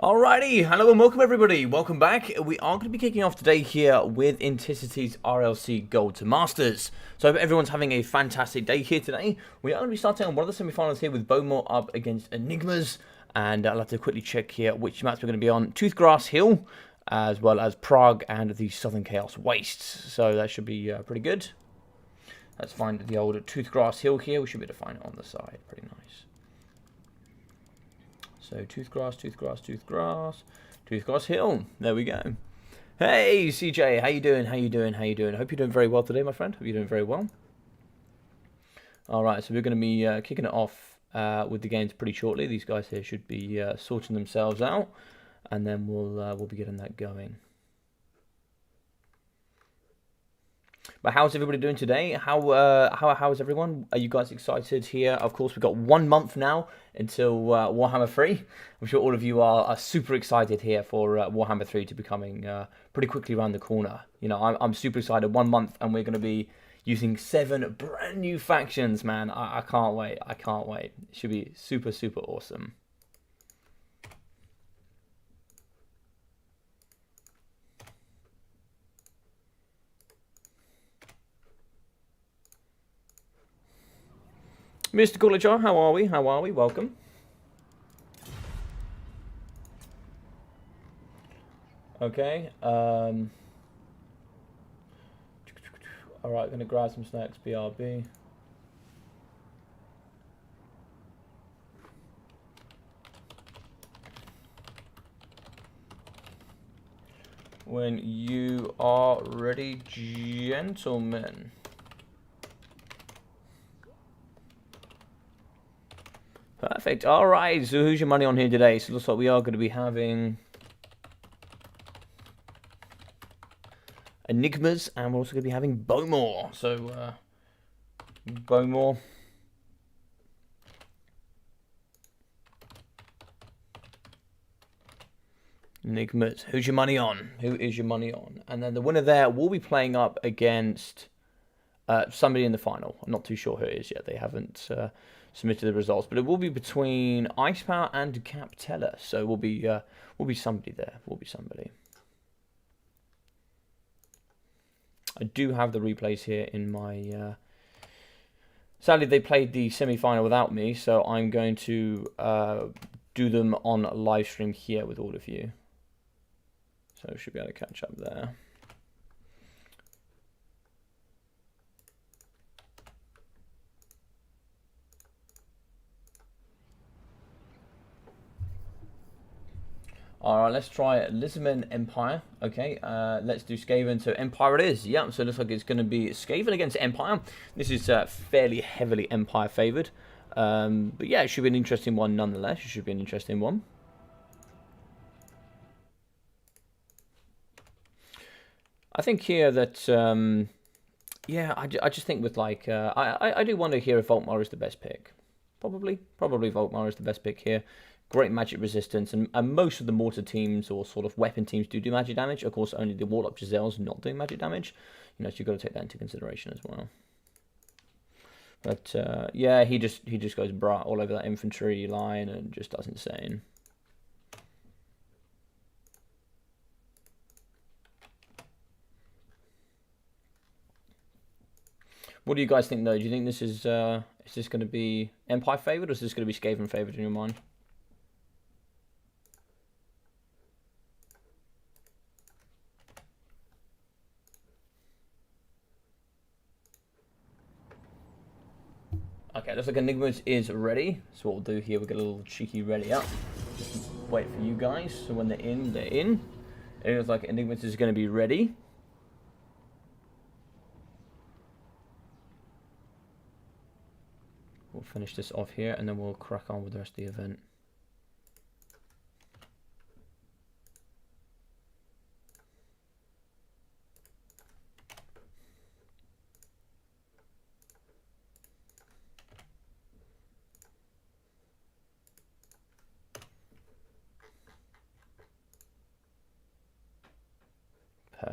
Alrighty, hello and welcome everybody, welcome back. We are going to be kicking off today here with Inticity's RLC Gold to Masters. So I hope everyone's having a fantastic day here today. We are going to be starting on one of the semi-finals here with Bowmore up against Enigmas. And I'll have to quickly check here which maps we're going to be on. Toothgrass Hill, as well as Prague and the Southern Chaos Wastes. So that should be pretty good. Let's find the old Toothgrass Hill here. We should be able to find it on the side. Pretty nice. So Toothgrass Hill. There we go. Hey CJ, how you doing? How you doing? How you doing? I hope you're doing very well today, my friend. Hope you're doing very well. All right, so we're going to be kicking it off with the games pretty shortly. These guys here should be sorting themselves out, and then we'll be getting that going. But how's everybody doing today? How is everyone? Are you guys excited here? Of course, we've got 1 month now until Warhammer 3. I'm sure all of you are super excited here for Warhammer 3 to be coming pretty quickly around the corner. You know, I'm super excited. 1 month, and we're going to be using 7 brand new factions, man. I can't wait. I can't wait. It should be super awesome. Mr. Coolager, how are we? How are we? Welcome. Okay. Alright, gonna grab some snacks, BRB. When you are ready, gentlemen. Perfect. All right. So who's your money on here today? So it looks like we are going to be having Enigmas, and we're also going to be having Bowmore. So Bowmore. Enigmas. Who's your money on? Who is your money on? And then the winner there will be playing up against somebody in the final. I'm not too sure who it is yet. They haven't submitted the results, but it will be between Ice Power and Captella. So we'll be somebody there. Will be somebody. I do have the replays here in my. Sadly, they played the semi-final without me, so I'm going to do them on live stream here with all of you. So I should be able to catch up there. Alright, let's try Lizardmen Empire. Okay, let's do Skaven. So Empire it is. Yeah, so it looks like it's going to be Skaven against Empire. This is fairly heavily Empire favoured. But yeah, it should be an interesting one nonetheless. It should be an interesting one. I think here that, yeah, I just think with like, I do wonder here if Volkmar is the best pick. Probably Volkmar is the best pick here. Great magic resistance, and most of the mortar teams or sort of weapon teams do magic damage. Of course, only the Warlock Giselle's not doing magic damage. You know, so you've got to take that into consideration as well. But yeah, he just goes bright all over that infantry line and just does insane. What do you guys think though? Do you think this is this going to be Empire favoured, or is this going to be Skaven favoured in your mind? Okay, looks like Enigmas is ready. So what we'll do here, we'll get a little cheeky ready up. Just wait for you guys. So when they're in, they're in. It looks like Enigmas is going to be ready. We'll finish this off here, and then we'll crack on with the rest of the event.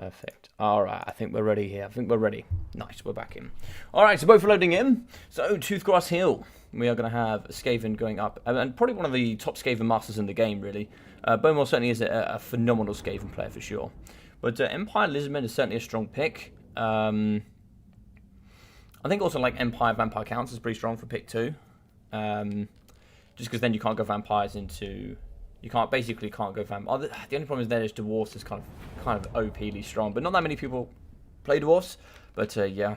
Perfect. Alright, I think we're ready here. I think we're ready. Nice, we're back in. Alright, so both loading in. So, Toothgrass Hill. We are going to have Skaven going up. And probably one of the top Skaven masters in the game, really. Bonewell certainly is a phenomenal Skaven player for sure. But Empire Lizardmen is certainly a strong pick. I think also like Empire Vampire Counts is pretty strong for pick 2. Just because then you can't go vampires into... You basically can't go vampire. The only problem is there is Dwarfs is kind of OP'ly strong. But not that many people play Dwarfs. But yeah.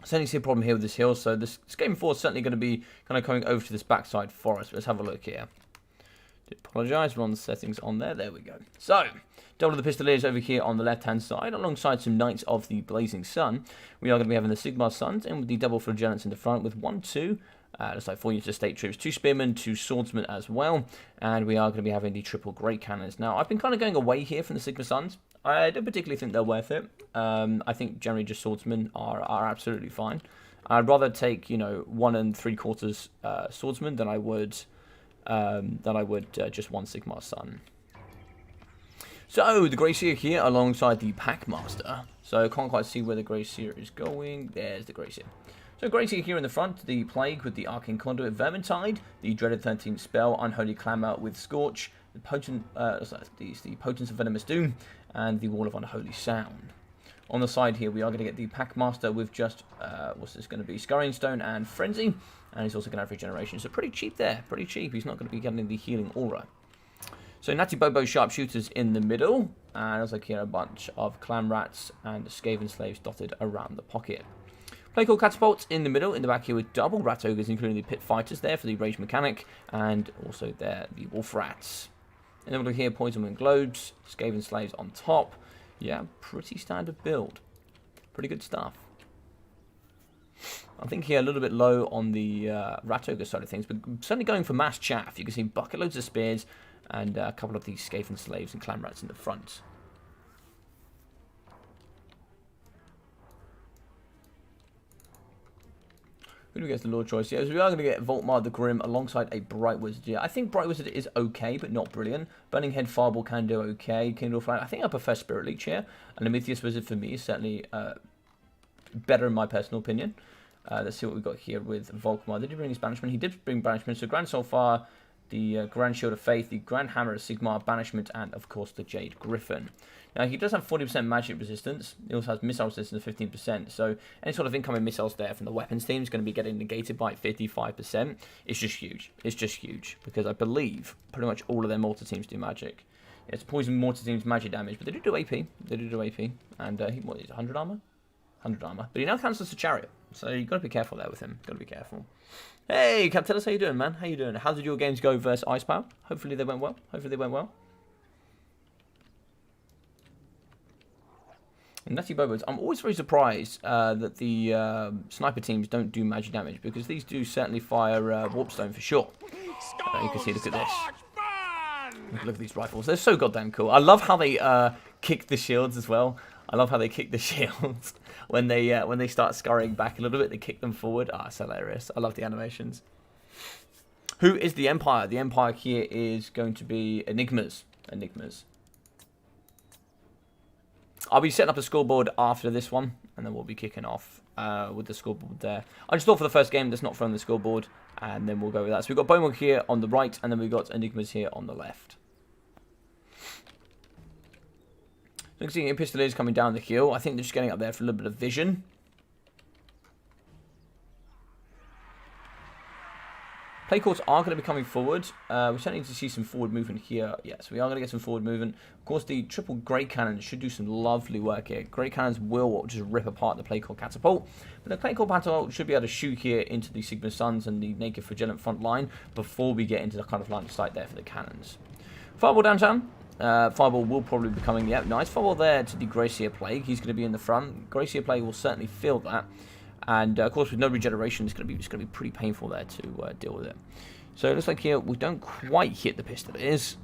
I certainly see a problem here with this hill. So this Skaven 4 is certainly going to be kind of coming over to this backside forest. Let's have a look here. Apologise, wrong settings on there. There we go. So, double the Pistoliers over here on the left-hand side, alongside some Knights of the Blazing Sun. We are going to be having the Sigmar Suns, and with the double Flagellants in the front, with 1, 2, looks like 4 units of State Troops, 2 Spearmen, 2 Swordsmen as well, and we are going to be having the triple Great Cannons. Now, I've been kind of going away here from the Sigmar Suns. I don't particularly think they're worth it. I think generally just Swordsmen are absolutely fine. I'd rather take, 1 3/4 Swordsman than I would just 1 Sigmar Sun. So, the Greyseer here alongside the Packmaster. So, I can't quite see where the Greyseer is going. There's the Greyseer. So, Greyseer here in the front, the Plague with the Arcane Conduit, Vermintide, the dreaded 13th spell, Unholy Clamour with Scorch, the Potence of Venomous Doom, and the Wall of Unholy Sound. On the side here, we are going to get the Packmaster with just, what's this going to be, Scurrying Stone and Frenzy. And he's also going to have Regeneration. So pretty cheap there. Pretty cheap. He's not going to be getting the Healing Aura. So Natty Bobo Sharpshooters in the middle. And looks like here a bunch of Clan Rats and Skaven Slaves dotted around the pocket. Playcall Catapults in the middle. In the back here with double Rat Ogres, including the Pit Fighters there for the Rage Mechanic. And also there, the Wolf Rats. In the middle here, Poison Wind Globes. Skaven Slaves on top. Yeah, pretty standard build. Pretty good stuff. I think here a little bit low on the Rat Ogre side of things, but certainly going for mass chaff. You can see bucket loads of spears and a couple of these Skaven Slaves and Clan Rats in the front. Who do we get as the Lord choice? Yeah, so we are going to get Voltmar the Grim alongside a Bright Wizard. Yeah, I think Bright Wizard is okay, but not brilliant. Burning Head Fireball can do okay. Kindle Flame, I think I prefer Spirit Leech here. And Amethyst Wizard for me is certainly better in my personal opinion. Let's see what we've got here with Volkmar. Did he bring his Banishment? He did bring Banishment. So Grand Soulfire, the Grand Shield of Faith, the Grand Hammer of Sigmar, Banishment, and of course the Jade Griffin. Now he does have 40% magic resistance. He also has missile resistance of 15%. So any sort of incoming missiles there from the weapons team is going to be getting negated by 55%. It's just huge. It's just huge. Because I believe pretty much all of their mortar teams do magic. It's poison mortar teams magic damage, but they do AP. They do AP. And what is it, 100 armor? 100 armor. But he now cancels the chariot. So you've got to be careful there with him. Got to be careful. Hey, Cap, tell us how you doing, man. How you doing? How did your games go versus Icepower? Hopefully they went well. Hopefully they went well. And Nutty Bobos, I'm always very surprised that the sniper teams don't do magic damage, because these do certainly fire Warpstone for sure. You can see, look at this. Look at these rifles. They're so goddamn cool. I love how they kick the shields as well. I love how they kick the shields when they start scurrying back a little bit. They kick them forward. Ah, it's hilarious. I love the animations. Who is the Empire? The Empire here is going to be Enigmas. Enigmas. I'll be setting up a scoreboard after this one, and then we'll be kicking off with the scoreboard there. I just thought for the first game, let's not throw in the scoreboard, and then we'll go with that. So we've got Bonewell here on the right, and then we've got Enigmas here on the left. So you can see Pistoliers coming down the hill. I think they're just getting up there for a little bit of vision. Playcourts are going to be coming forward. We certainly need to see some forward movement here. Yes, we are going to get some forward movement. Of course, the triple Great Cannons should do some lovely work here. Great Cannons will just rip apart the Playcourt Catapult. But the Playcourt Catapult should be able to shoot here into the Sigma Suns and the Naked Flagellant front line before we get into the kind of line of sight there for the cannons. Fireball downtown. Fireball will probably be coming. Yep, nice. Fireball there to the Greyseer Plague. He's going to be in the front. Greyseer Plague will certainly feel that. And of course, with no regeneration, it's going to be pretty painful there to deal with it. So it looks like here we don't quite hit the Pistoliers,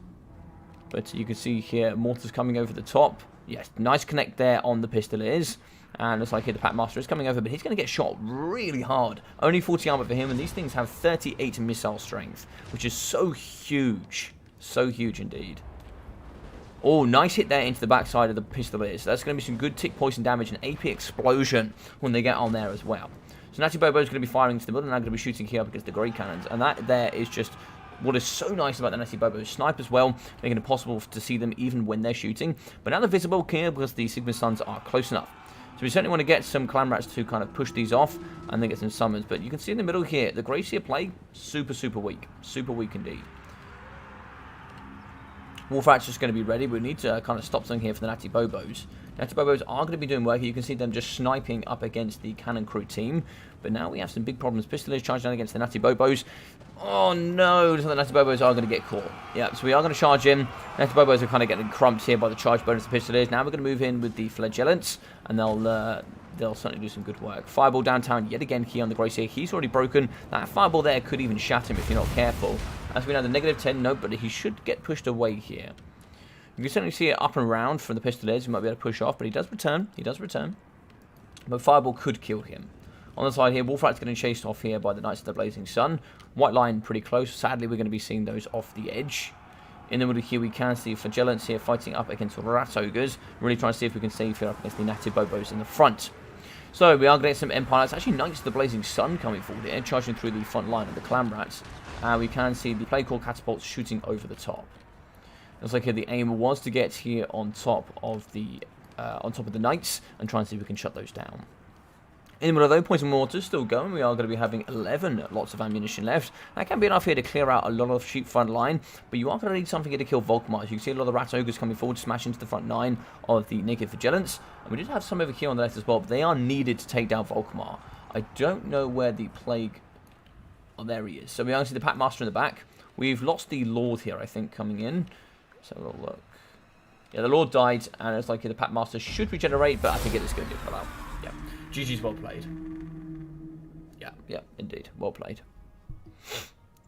but you can see here mortars coming over the top. Yes, nice connect there on the Pistoliers, and looks like here the Packmaster is coming over, but he's going to get shot really hard. Only 40 armor for him, and these things have 38 missile strength, which is so huge indeed. Oh, nice hit there into the backside of the Pistoliers. So that's going to be some good tick poison damage and AP explosion when they get on there as well. So Natty Bobo is going to be firing into the middle, and they're going to be shooting here up against the Great Cannons. And that there is just what is so nice about the Natty Bobo. Snipe as well, making it possible to see them even when they're shooting. But now they're visible here because the Sigma Suns are close enough. So we certainly want to get some Clan Rats to kind of push these off and then get some summons. But you can see in the middle here, the Gracier play, super, super weak. Super weak indeed. Wolf Rat's just going to be ready. We need to kind of stop something here for the Natty Bobos. Natty Bobos are going to be doing work. You can see them just sniping up against the Cannon Crew team. But now we have some big problems. Pistoliers charging down against the Natty Bobos. Oh no, so the Natty Bobos are going to get caught. Yeah, so we are going to charge in. Natty Bobos are kind of getting crumped here by the charge bonus of the Pistoliers. Now we're going to move in with the Flagellants, and they'll certainly do some good work. Fireball downtown yet again here on the Gracier. He's already broken. That fireball there could even shatter him if you're not careful. As we know, the -10, no, but he should get pushed away here. You can certainly see it up and around from the Pistoliers. He might be able to push off, but he does return. He does return. But fireball could kill him. On the side here, Wolfrat's getting chased off here by the Knights of the Blazing Sun. White line pretty close. Sadly, we're going to be seeing those off the edge. In the middle here, we can see Flagellants here fighting up against Rat Ogres. Really trying to see if we can save here up against the Natty Bobos in the front. So, we are going to get some Empire. It's actually Knights of the Blazing Sun coming forward here, charging through the front line of the Clan Rats. And we can see the Plague Core catapults shooting over the top. Looks like here the aim was to get here on top of the Knights and try and see if we can shut those down. In the middle of those, Poison Mortars still going. We are going to be having 11 lots of ammunition left. That can be enough here to clear out a lot of sheep front line, but you are going to need something here to kill Volkmars. You can see a lot of the Rat Ogres coming forward, smash into the front line of the Naked Flagellants. And we did have some over here on the left as well, but they are needed to take down Volkmar. I don't know where the Plague... Oh, there he is. So we are going to see the Packmaster in the back. We've lost the Lord here, I think, coming in. So we'll look. Yeah, the Lord died, and it's like the Packmaster should regenerate, but I think it is going to get cut out. Yeah. GG's well played. Yeah, indeed. Well played.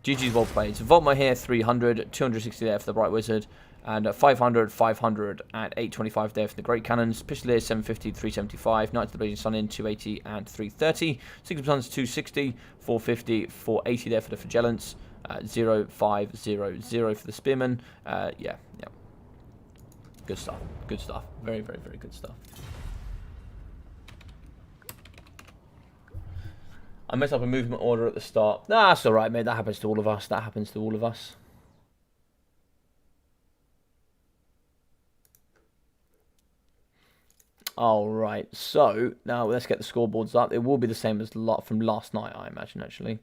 GG's well played. So Volkmar here, 300, 260 there for the Bright Wizard, and 500, 500, and 825 there for the Great Cannons. Pistoliers, 750, 375. Knights of the Blazing Sun in, 280 and 330. Sigma Suns, 260, 450, 480 there for the Flagellants. 0, 5, 0, 0 for the Spearmen. Yeah. Good stuff. Good stuff. Very, very, very good stuff. I messed up a movement order at the start. Nah, that's alright, mate. That happens to all of us. That happens to all of us. Alright, so now let's get the scoreboards up. It will be the same as from last night, I imagine, actually.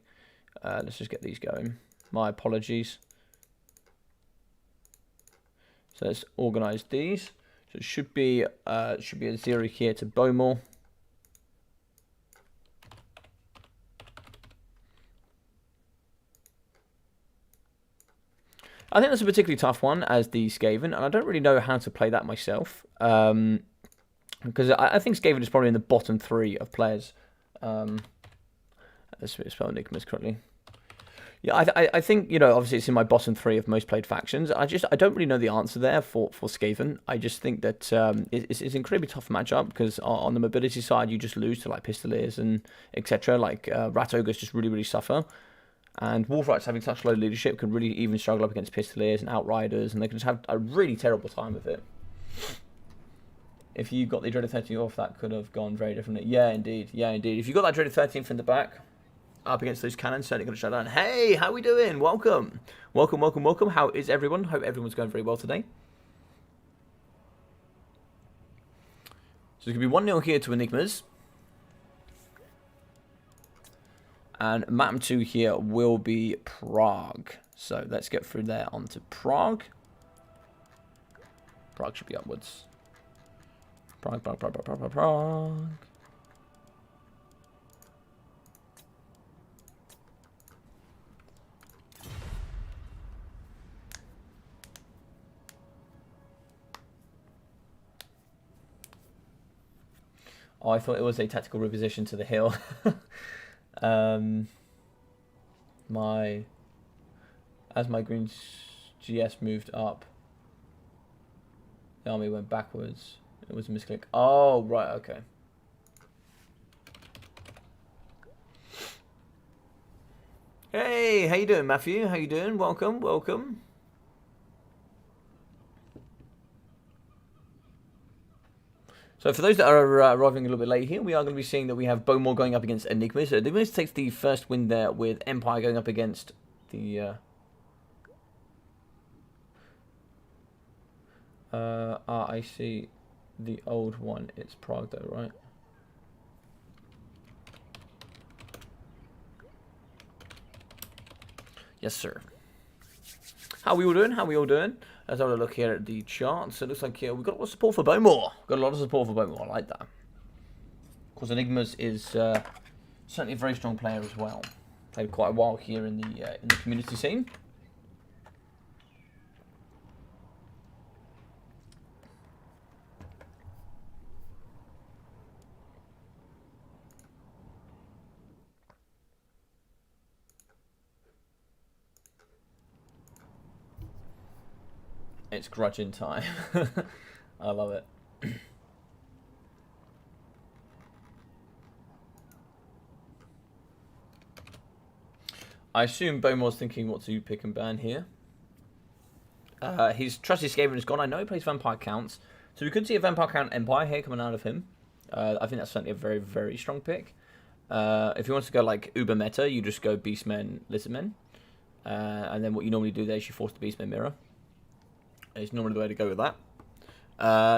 Let's just get these going. My apologies. So let's organise these. So it should be a 0 here to Bowmore. I think that's a particularly tough one as the Skaven, and I don't really know how to play that myself. Because I think Skaven is probably in the bottom 3 of players. Let's spell Enigmas correctly. Yeah, I think, you know, obviously it's in my bottom 3 of most played factions. I don't really know the answer there for Skaven. I just think that it's an incredibly tough matchup because on the mobility side you just lose to like Pistoliers and etc. Like Rat Ogres just really suffer. And Wolf Rats having such low leadership can really even struggle up against Pistoliers and Outriders, and they can just have a really terrible time with it. If you got the Dreaded 13th off, that could have gone very differently. Yeah, indeed. Yeah, indeed. If you got that Dreaded 13th in the back, up against those cannons, certainly going to shut down. Hey, how we doing? Welcome. Welcome. How is everyone? Hope everyone's going very well today. So it's going to be 1-0 here to Enigmas. And map 2 here will be Prague. So let's get through there onto Prague. Prague should be upwards. Prague. Oh, I thought it was a tactical reposition to the hill. As my green GS moved up, the army went backwards. It was a misclick. Oh, right, okay. Hey, how you doing, Matthew? How you doing? Welcome. So for those that are arriving a little bit late here, we are going to be seeing that we have Bowmore going up against Enigmas. So Enigmas takes the first win there with Empire going up against the... I see the old one. It's Prague though, right? Yes, sir. How we all doing? How we all doing? Let's have a look here at the charts. It looks like we've got a lot of support for Bowmore. Got a lot of support for Bowmore. I like that. Of course, Enigmas is certainly a very strong player as well. Played quite a while here in the community scene. It's grudging time. I love it. I assume Bowmore's thinking what to pick and ban here. His trusty Skaven is gone. I know he plays Vampire Counts, so we could see a Vampire Count Empire here coming out of him. I think that's certainly a very, very strong pick. If you want to go like uber meta, you just go Beastmen, Lizardmen. And then what you normally do there is you force the Beastmen mirror. It's normally the way to go with that.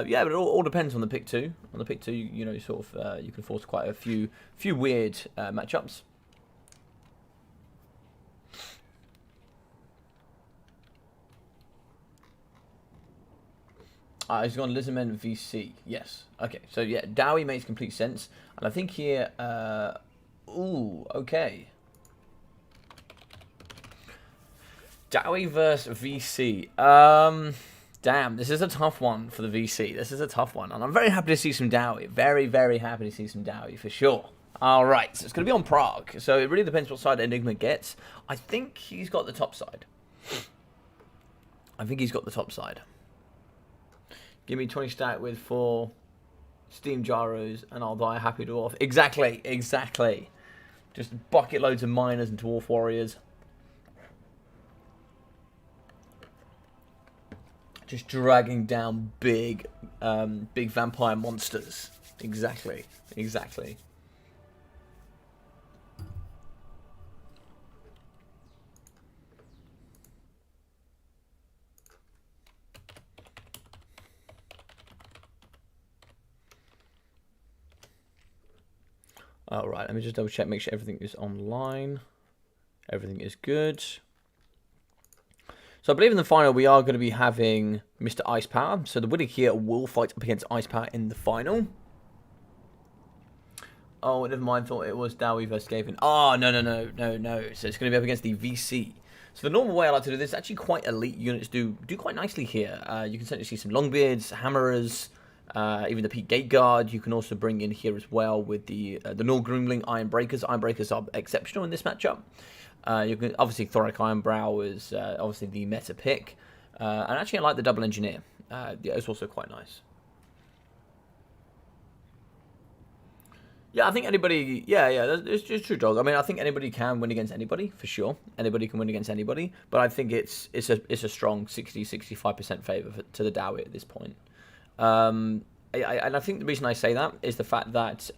Yeah, but it all depends on the pick two. On the pick two, you know, sort of you can force quite a few weird matchups. He's gone Lizardmen VC. Yes. Okay. So yeah, Dowie makes complete sense, and I think here. Ooh. Okay. Dowie versus VC. Damn, this is a tough one for the VC. This is a tough one, and I'm very happy to see some Dowie. Very, very happy to see some Dowie for sure. All right, so it's going to be on Prague. So it really depends what side Enigma gets. I think he's got the top side. I think he's got the top side. Give me 20 stat with 4 Steam Gyros, and I'll die a happy dwarf. Exactly, exactly. Just bucket loads of miners and dwarf warriors. Just dragging down big vampire monsters. Exactly, exactly. All right, let me just double check, make sure everything is online. Everything is good. So I believe in the final we are going to be having Mr. Ice Power. So the winner here will fight up against Ice Power in the final. Oh, never mind. Thought it was Dowie versus Skaven. Oh, no. So it's going to be up against the VC. So the normal way I like to do this, actually quite elite units do quite nicely here. You can certainly see some Longbeards, Hammerers, even the Peak Gate Guard. You can also bring in here as well with the Nordgrimling Ironbreakers. Ironbreakers are exceptional in this matchup. You can obviously Thoric Ironbrow is obviously the meta pick, and actually I like the Double Engineer. Yeah, it's also quite nice. Yeah, I think anybody. Yeah, it's true, dog. I mean, I think anybody can win against anybody for sure. Anybody can win against anybody, but I think it's a strong 60-65% favor to the Dowie at this point. And I think the reason I say that is the fact that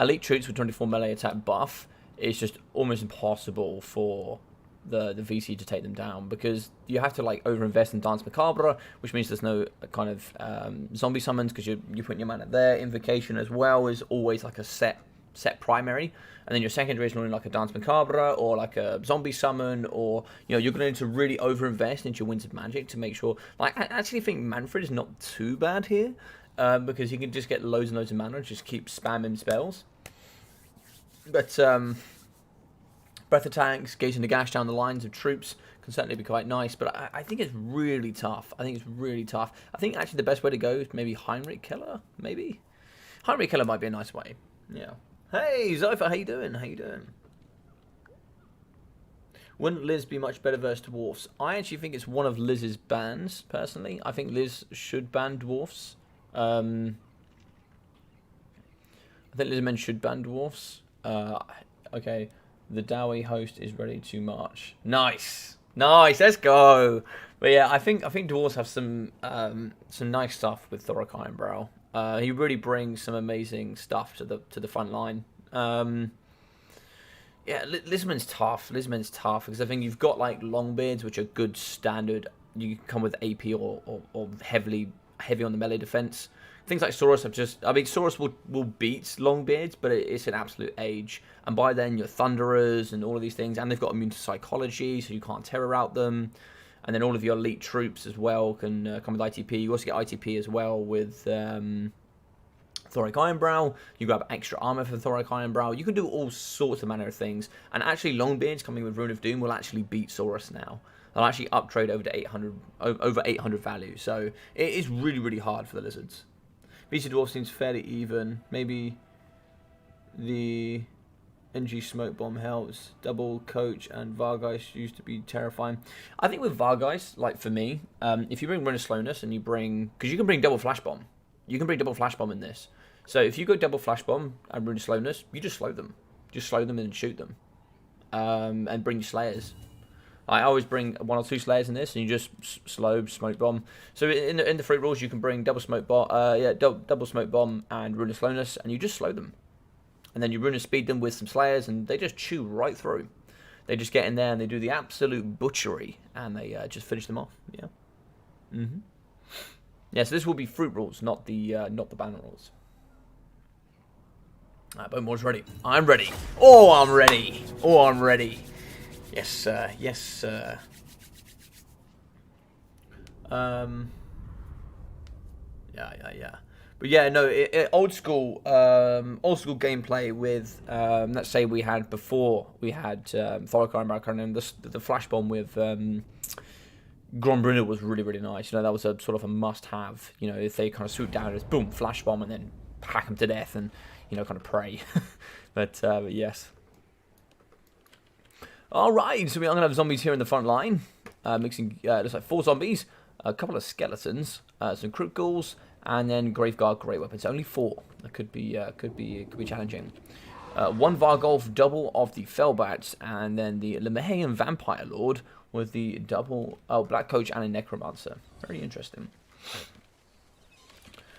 elite troops with 24 melee attack buff. It's just almost impossible for the VC to take them down, because you have to like overinvest in Dance Macabre, which means there's no kind of zombie summons, because you're putting your mana there. Invocation as well is always like a set primary, and then your secondary is normally like a Dance Macabre or like a zombie summon, or you're going to need to really overinvest into your Winds of Magic to make sure. Like I actually think Manfred is not too bad here, because you can just get loads and loads of mana and just keep spamming spells. But breath attacks, gating the gash down the lines of troops can certainly be quite nice. But I think it's really tough. I think actually the best way to go is maybe Heinrich Keller. Maybe Heinrich Keller might be a nice way. Yeah. Hey Zypher, how you doing? Wouldn't Liz be much better versus dwarfs? I actually think it's one of Liz's bans. Personally, I think Liz should ban dwarfs. I think Lizardmen should ban dwarfs. Okay, the Dowie host is ready to march. Nice, let's go. But yeah, I think dwarves have some nice stuff with Thoric Ironbrow. He really brings some amazing stuff to the front line. Yeah, Lizardmen's tough. Lizardmen's tough because I think you've got like Longbeards, which are good standard. You can come with AP or heavy on the melee defense. Things like Saurus have just... I mean, Saurus will beat Longbeards, but it's an absolute age. And by then, you're Thunderers and all of these things. And they've got immune to psychology, so you can't terror out them. And then all of your elite troops as well can come with ITP. You also get ITP as well with Thoric Ironbrow. You grab extra armor for Thoric Ironbrow. You can do all sorts of manner of things. And actually, Longbeards coming with Rune of Doom will actually beat Saurus now. They'll actually uptrade over 800 value. So it is really, really hard for the Lizards. BC Dwarf seems fairly even. Maybe the NG Smoke Bomb helps. Double Coach and Vargeist used to be terrifying. I think with Vargeist, like for me, if you bring Rune of Slowness and you bring... Because you can bring double Flash Bomb. You can bring double Flash Bomb in this. So if you go double Flash Bomb and Rune of Slowness, you just slow them. Just slow them and shoot them. And bring your Slayers. I always bring 1 or 2 Slayers in this, and you just slow Smoke Bomb. So in the free rules, you can bring double Smoke Bomb and Rune of Slowness, and you just slow them. And then you Rune of Speed them with some Slayers, and they just chew right through. They just get in there and they do the absolute butchery, and they just finish them off. Yeah. Yeah. So this will be fruit rules, not the banner rules. Boneborn's ready. I'm ready. Oh, I'm ready. Oh, I'm ready. Yes, sir. Yes, sir. Yeah. But yeah, no, old school gameplay with, let's say we had before, we had Thoric Ironbrow and the Flash Bomb with Grombrunner was really, really nice. You know, that was a sort of a must-have. You know, if they kind of swoop down, it's boom, Flash Bomb, and then hack them to death and, you know, kind of pray. but yes. Alright, so we are going to have zombies here in the front line. Mixing, looks like 4 zombies, a couple of skeletons, some Crypt Ghouls, and then Graveguard Great Weapons. Only 4. That could be challenging. 1 Vargolf, double of the Fellbats, and then the Lemurian Vampire Lord with the double Black Coach and a Necromancer. Very interesting.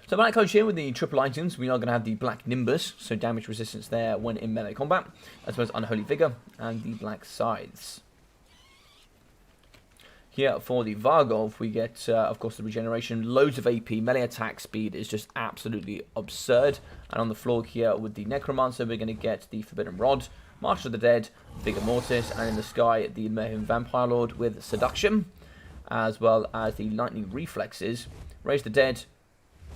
So Black Coach here with the triple items, we are going to have the Black Nimbus, so damage resistance there when in melee combat, as well as Unholy Vigor, and the Black Scythes. Here for the Vargolf, we get, of course, the regeneration, loads of AP, melee attack speed is just absolutely absurd, and on the floor here with the Necromancer, we're going to get the Forbidden Rod, March of the Dead, Vigor Mortis, and in the sky, the Lemurian Vampire Lord with Seduction, as well as the Lightning Reflexes, Raise the Dead,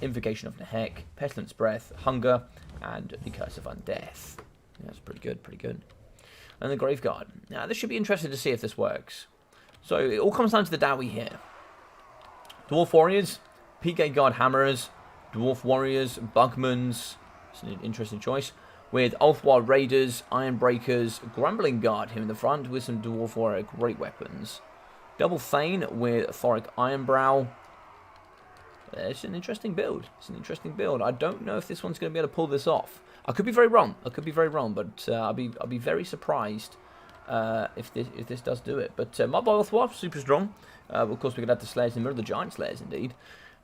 Invocation of Nehek, Pestilence Breath, Hunger, and the Curse of Undeath. Yeah, that's pretty good, pretty good. And the Graveguard. Now, this should be interesting to see if this works. So, it all comes down to the Dowie here. Dwarf Warriors, Peak Gate Guard Hammerers, Dwarf Warriors, Bugmans. It's an interesting choice. With Ulthwar Raiders, Ironbreakers, Grumbling Guard here in the front with some Dwarf Warrior Great Weapons. Double Thane with Thoric Ironbrow. It's an interesting build. It's an interesting build. I don't know if this one's going to be able to pull this off. I could be very wrong. I could be very wrong, but I'll be very surprised if this does do it. But my Ulthwar, super strong. Of course, we could have the Slayers in the middle, the Giant Slayers indeed.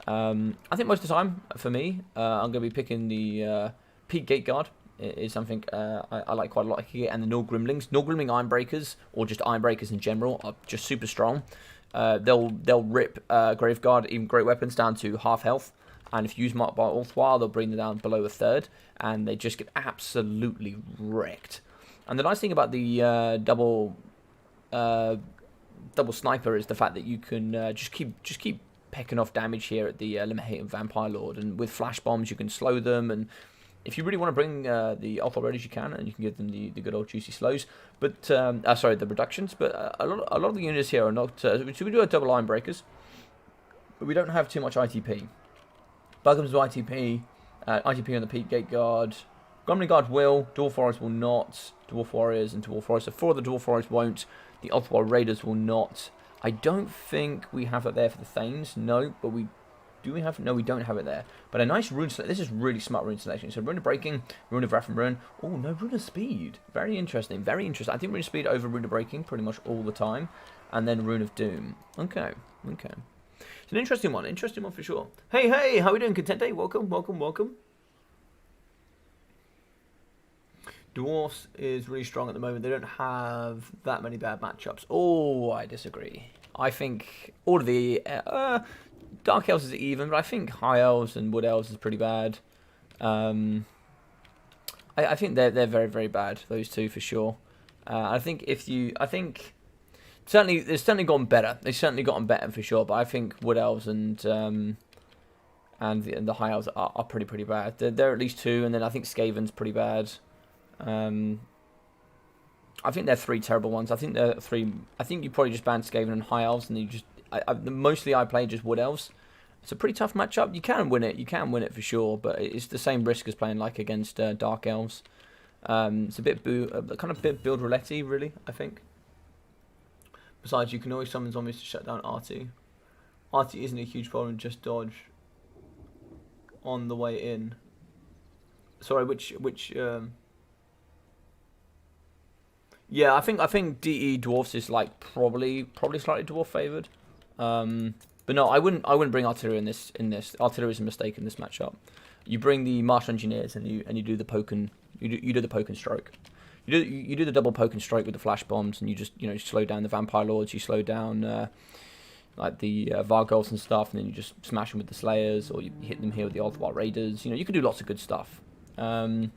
I think most of the time, for me, I'm going to be picking the Peak Gate Guard. It is something I like quite a lot here, and the Nor Grimlings. Nor Grimling Ironbreakers, or just Ironbreakers in general, are just super strong. They'll rip Graveguard, even Great Weapons, down to half health. And if you use Mark by Ulthwar, they'll bring them down below a third. And they just get absolutely wrecked. And the nice thing about the double sniper is the fact that you can just keep pecking off damage here at the Lemurian Vampire Lord. And with flash bombs, you can slow them. And if you really want to bring the Ulthwar Raiders, you can, and you can give them the good old juicy slows. But sorry, the reductions. But a lot of the units here are not. So we do have double Ironbreakers, but we don't have too much ITP. Bugham's ITP, ITP on the Peak Gate Guard. Grumbling Guard will. Dwarf Warriors will not. Dwarf Warriors and Dwarf Warriors. So 4 of the Dwarf Warriors won't. The Ulthwar Raiders will not. I don't think we have that there for the Thanes. No, but we. Do we have... No, we don't have it there. But a nice rune selection. This is really smart rune selection. So Rune of Breaking, Rune of Wrath and Ruin. Oh, no, Rune of Speed. Very interesting. Very interesting. I think Rune of Speed over Rune of Breaking pretty much all the time. And then Rune of Doom. Okay. Okay. It's an interesting one for sure. Hey, how are we doing, Contente? Welcome. Dwarfs is really strong at the moment. They don't have that many bad matchups. Oh, I disagree. I think all of the Dark Elves is even, but I think High Elves and Wood Elves is pretty bad. I think they're very, very bad, those two for sure. I think certainly they've certainly gotten better. They've certainly gotten better for sure. But I think Wood Elves and the High Elves are pretty bad. They're at least 2, and then I think Skaven's pretty bad. I think they're 3 terrible ones. I think you probably just ban Skaven and High Elves, and you just mostly I play just Wood Elves. It's a pretty tough matchup. You can win it for sure, but it's the same risk as playing like against Dark Elves. It's a bit kind of bit build roulette really, I think. Besides, you can always summon zombies to shut down Artie. Artie isn't a huge problem, just dodge on the way in. Sorry, which yeah, I think DE Dwarfs is like probably slightly dwarf favored. But no, I wouldn't bring artillery in this. Artillery is a mistake in this matchup. You bring the martial engineers and you do the poke and you do the poke and stroke. You do the double poke and stroke with the flash bombs, and you just slow down the vampire lords. You slow down like the Vargulfs and stuff, and then you just smash them with the slayers, or you hit them here with the Ulthwar raiders. You can do lots of good stuff. And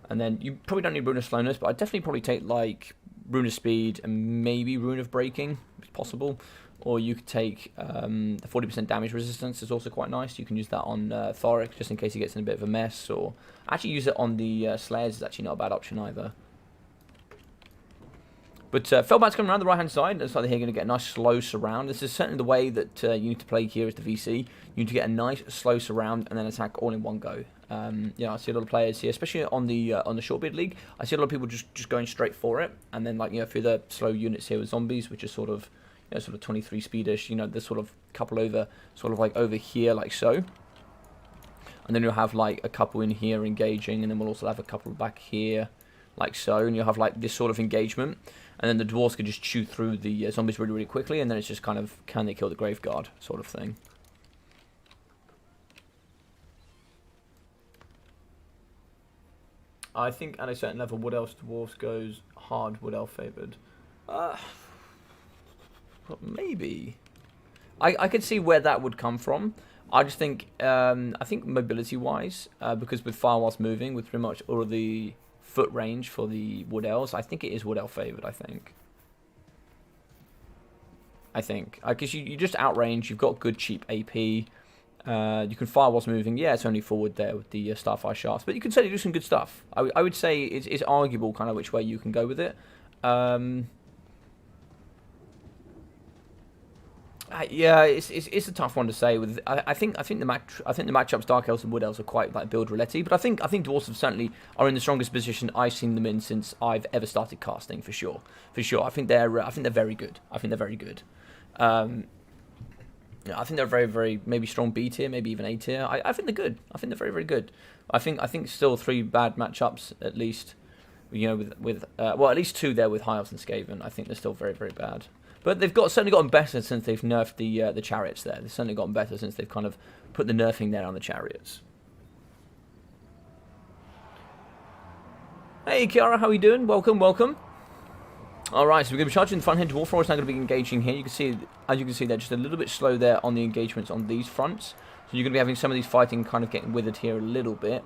then you probably don't need Rune of Slowness, but I'd definitely probably take like Rune of Speed and maybe Rune of Breaking, if possible. Or you could take the 40% damage resistance is also quite nice. You can use that on Thoric, just in case he gets in a bit of a mess. Or actually use it on the Slayers is actually not a bad option either. But Fellbat's coming around the right-hand side. Looks like they're going to get a nice slow surround. This is certainly the way that you need to play here as the VC. You need to get a nice slow surround and then attack all in one go. I see a lot of players here, especially on the Shortbeard League. I see a lot of people just going straight for it, and then through the slow units here with zombies, which is sort of 23 speedish. There's sort of a couple over over here like so, and then you'll have like a couple in here engaging, and then we'll also have a couple back here like so, and you'll have like this sort of engagement. And then the dwarves can just chew through the zombies really, really quickly, and then it's just kind of, can they kill the Graveguard sort of thing. I think at a certain level, Wood Elf Dwarves goes hard Wood Elf favoured. Maybe. I could see where that would come from. I just think, I think mobility-wise, because with Firewalls moving, with pretty much all of the foot range for the Wood Elves, I think it is Wood Elf favored. I think because you just outrange, you've got good cheap AP, you can Firewalls moving. Yeah, it's only forward there with the Starfire Shafts, but you can certainly do some good stuff. I would say it's arguable kind of which way you can go with it. Yeah, it's a tough one to say. With I think the matchups Dark Elves and Wood Elves are quite like build roulette, but I think Dwarfs have certainly are in the strongest position I've seen them in since I've ever started casting for sure. I think they're very good. I think they're very, very maybe strong B tier, maybe even A tier. I think they're good. I think they're very, very good. I think still 3 bad matchups at least. With at least 2 there with High Elves and Skaven. I think they're still very, very bad. But they've certainly gotten better since they've nerfed the chariots there. They've certainly gotten better since they've kind of put the nerfing there on the chariots. Hey Kiara, how are you doing? Welcome. Alright, so we're going to be charging the front here. Dwarf is now going to be engaging here. As you can see, they're just a little bit slow there on the engagements on these fronts. So you're going to be having some of these fighting kind of getting withered here a little bit.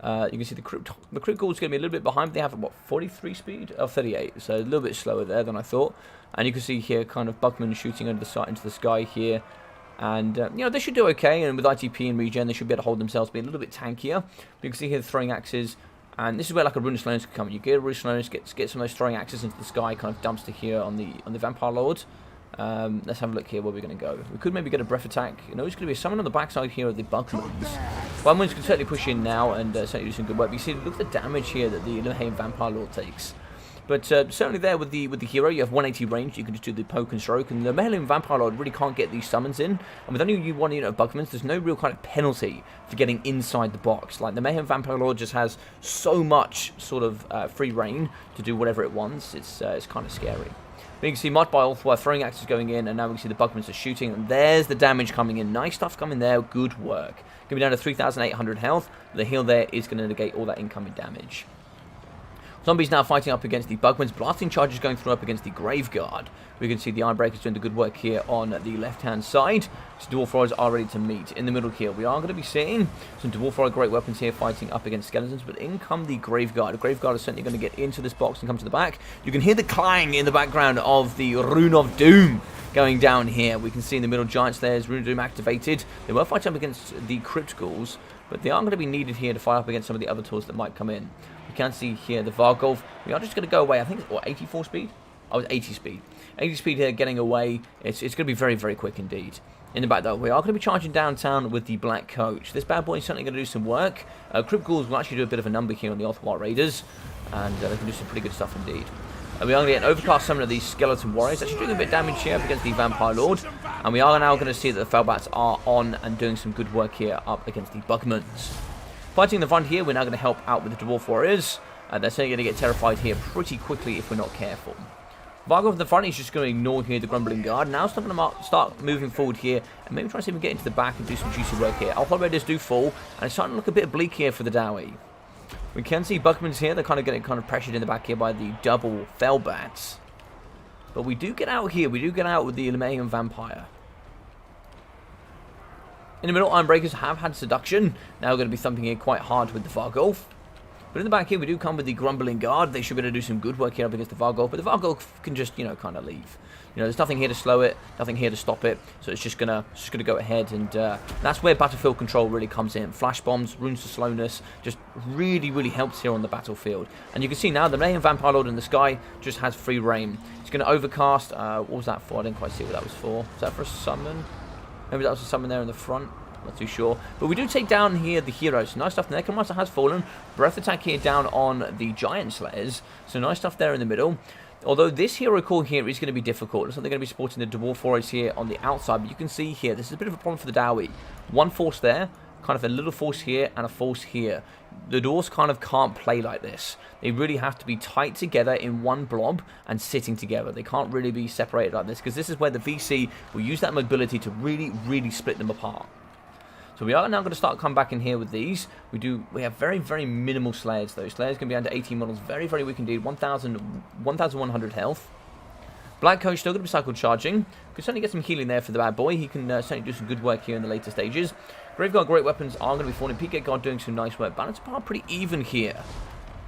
You can see the Crypt Ghoul is going to be a little bit behind. They have, 43 speed? Oh, 38. So a little bit slower there than I thought. And you can see here kind of Bugman shooting into the sky here. And, they should do okay. And with ITP and regen, they should be able to hold themselves, be a little bit tankier. But you can see here the throwing axes. And this is where like a Rune of Slowness can come. You get a Rune of Slowness, get some of those throwing axes into the sky, kind of dumpster here on the Vampire Lord. Let's have a look here where we're going to go. We could maybe get a breath attack. It's going to be someone on the backside here of the Bugmans. Bugmans can certainly push in now and certainly do some good work. You see, look at the damage here that the Illuminating Vampire Lord takes. But certainly there with the hero, you have 180 range. You can just do the poke and stroke, and the Mayhem Vampire Lord really can't get these summons in. And with only you 1 unit of Bugmans, there's no real kind of penalty for getting inside the box. Like the Mayhem Vampire Lord just has so much sort of free reign to do whatever it wants. It's kind of scary. But you can see Mod by Ulthwire throwing axes going in, and now we can see the Bugmans are shooting, and there's the damage coming in. Nice stuff coming there, good work. Going to be down to 3,800 health. The heal there is going to negate all that incoming damage. Zombies now fighting up against the Bugmans. Blasting charges going through up against the Graveguard. We can see the Ironbreakers doing the good work here on the left-hand side. So Dwarf Warriors are ready to meet. In the middle here, we are going to be seeing some Dwarf Warrior great weapons here fighting up against skeletons. But in come the Graveguard. The Graveguard is certainly going to get into this box and come to the back. You can hear the clang in the background of the Rune of Doom going down here. We can see in the middle Giant Slayers, Rune of Doom activated. They were fighting up against the Crypt Ghouls, but they are going to be needed here to fight up against some of the other tools that might come in. We can see here the Vargolf. We are just going to go away. I think it's, what, 84 speed? Oh, it's 80 speed. 80 speed here, getting away. It's going to be very, very quick indeed. In the back, though, we are going to be charging downtown with the Black Coach. This bad boy is certainly going to do some work. Crypt Ghouls will actually do a bit of a number here on the Ulthwire Raiders, and they can do some pretty good stuff indeed. We are going to get an overcast summon of these Skeleton Warriors, actually doing a bit of damage here up against the Vampire Lord. And we are now going to see that the Felbats are on and doing some good work here up against the Bugmans. Fighting in the front here, we're now going to help out with the Dwarf Warriors. They're certainly going to get terrified here pretty quickly if we're not careful. Vargolf in the front is just going to ignore here the Grumbling Guard. Now it's going to start moving forward here and maybe try to see if we can get into the back and do some juicy work here. Ulthwire Raiders do fall, and it's starting to look a bit bleak here for the Dowie. We can see Bugmans here. They're kind of getting pressured in the back here by the double Felbats. But we do get out here. We do get out with the Lemurian Vampire. In the middle, Ironbreakers have had Seduction. Now we're going to be thumping here quite hard with the Vargolf. But in the back here, we do come with the Grumbling Guard. They should be able to do some good work here up against the Vargolf. But the Vargolf can just, kind of leave. There's nothing here to slow it, nothing here to stop it. So it's just gonna go ahead, and that's where battlefield control really comes in. Flash bombs, runes to slowness, just really, really helps here on the battlefield. And you can see now the Mayhem Vampire Lord in the sky just has free reign. It's going to overcast. What was that for? I didn't quite see what that was for. Was that for a summon? Maybe that was a summon there in the front. Not too sure. But we do take down here the heroes. Nice stuff. The Necromancer has fallen. Breath attack here down on the Giant Slayers. So nice stuff there in the middle. Although this hero core here is going to be difficult. Looks like they're going to be supporting the Dwarf Warriors here on the outside. But you can see here, this is a bit of a problem for the Dowie. One force there, kind of a little force here, and a force here. The Dwarves kind of can't play like this. They really have to be tight together in one blob and sitting together. They can't really be separated like this, because this is where the VC will use that mobility to really, really split them apart. So we are now going to start coming back in here with these. We have very, very minimal Slayers though. Slayers can be under 18 models. Very, very weak indeed. 1,100 health. Black Coach still going to be cycle charging. Could certainly get some healing there for the bad boy. He can certainly do some good work here in the later stages. Graveguard great weapons are going to be falling. PK Guard doing some nice work. Balance are pretty even here.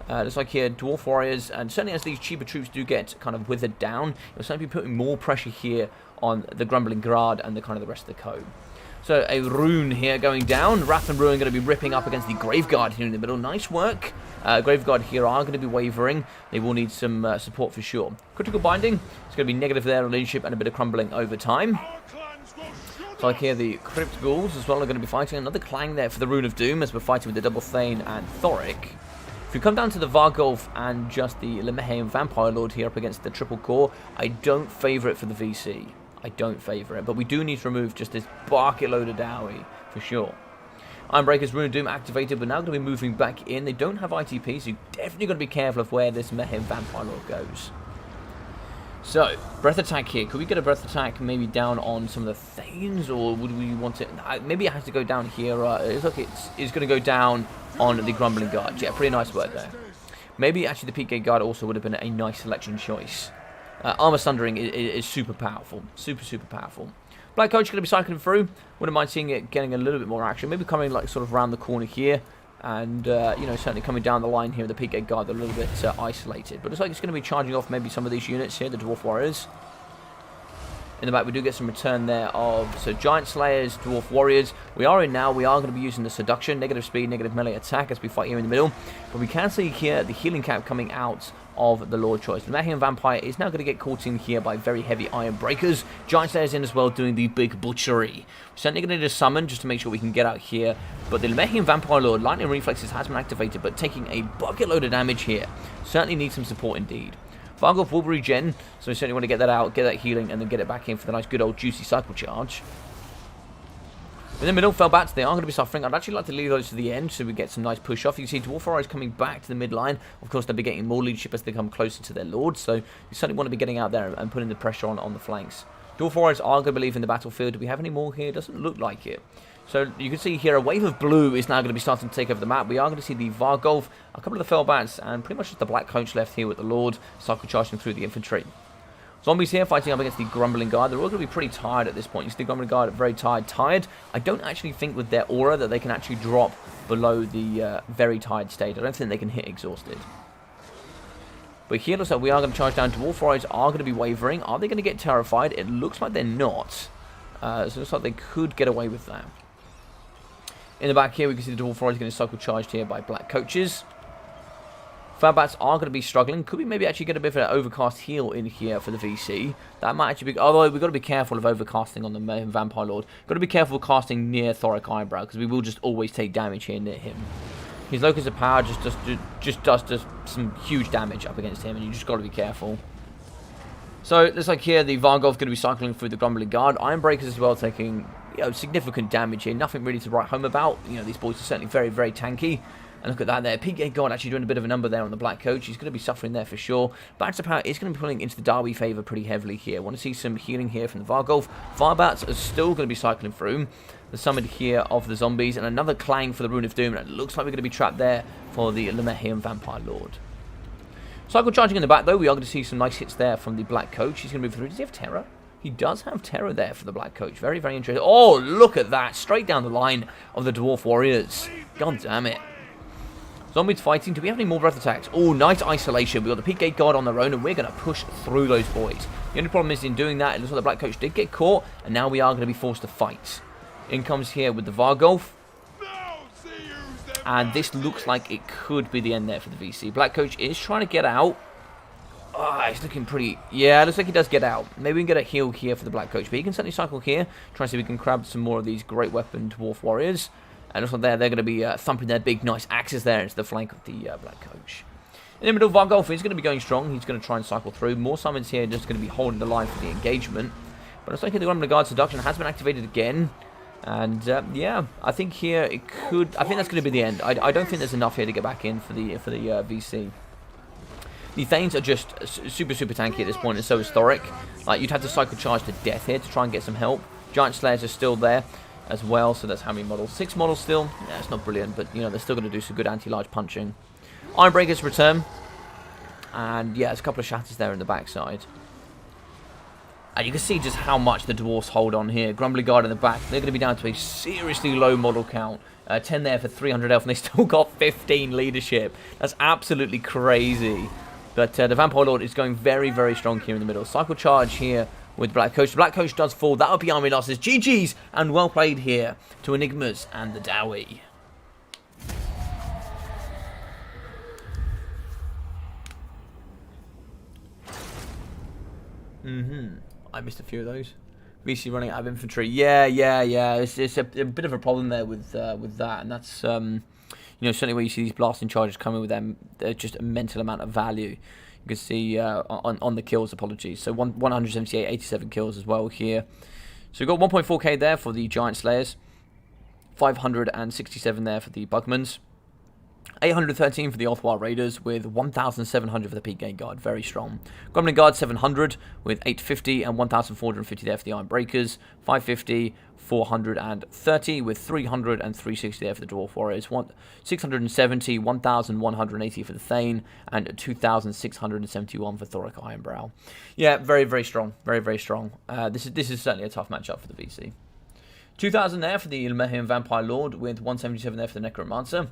Looks like here Dwarf Warriors, and certainly as these cheaper troops do get kind of withered down, you'll certainly be putting more pressure here on the Grumbling Guard and the kind of the rest of the code. So a rune here going down. Wrath and Ruin going to be ripping up against the Graveguard here in the middle. Nice work. Graveguard here are going to be wavering. They will need some support for sure. Critical Binding. It's going to be negative there on leadership and a bit of crumbling over time. So like here the Crypt Ghouls as well are going to be fighting. Another clang there for the Rune of Doom as we're fighting with the Double Thane and Thoric. If you come down to the Vargolf and just the Lemurian Vampire Lord here up against the Triple Core, I don't favour it for the VC. I don't favour it, but we do need to remove just this bucket load of Dowie, for sure. Ironbreaker's Rune of Doom activated, but now going to be moving back in. They don't have ITP, so you're definitely going to be careful of where this Mayhem Vampire Lord goes. So, Breath Attack here. Could we get a Breath Attack maybe down on some of the Thanes, or would we want it... maybe it has to go down here. Look, it's going to go down on the Grumbling Guard. Yeah, pretty nice work there. Maybe actually the PK Guard also would have been a nice selection choice. Armor Sundering is super powerful. Super, super powerful. Black Coach going to be cycling through. Wouldn't mind seeing it getting a little bit more action. Maybe coming like sort of around the corner here. And, certainly coming down the line here with the PK Guard. They're a little bit isolated. But it's like it's going to be charging off maybe some of these units here, the Dwarf Warriors. In the back, we do get some return there of Giant Slayers, Dwarf Warriors. We are in now. We are going to be using the Seduction, negative speed, negative melee attack as we fight here in the middle. But we can see here the healing cap coming out of the Lord Choice. The Mayhem Vampire is now going to get caught in here by very heavy Iron Breakers. Giant Slayers in as well, doing the big butchery. We're certainly going to need a summon just to make sure we can get out here. But the Mayhem Vampire Lord, Lightning Reflexes has been activated, but taking a bucket load of damage here. Certainly needs some support indeed. Vargolf will regen, so we certainly want to get that out, get that healing, and then get it back in for the nice good old juicy cycle charge. In the middle, Fellbats, they are going to be suffering. I'd actually like to leave those to the end so we get some nice push off. You can see Dwarf Warriors coming back to the midline. Of course, they'll be getting more leadership as they come closer to their lord, so you certainly want to be getting out there and putting the pressure on the flanks. Dwarf Warriors are going to be leaving the battlefield. Do we have any more here? Doesn't look like it. So you can see here a wave of blue is now going to be starting to take over the map. We are going to see the Vargolf, a couple of the Fellbats, and pretty much just the Black Coach left here with the Lord, cycle charging through the infantry. Zombies here fighting up against the Grumbling Guard. They're all going to be pretty tired at this point. You see the Grumbling Guard are very tired. I don't actually think with their aura that they can actually drop below the very tired state. I don't think they can hit exhausted. But here looks like we are going to charge down. Dwarf Warriors are going to be wavering. Are they going to get terrified? It looks like they're not. So it looks like they could get away with that. In the back here, we can see the Dwarf Warriors getting cycle charged here by Black Coaches. Fellbats are going to be struggling. Could we maybe actually get a bit of an overcast heal in here for the VC? That might actually be... Although we've got to be careful of overcasting on the Vampire Lord. Got to be careful of casting near Thoric Eyebrow, because we will just always take damage here near him. His Locus of Power just does some huge damage up against him, and you just got to be careful. So it looks like here the Vargolf going to be cycling through the Grumbling Guard. Ironbreakers as well taking significant damage here. Nothing really to write home about. These boys are certainly very, very tanky. And look at that there. Peak God actually doing a bit of a number there on the Black Coach. He's going to be suffering there for sure. Badge of Power is going to be pulling into the Darby favour pretty heavily here. Want to see some healing here from the Vargolf. Farbats are still going to be cycling through. The summon here of the zombies. And another clang for the Rune of Doom. And it looks like we're going to be trapped there for the Lemehian Vampire Lord. Cycle charging in the back though. We are going to see some nice hits there from the Black Coach. He's going to move through. Does he have Terror? He does have Terror there for the Black Coach. Very, very interesting. Oh, look at that. Straight down the line of the Dwarf Warriors. God damn it. Zombies fighting. Do we have any more breath attacks? Oh, nice isolation. We've got the Peak Gate Guard on their own, and we're going to push through those boys. The only problem is in doing that, it looks like the Black Coach did get caught, and now we are going to be forced to fight. In comes here with the Vargolf. And this looks like it could be the end there for the VC. Black Coach is trying to get out. Ah, he's looking pretty... Yeah, it looks like he does get out. Maybe we can get a heal here for the Black Coach, but he can certainly cycle here. Try and see if we can grab some more of these great weapon Dwarf Warriors. And also there, they're going to be thumping their big, nice axes there into the flank of the Black Coach. In the middle, Vargolf is going to be going strong. He's going to try and cycle through. More summons here, just going to be holding the line for the engagement. But it's like the Grumbling Guard Seduction has been activated again. And, yeah, I think here it could... I think that's going to be the end. I don't think there's enough here to get back in for the VC. The Thanes are just super, super tanky at this point, and so is Thoric. Like, you'd have to cycle charge to death here to try and get some help. Giant Slayers are still there as well, so that's how many models? 6 models still. Yeah, it's not brilliant, but they're still going to do some good anti-large punching. Ironbreakers return, and yeah, there's a couple of shatters there in the backside. And you can see just how much the Dwarfs hold on here. Grumbling Guard in the back, they're going to be down to a seriously low model count. 10 there for 300 health, and they still got 15 leadership. That's absolutely crazy. But the Vampire Lord is going very, very strong here in the middle. Cycle charge here with Black Coach. The Black Coach does fall. That would be army losses. GG's, and well played here to Enigmas and the Dowie. I missed a few of those. VC running out of infantry. Yeah. It's a bit of a problem there with that, and that's certainly where you see these blasting charges coming with them. They're just a mental amount of value. You can see on the kills, apologies. So 178, 87 kills as well here. So we've got 1.4k there for the Giant Slayers. 567 there for the Bugmans. 813 for the Othwar Raiders with 1,700 for the Peak Gate Guard. Very strong. Grumbling Guard 700 with 850 and 1,450 there for the Iron Breakers. 550, 430 with 300 and 360 there for the Dwarf Warriors. 670, 1,180 for the Thane and 2,671 for Thoric Ironbrow. Yeah, very, very strong. Very, very strong. This is certainly a tough matchup for the VC. 2,000 there for the Lemehian Vampire Lord with 177 there for the Necromancer.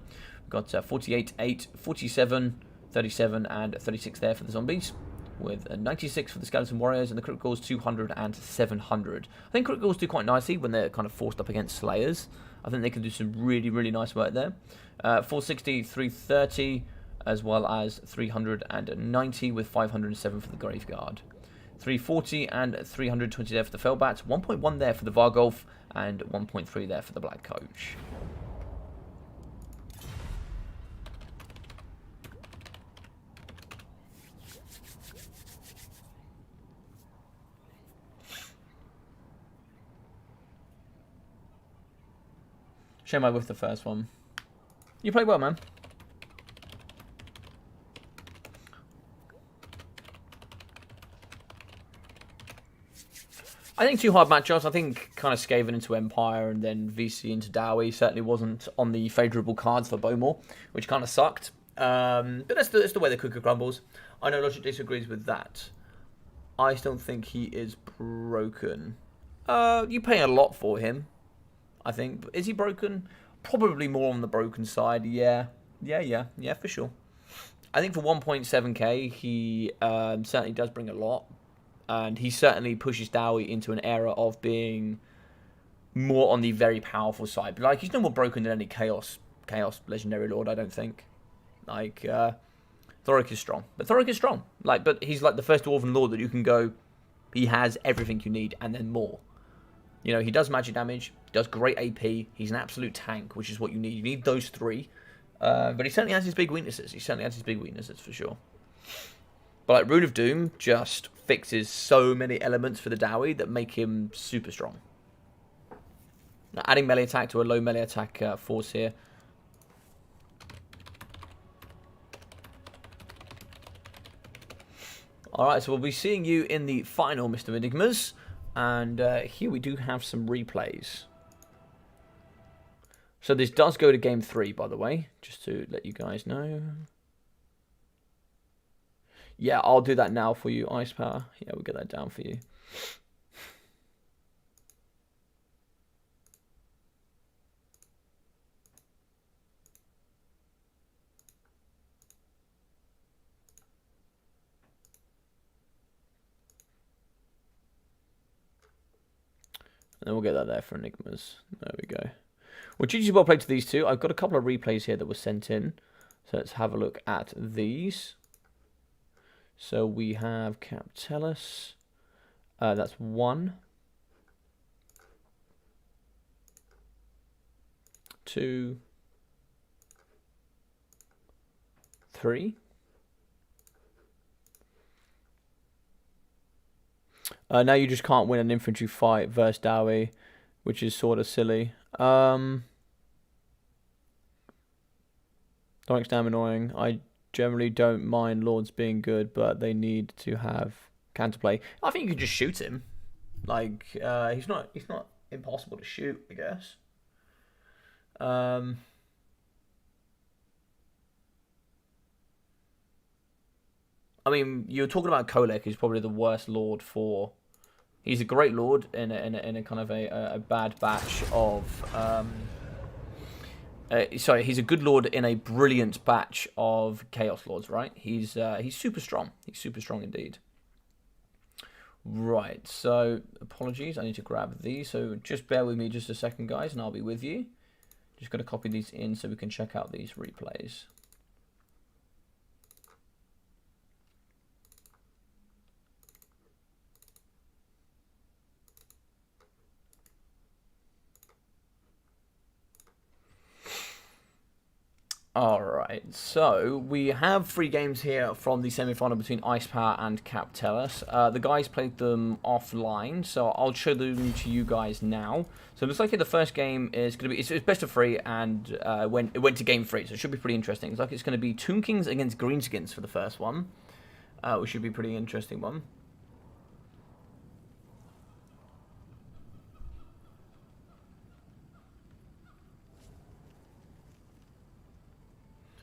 We've got 48, 8, 47, 37 and 36 there for the Zombies. With 96 for the Skeleton Warriors, and the Criticals 200 and 700. I think Criticals do quite nicely when they're kind of forced up against Slayers. I think they can do some really, really nice work there. 460, 330, as well as 390 with 507 for the Graveguard. 340 and 320 there for the Fellbats. 1.1 there for the Vargolf, and 1.3 there for the Black Coach. Shame I whiffed the first one. You played well, man. I think 2 hard matchups. I think kind of Skaven into Empire and then VC into Dowie certainly wasn't on the favourable cards for Bowmore, which kind of sucked. But that's the way the cookie crumbles. I know Logic disagrees with that. I still think he is broken. You pay a lot for him, I think. Is he broken? Probably more on the broken side. Yeah, for sure. I think for 1.7k, he certainly does bring a lot. And he certainly pushes Dowie into an era of being more on the very powerful side. But like, he's no more broken than any Chaos Legendary Lord, I don't think. Like, Thoric is strong. But Thoric is strong. Like, but he's like the first Dwarven Lord that you can go, he has everything you need and then more. You know, he does magic damage, does great AP, he's an absolute tank, which is what you need. You need those 3. But he certainly has his big weaknesses. For sure. But like, Rune of Doom just fixes so many elements for the Dowie that make him super strong. Now, adding melee attack to a low melee attack force here. Alright, so we'll be seeing you in the final, Mr. Enigmas. And here we do have some replays. So this does go to game 3, by the way, just to let you guys know. Yeah, I'll do that now for you, Ice Power. Yeah, we'll get that down for you. And then we'll get that there for Enigmas. There we go. Well, GG's well played to these two. I've got a couple of replays here that were sent in. So let's have a look at these. So we have Captellus. That's 1. 2. 3. Now you just can't win an infantry fight versus Dowie, which is sort of silly. Donic's damn annoying. I generally don't mind Lords being good, but they need to have counterplay. I think you could just shoot him. Like, he's not impossible to shoot, I guess. I mean, you're talking about Kolek, who's probably the worst Lord for... He's a great Lord in a kind of a bad batch of... sorry, he's a good Lord in a brilliant batch of Chaos Lords, right? He's super strong. He's super strong indeed. Right, so apologies, I need to grab these. So just bear with me just a second, guys, and I'll be with you. Just got to copy these in so we can check out these replays. Alright, so we have 3 games here from the semi-final between Ice Power and Captellus. The guys played them offline, so I'll show them to you guys now. So it looks like the first game is going to be, it's best of 3, and it went to game 3, so it should be pretty interesting. It's like it's going to be Tomb Kings against Greenskins for the first one, which should be a pretty interesting one.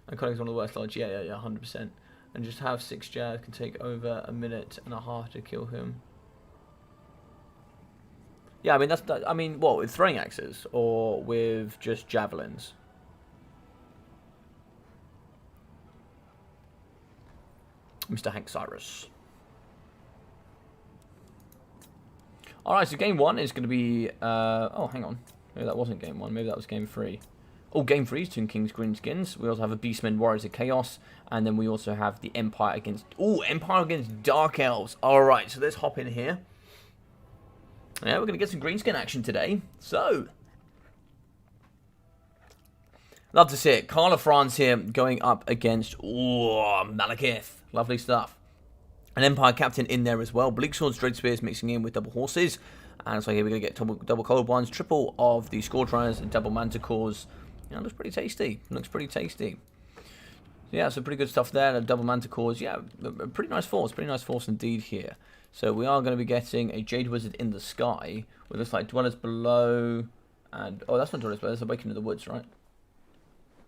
And Konik's one of the worst lords. Yeah, 100%. And just have 6 jabs can take over a minute and a half to kill him. Yeah, I mean I mean, what, with throwing axes or with just javelins? Mr. Hank Cyrus. All right, so game 1 is going to be. Oh, hang on. Maybe that wasn't game 1. Maybe that was game 3. Oh, game 3 is Tomb Kings, Greenskins. We also have a Beastmen, Warriors of Chaos. And then we also have the Empire against... Oh, Empire against Dark Elves. Alright, so let's hop in here. Yeah, we're going to get some Greenskin action today. So... Love to see it. Carla France here going up against... Oh, Malekith. Lovely stuff. An Empire Captain in there as well. Bleak Swords, Dread Spears mixing in with Double Horses. And so here we're going to get double cold ones, triple of the Scourge Runners, and double Manticores. Yeah, looks pretty tasty. Looks pretty tasty. So yeah, so pretty good stuff there. Double Manticores. Yeah, a pretty nice force. Pretty nice force indeed here. So we are going to be getting a Jade Wizard in the sky. With looks like Dwellers Below. And oh, that's not Dwellers Below. That's Awakening of the Woods, right?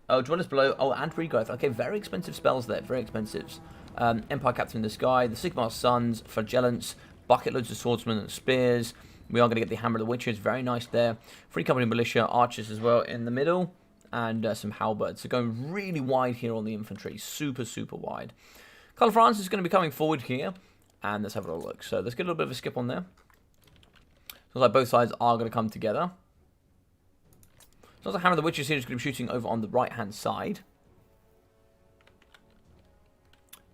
Oh, Dwellers Below. Oh, and Regrowth. Okay, very expensive spells there. Very expensive. Empire Captain in the sky. The Sigmar Suns. Flagellants. Bucket loads of Swordsmen and Spears. We are going to get the Hammer of the Witches. Very nice there. Free Company Militia. Archers as well in the middle. And some halberds. So going really wide here on the infantry. Super, super wide. Carl France is going to be coming forward here. And let's have a little look. So let's get a little bit of a skip on there. Looks like both sides are going to come together. So the Hammer of the Witches here is going to be shooting over on the right-hand side.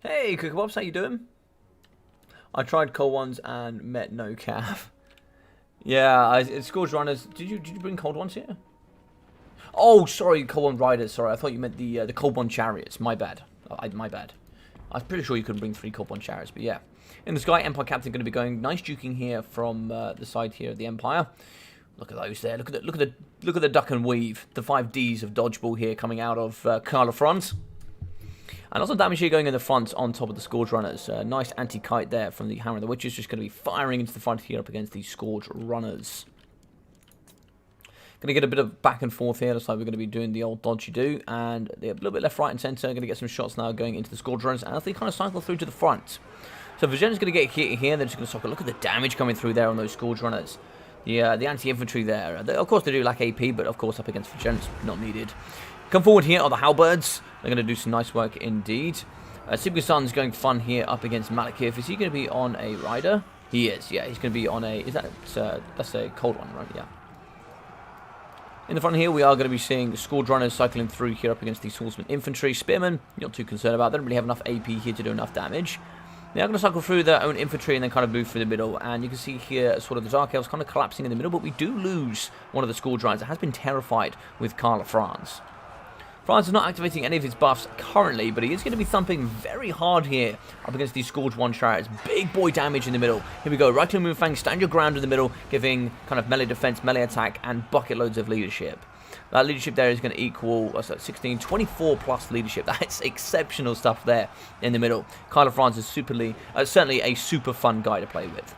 Hey, Cooker Bobs, how you doing? I tried cold ones and met no calf. Yeah, it's Scourge Runners. Did you bring cold ones here? Oh, sorry, cold one riders. Sorry, I thought you meant the cold one chariots. My bad. My bad. I was pretty sure you couldn't bring 3 cold one chariots, but yeah. In the sky, Empire Captain going to be going nice duking here from the side here of the Empire. Look at those there. Look at the duck and weave. The 5 Ds of dodgeball here coming out of Carla Front. And also damage here going in the front on top of the Scourge Runners. Nice anti-kite there from the Hammer of the Witches. Just going to be firing into the front here up against the Scourge Runners. Going to get a bit of back and forth here. Looks like we're going to be doing the old dodgy do. And a little bit left, right, and centre. Going to get some shots now going into the Scourge Runners. And as they kind of cycle through to the front. So Virginia's going to get hit here. They're just going to cycle. Look at the damage coming through there on those Scourge Runners. The anti-infantry there. Of course, they do lack AP, but of course, up against Virginia's not needed. Come forward here are the halberds. They're going to do some nice work indeed. Sigmar Sun's going fun here up against Malekith. Is he going to be on a rider? He is, yeah. He's going to be on a... that's a cold one, right? Yeah. In the front here, we are going to be seeing Scourge Runners cycling through here up against the Swordsman Infantry. Spearmen, not too concerned about. They don't really have enough AP here to do enough damage. They are going to cycle through their own infantry and then kind of move through the middle. And you can see here sort of the Dark Elves kind of collapsing in the middle. But we do lose one of the Scourge Runners. It has been terrified with Carla France. France is not activating any of his buffs currently, but he is going to be thumping very hard here up against these Scourge 1 chariots. Big boy damage in the middle. Here we go. Right click Moonfang, stand your ground in the middle, giving kind of melee defense, melee attack, and bucket loads of leadership. That leadership there is going to equal, what's that, 16, 24 plus leadership. That's exceptional stuff there in the middle. Carla France is certainly a super fun guy to play with.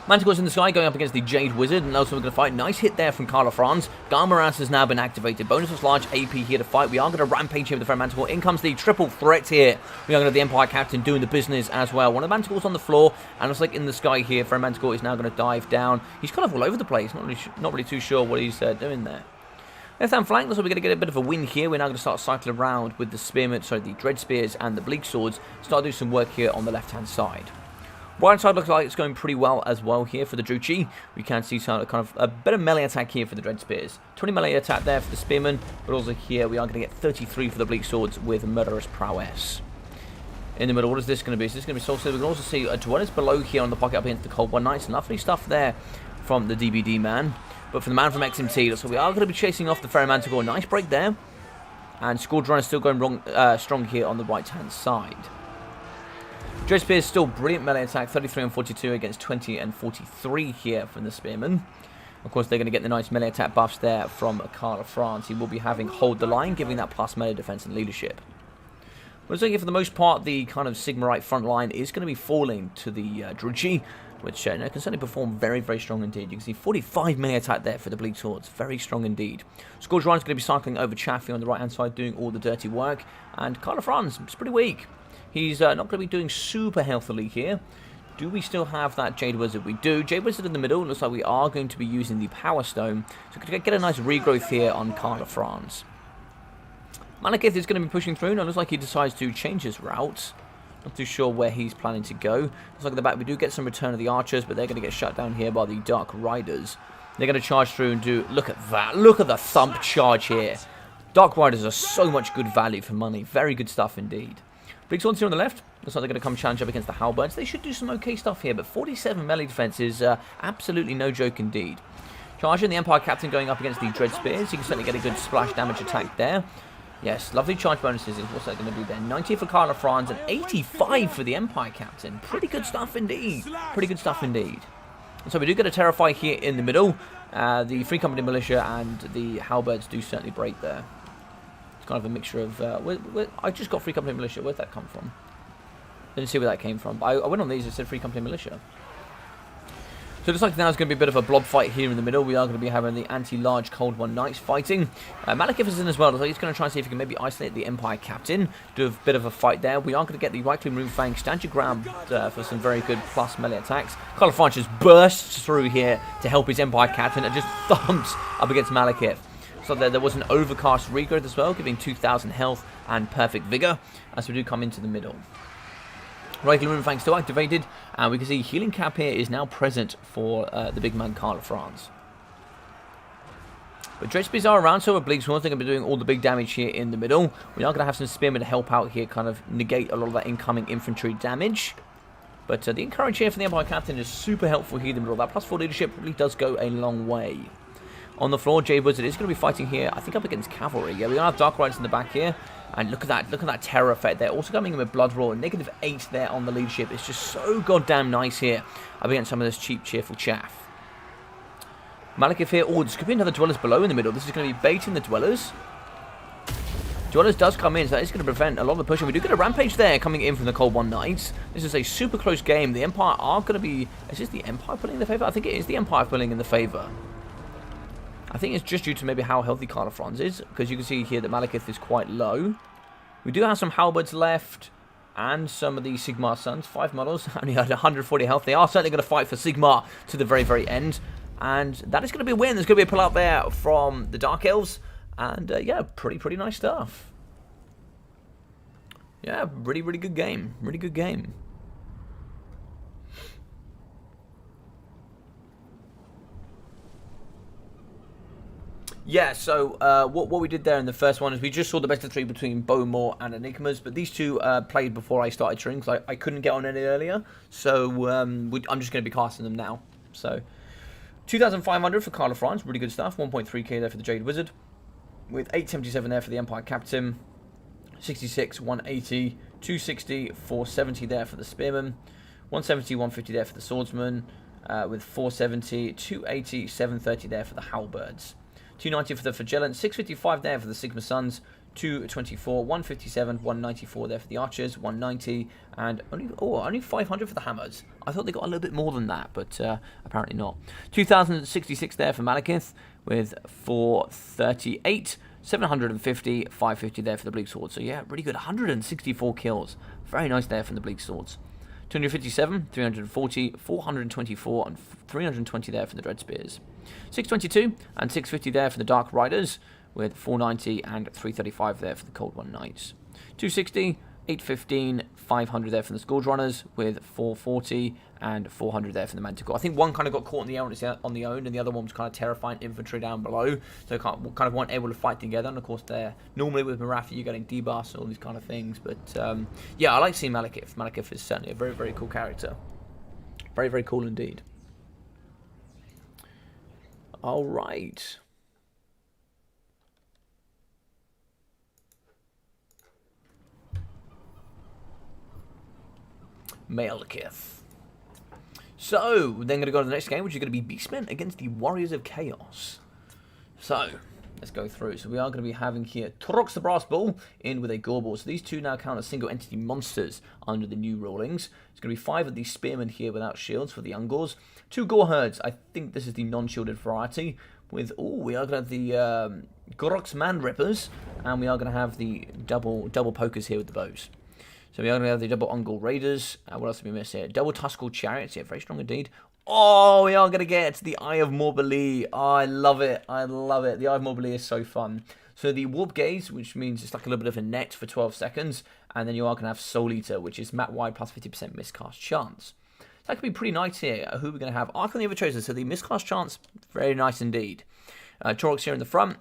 Manticore's in the sky going up against the Jade Wizard, and also we're going to fight. Nice hit there from Carla France. Garmaras has now been activated. Bonus of large AP here to fight. We are going to rampage here with the Fairy Manticore. In comes the triple threat here. We are going to have the Empire Captain doing the business as well. One of the Manticores on the floor, and looks like in the sky here, Fairy Manticore is now going to dive down. He's kind of all over the place. Not really too sure what he's doing there. Left-hand flank, looks like we're going to get a bit of a win here. We're now going to start cycling around with the the Dread Spears and the Bleak Swords. Start doing some work here on the left-hand side. Right side looks like it's going pretty well as well here for the Druchi. We can see some kind of a better melee attack here for the Dread Spears. 20 melee attack there for the Spearmen, but also here we are going to get 33 for the Bleak Swords with Murderous Prowess. In the middle, what is this going to be? Is this going to be Soul Silver? We can also see a Dwellers Below here on the pocket up against the Cold One Knights. Lovely stuff there from the DBD man. But for the man from XMT, so we are going to be chasing off the Fairy Manticore. Nice break there. And Scourge Runner still going strong here on the right-hand side. Dread Spears still brilliant melee attack, 33 and 42 against 20 and 43 here from the Spearmen. Of course, they're going to get the nice melee attack buffs there from Carla France. He will be having Hold the Line, giving that plus melee defense and leadership. But looks like for the most part, the kind of Sigmarite front line is going to be falling to the Druchi, which can certainly perform very, very strong indeed. You can see 45 melee attack there for the Bleak Swords. Very strong indeed. Scourge Ryan's going to be cycling over Chaffee on the right-hand side, doing all the dirty work. And Carla France is pretty weak. He's not going to be doing super healthily here. Do we still have that Jade Wizard? We do. Jade Wizard in the middle. Looks like we are going to be using the Power Stone. So we're going to get a nice regrowth here on Carla France. Malekith is going to be pushing through. Now, looks like he decides to change his route. Not too sure where he's planning to go. Looks like at the back we do get some return of the archers, but they're going to get shut down here by the Dark Riders. They're going to charge through and do... Look at that. Look at the thump charge here. Dark Riders are so much good value for money. Very good stuff indeed. Bleak Swords here on the left. Looks like they're going to come challenge up against the Halberds. They should do some okay stuff here, but 47 melee defense is absolutely no joke indeed. Charging the Empire Captain going up against the Dread Spears. You can certainly get a good splash damage attack there. Yes, lovely charge bonuses is what's that going to do there. 90 for Carla France and 85 for the Empire Captain. Pretty good stuff indeed. Pretty good stuff indeed. So we do get a Terrify here in the middle. The Free Company Militia and the Halberds do certainly break there. It's kind of a mixture of... I just got Free Company Militia. Where'd that come from? Didn't see where that came from. I went on these and said Free Company Militia. So it looks like now it's going to be a bit of a blob fight here in the middle. We are going to be having the anti-large Cold One Knights fighting. Malekith is in as well, so he's going to try and see if he can maybe isolate the Empire Captain. Do a bit of a fight there. We are going to get the Right-Click Moonfang stand your ground for some very good plus melee attacks. Califranch just bursts through here to help his Empire Captain and just thumps up against Malekith. So there was an overcast regrowth as well, giving 2,000 health and perfect vigor as we do come into the middle. Right-Click Moonfang still activated, and we can see Healing Cap here is now present for the big man Califranch. But Dread Spears are around, so Obliques Horns are going to be doing all the big damage here in the middle. We are going to have some Spearmen to help out here, kind of negate a lot of that incoming infantry damage. But the encourage here for the Empire Captain is super helpful here in the middle. That +4 leadership really does go a long way. On the floor, Jade Wizard is going to be fighting here, I think, up against Cavalry. Yeah, we have Dark Riders in the back here. And look at that terror effect there. Also coming in with Blood Roar. -8 there on the leadership. It's just so goddamn nice here up against some of this cheap, cheerful chaff. Malekith here. Oh, this could be another Dwellers below in the middle. This is going to be baiting the Dwellers. Dwellers does come in, so that is going to prevent a lot of the pushing. We do get a Rampage there coming in from the Cold One Knights. This is a super close game. The Empire are going to be... Is this the Empire pulling in the favour? I think it is the Empire pulling in the favour. I think it's just due to maybe how healthy Califranch is, because you can see here that Malekith is quite low. We do have some Halberds left, and some of the Sigmar Sons. 5 models, only had 140 health. They are certainly going to fight for Sigmar to the very, very end. And that is going to be a win. There's going to be a pull out there from the Dark Elves. And yeah, pretty nice stuff. Yeah, really, really good game. Really good game. Yeah, so what we did there in the first one is we just saw the best of 3 between Bowmore and Enigmas, but these two played before I started streaming because I couldn't get on any earlier, so I'm just going to be casting them now. So 2,500 for Califranch, really good stuff. 1.3k there for the Jade Wizard, with 877 there for the Empire Captain, 66, 180, 260, 470 there for the Spearman, 170, 150 there for the Swordsman, with 470, 280, 730 there for the Halberds. 290 for the Flagellants, 655 there for the Sigma Sons, 224, 157, 194 there for the Archers, 190, and only 500 for the Hammers. I thought they got a little bit more than that, but apparently not. 2,066 there for Malekith, with 438, 750, 550 there for the Bleak Swords. So yeah, really good, 164 kills. Very nice there from the Bleak Swords. 257, 340, 424, and 320 there for the Dread Spears. 622 and 650 there for the Dark Riders, with 490 and 335 there for the Cold One Knights. 260, 815, 500 there from the Scourge Runners, with 440 and 400 there from the Manticore. I think one kind of got caught in the air on the own, and the other one was kind of terrifying infantry down below, so kind of weren't able to fight together. And of course, they're normally with Marathi, you're getting debuffs and all these kind of things. But yeah, I like seeing Malekith. Malekith is certainly a very, very cool character. Very, very cool indeed. All right. Malekith. So, we're then going to go to the next game, which is going to be Beastmen against the Warriors of Chaos. So, let's go through. So, we are going to be having here Torox the Brass Bull in with a Gorbel. So, these two now count as single entity monsters under the new rulings. It's going to be 5 of these Spearmen here without shields for the Ungors. 2 Gore Herds. I think this is the non-shielded variety. With, we are going to have the Gorox Man Rippers, and we are going to have the double pokers here with the bows. So we are going to have the double Ungol Raiders. What else did we miss here? Double Tuscle Chariots. Yeah, very strong indeed. Oh, we are going to get the Eye of Morbilee. Oh, I love it. I love it. The Eye of Morbilee is so fun. So the Warp Gaze, which means it's like a little bit of a net for 12 seconds. And then you are going to have Soul Eater, which is map wide plus 50% miscast chance. So that could be pretty nice here. Who are we going to have? Archon the Overchosen. So the miscast chance, very nice indeed. Torox here in the front.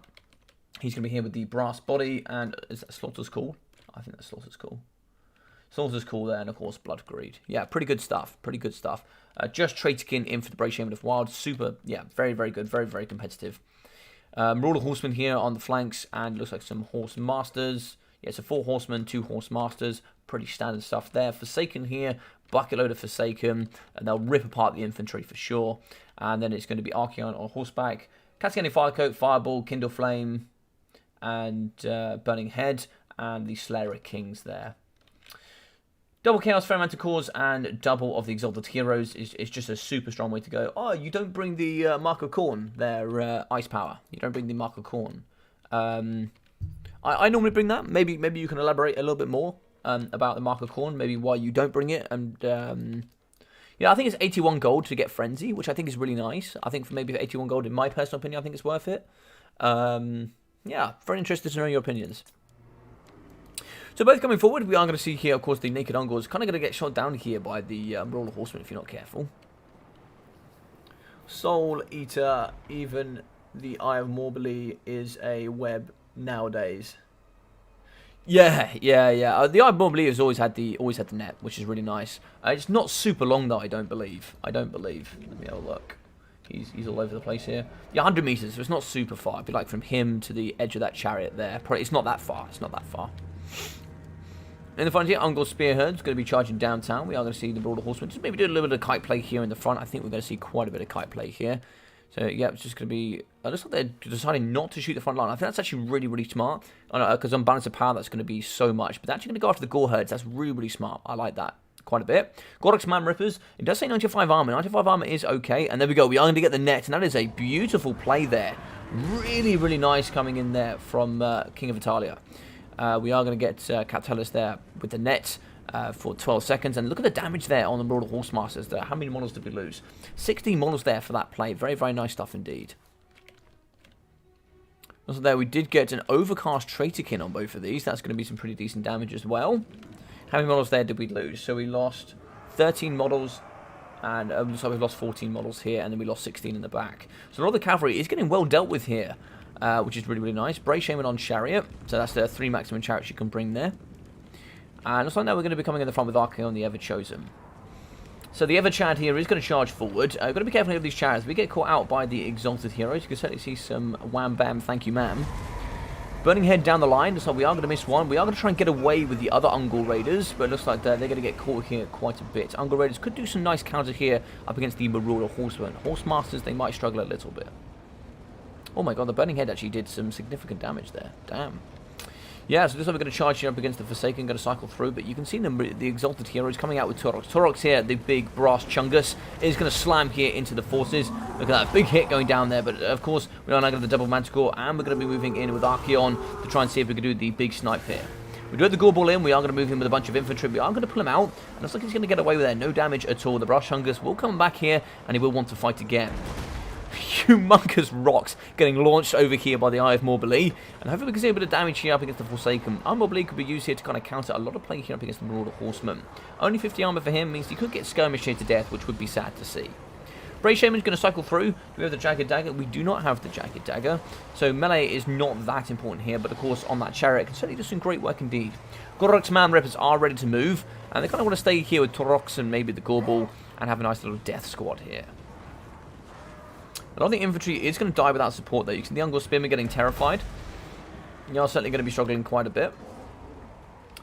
He's going to be here with the Brass Body. And is that Slaughter's Call? I think that's Slaughter's Call. Slaughter's Call there, and of course Blood Greed. Yeah, pretty good stuff. Pretty good stuff. Just Traitokin in for the Brave Shaman of Wild. Super, yeah, very, very good. Very, very competitive. Marauders Horsemen here on the flanks, and looks like some Horse Masters. Yeah, so 4 Horsemen, 2 Horse Masters. Pretty standard stuff there. Forsaken here, bucket load of Forsaken, and they'll rip apart the infantry for sure. And then it's going to be Archaon on horseback, Cascading Firecoat, Fireball, Kindle Flame, and Burning Head, and the Slayer of Kings there. Double Chaos, Fermented Cause, and double of the Exalted Heroes is just a super strong way to go. Oh, you don't bring the Mark of Khorne, their Ice Power. You don't bring the Mark of Khorne. I normally bring that. Maybe you can elaborate a little bit more about the Mark of Khorne, maybe why you don't bring it. And yeah, I think it's 81 gold to get Frenzy, which I think is really nice. I think for maybe 81 gold, in my personal opinion, I think it's worth it. Yeah, very interested to know your opinions. So both coming forward, we are going to see here, of course, the Naked Ungors kind of going to get shot down here by the Marauder Horsemen if you're not careful. Soul Eater, even the Eye of Morbely is a web nowadays. Yeah. The Eye of Morbely has always had the net, which is really nice. It's not super long though, I don't believe. Let me have a look. He's all over the place here. Yeah, 100 meters, so it's not super far. It'd be like from him to the edge of that chariot there. Probably, it's not that far. In the front here, Ungor Spearhead's going to be charging downtown. We are going to see the Marauder Horsemen. Just maybe do a little bit of kite play here in the front. I think we're going to see quite a bit of kite play here. So, yeah, it's just going to be... It looks like they're deciding not to shoot the front line. I think that's actually really, really smart. Because on Balance of Power, that's going to be so much. But they're actually going to go after the Gore Herds. That's really, really smart. I like that quite a bit. Gorok's Man Rippers. It does say 95 armor. 95 armor is okay. And there we go. We are going to get the net. And that is a beautiful play there. Really, really nice coming in there from King of Italia. We are going to get Captellus there with the net for 12 seconds. And look at the damage there on the Marauder Horsemasters there. How many models did we lose? 16 models there for that play. Very, very nice stuff indeed. Also there, we did get an Overcast Traitorkin on both of these. That's going to be some pretty decent damage as well. How many models there did we lose? So we lost 13 models. And looks like we've lost 14 models here. And then we lost 16 in the back. So a lot of the cavalry is getting well dealt with here. Which is really, really nice. Brave Shaman on Chariot. So that's the 3 maximum chariots you can bring there. And looks like now we're going to be coming in the front with Archaon, the Ever-Chosen. So the Ever-Chad here is going to charge forward. Got to be careful of these chariots. If we get caught out by the Exalted Heroes, you can certainly see some wham bam, thank you ma'am. Burning Head down the line. Looks like we are going to miss one. We are going to try and get away with the other Ungor Raiders. But it looks like they're going to get caught here quite a bit. Ungor Raiders could do some nice counter here up against the Marauder Horsemen. Horsemasters, they might struggle a little bit. Oh my god, the Burning Head actually did some significant damage there. Damn. Yeah, so this time we're going to charge here up against the Forsaken, going to cycle through, but you can see the Exalted Heroes coming out with Turox. Turox here, the big brass chungus, is going to slam here into the forces. Look at that, big hit going down there, but of course, we are now going to the double Manticore, and we're going to be moving in with Archaon to try and see if we can do the big snipe here. We do have the Gore Ball in, we are going to move in with a bunch of infantry, we are going to pull him out, and it looks like he's going to get away with that, no damage at all. The brass chungus will come back here, and he will want to fight again. Humongous rocks getting launched over here by the Eye of Morbely, and hopefully we can see a bit of damage here up against the Forsaken. Eye of Morbely could be used here to kind of counter a lot of play here up against the Marauder Horsemen. Only 50 armor for him means he could get skirmished here to death, which would be sad to see. Brave Shaman's going to cycle through. Do we have the Jagged Dagger? We do not have the Jagged Dagger, so melee is not that important here, but of course on that chariot can certainly do some great work indeed. Gorok's Man Rippers are ready to move, and they kind of want to stay here with Turox and maybe the Gore Ball and have a nice little death squad here. A lot of the infantry is going to die without support though. You can see the Ungor Spearmen getting terrified. You are certainly going to be struggling quite a bit.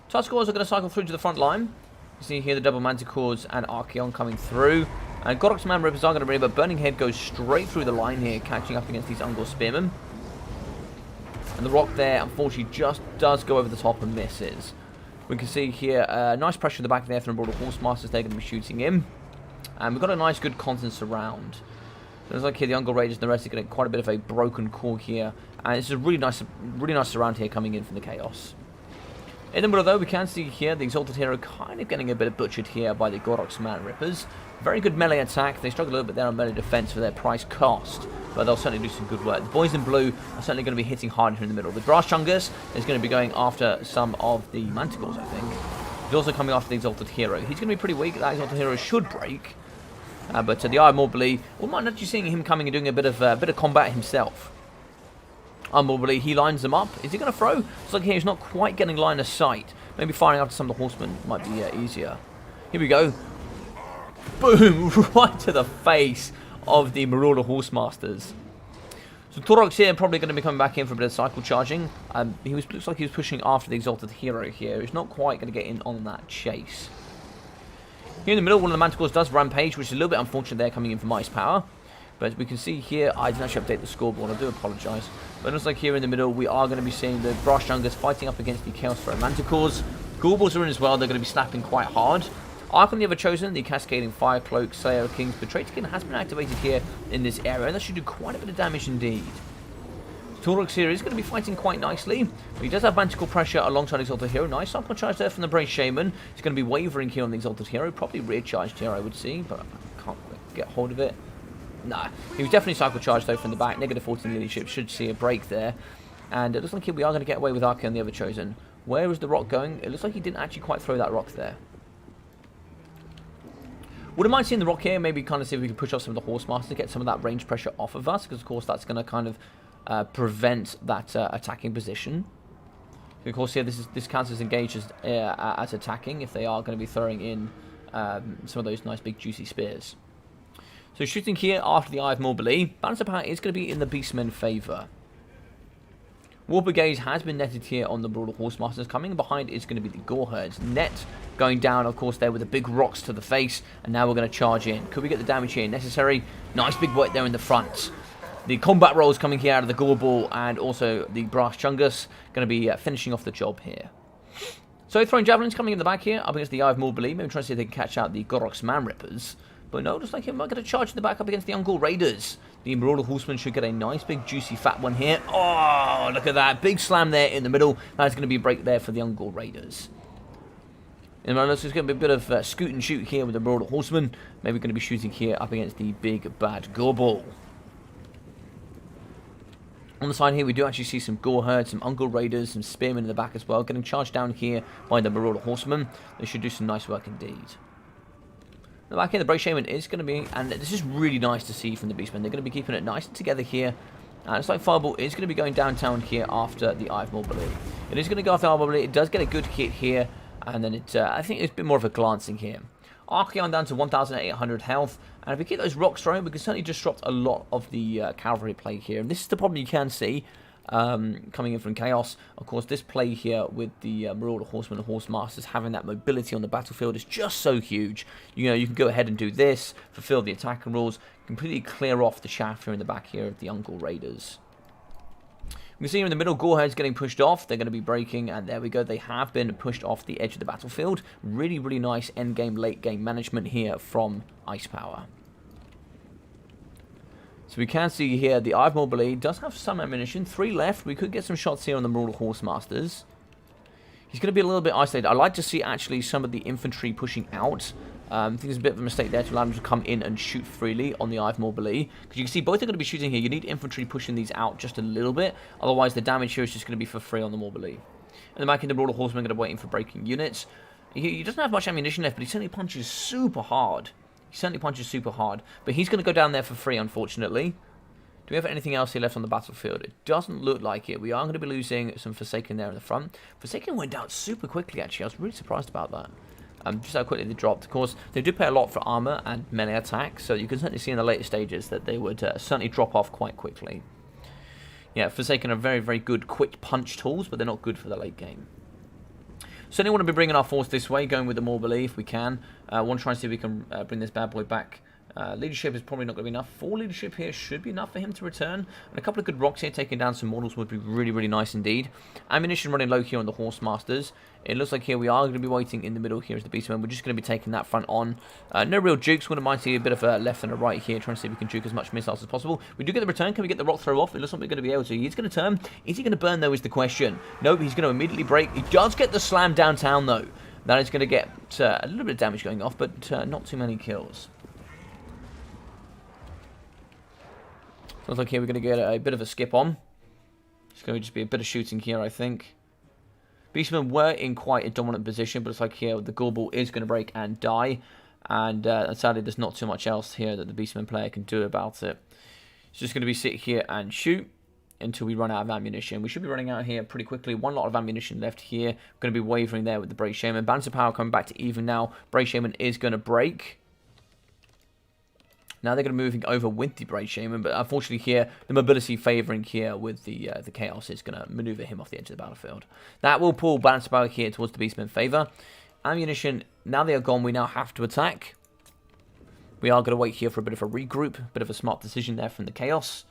Tuskors are going to cycle through to the front line. You see here the double Manticores and Archaon coming through. And Gorok's Man Rippers are going to bring, but Burning Head goes straight through the line here, catching up against these Ungor Spearmen. And the rock there, unfortunately, just does go over the top and misses. We can see here nice pressure in the back there from the Marauder Horsemasters. They're going to be shooting in. And we've got a nice, good constant surround. Looks like here the Ungor Raiders and the rest are getting quite a bit of a broken core here. And it's a really nice surround here coming in from the Chaos. In the middle though, we can see here the Exalted Hero kind of getting a bit butchered here by the Gorok's Man Rippers. Very good melee attack. They struggle a little bit there on melee defense for their price cost, but they'll certainly do some good work. The boys in blue are certainly going to be hitting hard here in the middle. The Brass Chungus is going to be going after some of the Manticores, I think. He's also coming after the Exalted Hero. He's going to be pretty weak. That Exalted Hero should break. But the Eye of Morbely, we might actually seeing him coming and doing a bit of combat himself. Eye of Morbely, he lines them up. Is he going to throw? It's like he's not quite getting line of sight. Maybe firing after some of the horsemen might be easier. Here we go. Boom! Right to the face of the Marauder Horsemasters. So Turox here probably going to be coming back in for a bit of cycle charging. Looks like he was pushing after the Exalted Hero here. He's not quite going to get in on that chase. Here in the middle, one of the Manticores does rampage, which is a little bit unfortunate there coming in from Ice Power. But as we can see here, I didn't actually update the scoreboard, I do apologise. But it looks like here in the middle, we are going to be seeing the Brass Jungers fighting up against the Chaos Throw Manticores. Ghoulballs are in as well, they're going to be slapping quite hard. Ark on the Ever Chosen, the Cascading Fire Cloak, Slayer of Kings, Betrayed has been activated here in this area, and that should do quite a bit of damage indeed. Torux here is going to be fighting quite nicely, but he does have Manticore Pressure alongside Exalted Hero. Nice cycle charge there from the Brave Shaman. He's going to be wavering here on the Exalted Hero, probably rear charged here I would see, but I can't get hold of it. Nah, he was definitely cycle charged though from the back. Negative 14 leadership, should see a break there. And it looks like we are going to get away with Ark on the Ever Chosen. Where is the rock going? It looks like he didn't actually quite throw that rock there. Wouldn't mind seeing the rock here, maybe kind of see if we can push off some of the Horsemasters to get some of that range pressure off of us, because of course that's going to kind of prevent that attacking position. Of course, here this counts as engaged as attacking if they are going to be throwing in some of those nice big juicy spears. So shooting here after the Eye of Morbilee, balance of power is going to be in the Beastmen favour. War Brigade has been netted here on the Broader Horsemasters. Coming behind is going to be the Gore Herds. Net going down, of course, there with the big rocks to the face, and now we're going to charge in. Could we get the damage here necessary? Nice big weight there in the front. The combat rolls coming here out of the Gore Ball, and also the Brass Chungus going to be finishing off the job here. So throwing javelins coming in the back here, up against the Eye of Morbilee. Maybe trying to see if they can catch out the Gorok's Man Rippers. But no, just like him, might get a charge in the back up against the Ungol Raiders. The Marauder Horsemen should get a nice, big, juicy, fat one here. Oh, look at that. Big slam there in the middle. That's going to be a break there for the Ungol Raiders. And there's going to be a bit of scoot and shoot here with the Marauder Horsemen. Maybe going to be shooting here up against the big, bad Gorball. On the side here, we do actually see some Gore Herds, some Ungol Raiders, some Spearmen in the back as well. Getting charged down here by the Marauder Horsemen. They should do some nice work indeed. The back here, the Brave Shaman is going to be, and this is really nice to see from the Beastmen. They're going to be keeping it nice and together here. And it's like Fireball is going to be going downtown here after the Eye of Morbilee. It is going to go after the Eye of Morbilee. It does get a good hit here, and then it, I think it's a bit more of a glancing here. Archeon down to 1,800 health, and if we keep those rocks thrown, we can certainly disrupt a lot of the cavalry play here. And this is the problem you can see. Coming in from Chaos. Of course, this play here with the Marauder Horsemen and Horsemasters having that mobility on the battlefield is just so huge. You know, you can go ahead and do this, fulfill the attacking rules, completely clear off the shaft here in the back here of the Ungol Raiders. We can see here in the middle, Gorehead's getting pushed off. They're going to be breaking, and there we go. They have been pushed off the edge of the battlefield. Really, really nice end-game, late-game management here from Ice Power. So we can see here the Eye of Morbilee does have some ammunition. 3 left. We could get some shots here on the Marauder Horsemasters. He's going to be a little bit isolated. I'd like to see actually some of the infantry pushing out. I think there's a bit of a mistake there to allow them to come in and shoot freely on the Eye of Morbilee. Because you can see both are going to be shooting here. You need infantry pushing these out just a little bit. Otherwise the damage here is just going to be for free on the Morbilee. And the back end, the Marauder Horsemen are going to be waiting for breaking units. He doesn't have much ammunition left, but he certainly punches super hard. He certainly punches super hard. But he's going to go down there for free, unfortunately. Do we have anything else here left on the battlefield? It doesn't look like it. We are going to be losing some Forsaken there in the front. Forsaken went down super quickly, actually. I was really surprised about that. Just how quickly they dropped. Of course, they do pay a lot for armor and melee attack, so you can certainly see in the later stages that they would certainly drop off quite quickly. Yeah, Forsaken are very, very good quick punch tools, but they're not good for the late game. Certainly want to be bringing our force this way, going with the Morbilee if we can. Want to try and see if we can bring this bad boy back. Leadership is probably not going to be enough. 4 leadership here should be enough for him to return. And a couple of good rocks here taking down some models would be really, really nice indeed. Ammunition running low here on the Horsemasters. It looks like here we are going to be waiting in the middle here as the Beastmen. We're just going to be taking that front on. No real jukes. Wouldn't mind seeing a bit of a left and a right here, trying to see if we can juke as much missiles as possible. We do get the return. Can we get the rock throw off? It looks like we're going to be able to. He's going to turn. Is he going to burn though is the question. Nope, he's going to immediately break. He does get the slam downtown though. That is going to get a little bit of damage going off, but not too many kills. Looks like here we're going to get a bit of a skip on. It's going to just be a bit of shooting here, I think. Beastmen were in quite a dominant position, but it's like here the Gorball is going to break and die. And sadly, there's not too much else here that the Beastmen player can do about it. It's just going to be sit here and shoot until we run out of ammunition. We should be running out here pretty quickly. One lot of ammunition left here. We're going to be wavering there with the Brave Shaman. Balance of power coming back to even now. Brave Shaman is going to break. Now they're going to be moving over with the Brave Shaman, but unfortunately here, the mobility favouring here with the Chaos is going to manoeuvre him off the edge of the battlefield. That will pull balance of power here towards the Beastmen favour. Ammunition, now they are gone, we now have to attack. We are going to wait here for a bit of a regroup. Bit of a smart decision there from the Chaos.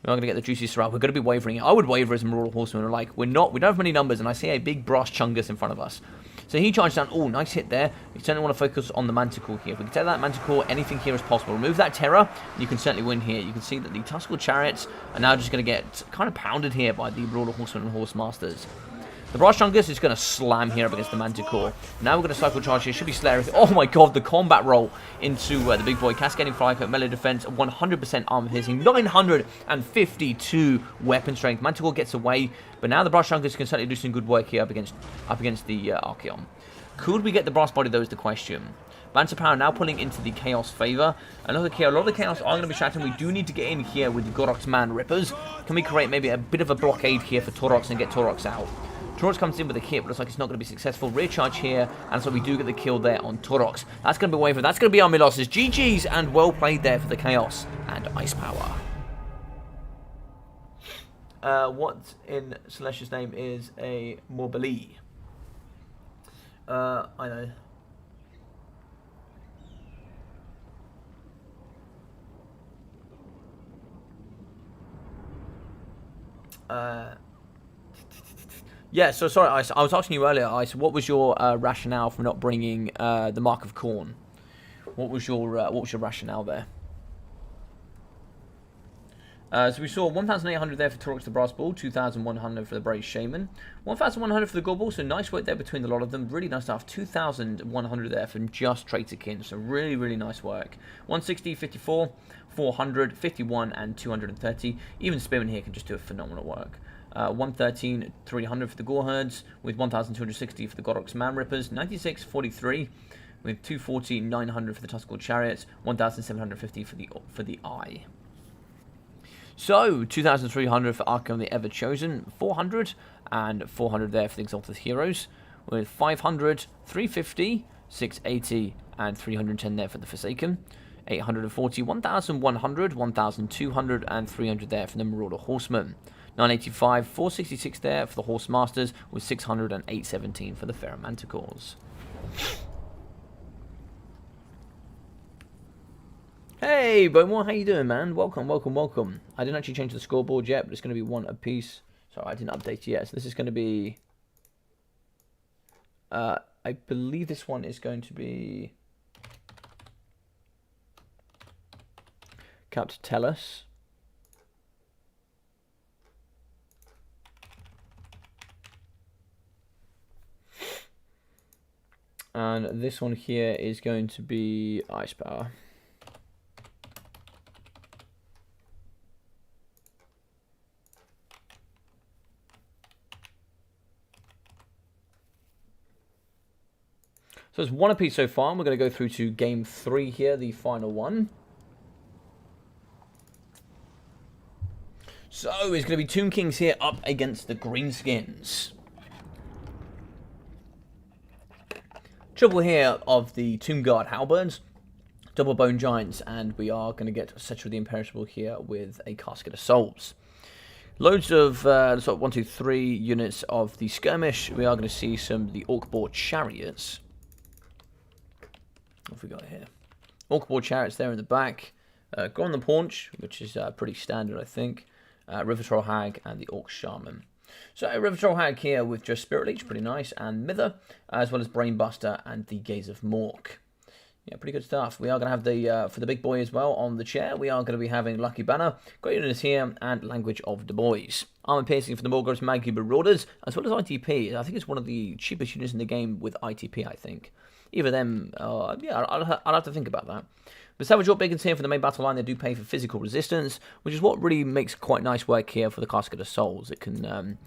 We're not going to get the juicy Sorrel. We're going to be wavering. I would waver as a Marauder Horseman. Like, we don't have many numbers, and I see a big brass Chungus in front of us. So he charged down. Oh, nice hit there. We certainly want to focus on the Manticore here. If we can take that Manticore, anything here is possible. Remove that Terror, you can certainly win here. You can see that the Tuskal Chariots are now just going to get kind of pounded here by the Marauder Horsemen and Horse Masters. The Brass Chungus is going to slam here up against the Manticore. Now we're going to cycle charge here. Should be Slayer. Oh my god, the combat roll into the big boy. Cascading Fire Coat, melee defense, 100% armor piercing, 952 weapon strength. Manticore gets away, but now the Brass Chungus can certainly do some good work here up against the Archaeon. Could we get the Brass Body though is the question. Banter Power now pulling into the Chaos favor. A lot of the Chaos are going to be shouting. We do need to get in here with the Gorok's Man Rippers. Can we create maybe a bit of a blockade here for Taurox and get Taurox out? Taurox comes in with a hit, but looks like it's not going to be successful. Rear charge here, and so we do get the kill there on Taurox. That's going to be waver. That's going to be our losses. GG's, and well played there for the Chaos and Ice Power. What in Celestia's name is a Morbali? I know. Yeah, so sorry, Ice. I was asking you earlier, Ice. What was your rationale for not bringing the Mark of Khorne? What was your rationale there? So we saw 1,800 there for Taurox the Brass Bull, 2,100 for the Brave Shaman, 1,100 for the Gobble. So nice work there between a lot of them. Really nice stuff. 2,100 there from just Traitorkin. So really, really nice work. 160, 54, 400, 51, and 230. Even Spearman here can just do a phenomenal work. 113, 300 for the Goreherds, with 1,260 for the Gorok's Man Rippers, 96, 43, with 240, 900 for the Tuskal Chariots, 1,750 for the Eye. So 2,300 for Archaeon the Ever Chosen, 400 and 400 there for the Exalted Heroes, with 500, 350, 680, and 310 there for the Forsaken. 840, 1,100, 1,200, and 300 there for the Marauder Horsemen. 985, 466 there for the Horse Masters, with 600 and 817 for the Fair Manticores. Hey, Beaumont, how you doing, man? Welcome, welcome, welcome. I didn't actually change the scoreboard yet, but it's going to be one apiece. Sorry, I didn't update yet. So this is going to be... I believe this one is going to be... Capt Tellus. And this one here is going to be Ice Power. So it's one apiece so far, and we're going to go through to game 3 here, the final one. So it's going to be Tomb Kings here up against the Greenskins. Trouble here of the Tomb Guard Halberds, Double Bone Giants, and we are going to get Cetera the Imperishable here with a Casket of Souls. Loads of sort of 1, 2, 3 units of the Skirmish. We are going to see some of the Orc-Boar Chariots. What have we got here? Orc-Boar Chariots there in the back. Go on the Paunch, which is pretty standard, I think. River Troll Hag and the Orc Shaman. So River Troll Hag here with just Spirit Leech, pretty nice, and Mither, as well as Brainbuster and the Gaze of Mork. Yeah, pretty good stuff. We are going to have the, for the big boy as well, on the chair, we are going to be having Lucky Banner, Great Units here, and Language of the Boys. Armor Piercing for the Morgos Maggie Marauders, as well as ITP. I think it's one of the cheapest units in the game with ITP, I think. Either them, yeah, I'll have to think about that. The Savage Orc Bacons here for the main battle line, they do pay for physical resistance, which is what really makes quite nice work here for the Casket of Souls. It can,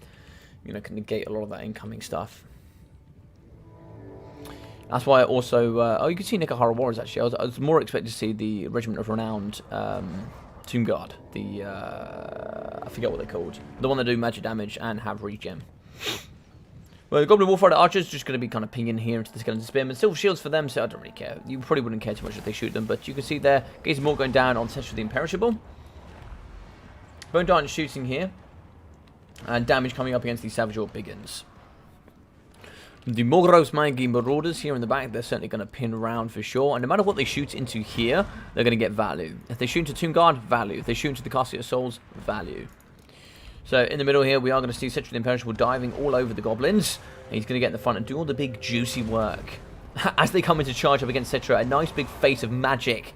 you know, can negate a lot of that incoming stuff. That's why I also, oh, you can see Nikahara Warriors actually. I was more expected to see the Regiment of Renowned Tomb Guard. The, I forget what they're called. The one that do magic damage and have regen. Well, the Goblin Warfighter Archers just going to be kind of pinging here into the Skeleton Spearmen. Silver Shields for them, so I don't really care. You probably wouldn't care too much if they shoot them, but you can see there, Gaze of Mork going down on Cetera the Imperishable. Bone Giant shooting here. And damage coming up against the Savage Orc Biggins. The Morgros Mangi Marauders here in the back, they're certainly going to pin around for sure. And no matter what they shoot into here, they're going to get value. If they shoot into Tomb Guard, value. If they shoot into the Casket of Souls, value. So in the middle here, we are going to see Citra the Imperishable diving all over the Goblins. And he's going to get in the front and do all the big juicy work. As they come into charge up against Citra, a nice big face of magic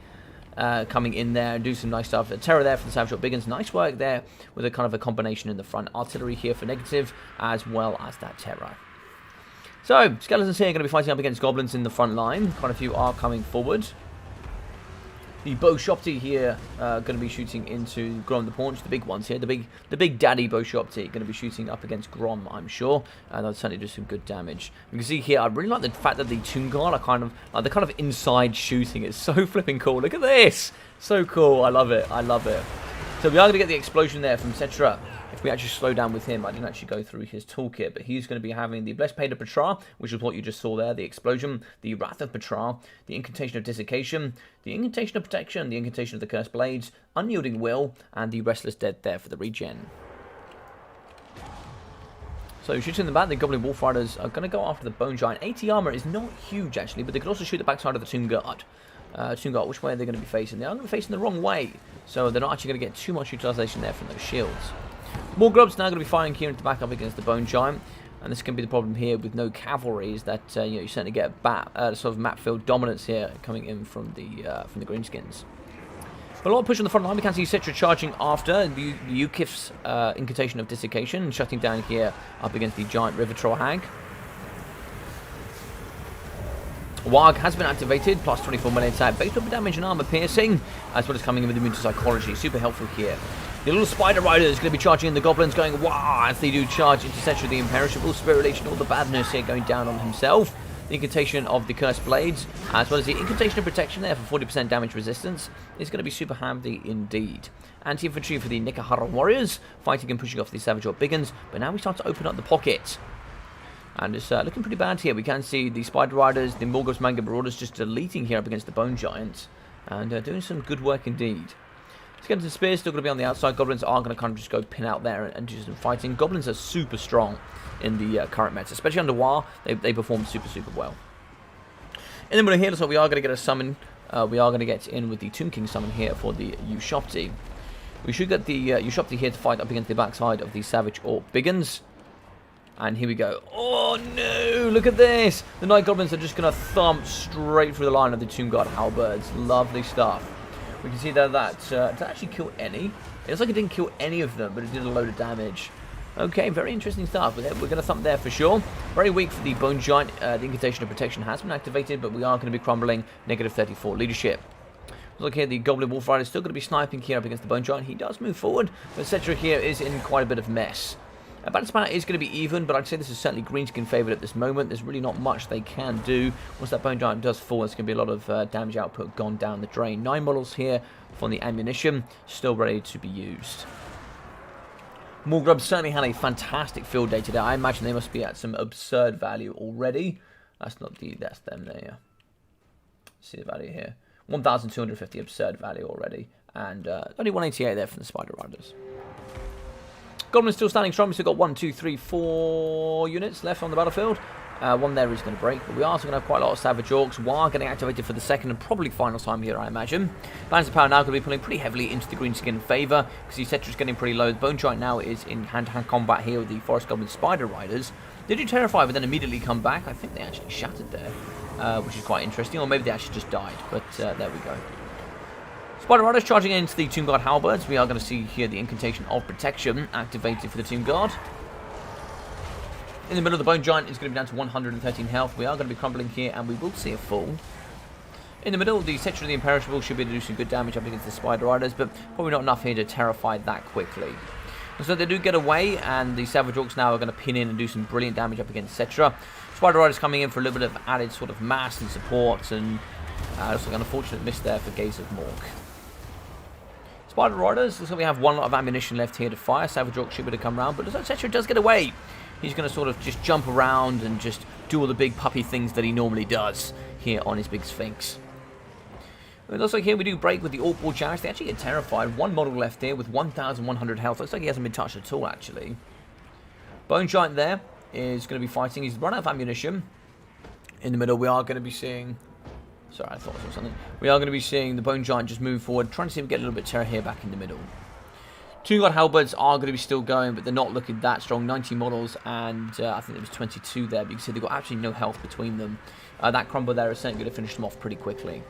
coming in there and do some nice stuff. Terror there for the Savage Biggins. Nice work there with a kind of a combination in the front. Artillery here for negative, as well as that Terror. So, Skeletons here are going to be fighting up against Goblins in the front line. Quite a few are coming forward. The Bow Shopti here going to be shooting into Grom the Paunch, the big ones here. The big daddy Bow Shopti going to be shooting up against Grom, I'm sure. And that'll certainly do some good damage. You can see here, I really like the fact that the Tomb Guard are kind of, like the kind of inside shooting. It's so flipping cool. Look at this. So cool. I love it. I love it. So we are going to get the explosion there from Citra. If we actually slow down with him, I didn't actually go through his toolkit, but he's going to be having the Blessed Paid of Petra, which is what you just saw there, the explosion, the Wrath of Petra, the Incantation of Desiccation, the Incantation of Protection, the Incantation of the Cursed Blades, Unyielding Will, and the Restless Dead there for the regen. So shooting in the back, the Goblin Wolf Riders are going to go after the Bone Giant. 80 armor is not huge actually, but they can also shoot the backside of the Tomb Guard. Tomb Guard, which way are they going to be facing? They are going to be facing the wrong way, so they're not actually going to get too much utilization there from those shields. More Grubs now going to be firing here into back up against the Bone Giant, and this can be the problem here with no cavalry, is that you certainly get sort of map field dominance here coming in from the Greenskins. But a lot of push on the front line. We can see Citra charging after the Yukif's Incantation of Desiccation and shutting down here up against the giant River Troll Hag. Warg has been activated, plus 24 melee attack, base weapon damage and armor piercing, as well as coming in with immune to psychology. Super helpful here. The little Spider Rider is going to be charging in the Goblins, going wow as they do charge into Citra the Imperishable. Spirit Relation, all the badness here going down on himself. The Incantation of the Cursed Blades, as well as the Incantation of Protection there for 40% damage resistance, is going to be super handy indeed. Anti-infantry for the Nikahara Warriors, fighting and pushing off the Savage Biggins, but now we start to open up the pocket. And it's looking pretty bad here. We can see the Spider Riders, the Morgos Manga Marauders just deleting here up against the Bone Giants. And doing some good work indeed. Skeleton Spears still going to be on the outside. Goblins are going to kind of just go pin out there and do some fighting. Goblins are super strong in the current meta. Especially under War, they perform super well. In the middle here, looks like we are going to get a summon. We are going to get in with the Tomb King summon here for the Ushopti. We should get the Ushopti here to fight up against the backside of the Savage Orc Biggins. And here we go. Oh no, look at this. The Night Goblins are just going to thump straight through the line of the Tomb Guard Halberds. Lovely stuff. We can see that did actually kill any. It looks like it didn't kill any of them, but it did a load of damage. Okay, very interesting stuff. We're going to thump there for sure. Very weak for the Bone Giant. The Incantation of Protection has been activated, but we are going to be crumbling negative 34 leadership. Look here, the Goblin Wolf Rider is still going to be sniping here up against the Bone Giant. He does move forward, but Citra here is in quite a bit of mess. Balance power is going to be even, but I'd say this is certainly Greenskin favoured at this moment. There's really not much they can do. Once that Bone Giant does fall, there's going to be a lot of damage output gone down the drain. 9 models here from the ammunition, still ready to be used. Morgrubs certainly had a fantastic field day today. I imagine they must be at some absurd value already. That's them there. See the value here. 1,250 absurd value already. And only 188 there from the Spider Riders. Goblins still standing strong. We've still got 1, 2, 3, 4 units left on the battlefield. One there is going to break, but we are also going to have quite a lot of Savage Orcs. War getting activated for the second and probably final time here, I imagine. Balance of power now going to be pulling pretty heavily into the Greenskin favour, because the Cetra's getting pretty low. The Bone Giant now is in hand-to-hand combat here with the Forest Goblin Spider Riders. They do terrify, but then immediately come back. I think they actually shattered there, which is quite interesting, or maybe they actually just died, but there we go. Spider Riders charging into the Tomb Guard Halberds. We are going to see here the Incantation of Protection activated for the Tomb Guard. In the middle of the Bone Giant is going to be down to 113 health. We are going to be crumbling here, and we will see a fall. In the middle, the Citra of the Imperishable should be able to do some good damage up against the Spider Riders, but probably not enough here to terrify that quickly. And so they do get away, and the Savage Orcs now are going to pin in and do some brilliant damage up against Citra. Spider Riders coming in for a little bit of added sort of mass and support, and also an unfortunate miss there for Gaze of Mork. Spider Riders, looks like we have one lot of ammunition left here to fire. Savage Orc should be able to come around, but Citra does get away. He's going to sort of just jump around and just do all the big puppy things that he normally does here on his big Sphinx. It looks like here we do break with the Orc Ball Challenge. They actually get terrified. One model left here with 1,100 health. Looks like he hasn't been touched at all, actually. Bone Giant there. is going to be fighting. He's run out of ammunition. In the middle, we are going to be seeing... Sorry, I thought I saw something. We are going to be seeing the Bone Giant just move forward, trying to see him get a little bit terror here back in the middle. Two God Halberds are going to be still going, but they're not looking that strong. 90 models, and I think there was 22 there, but you can see they've got absolutely no health between them. That crumble there is certainly going to finish them off pretty quickly.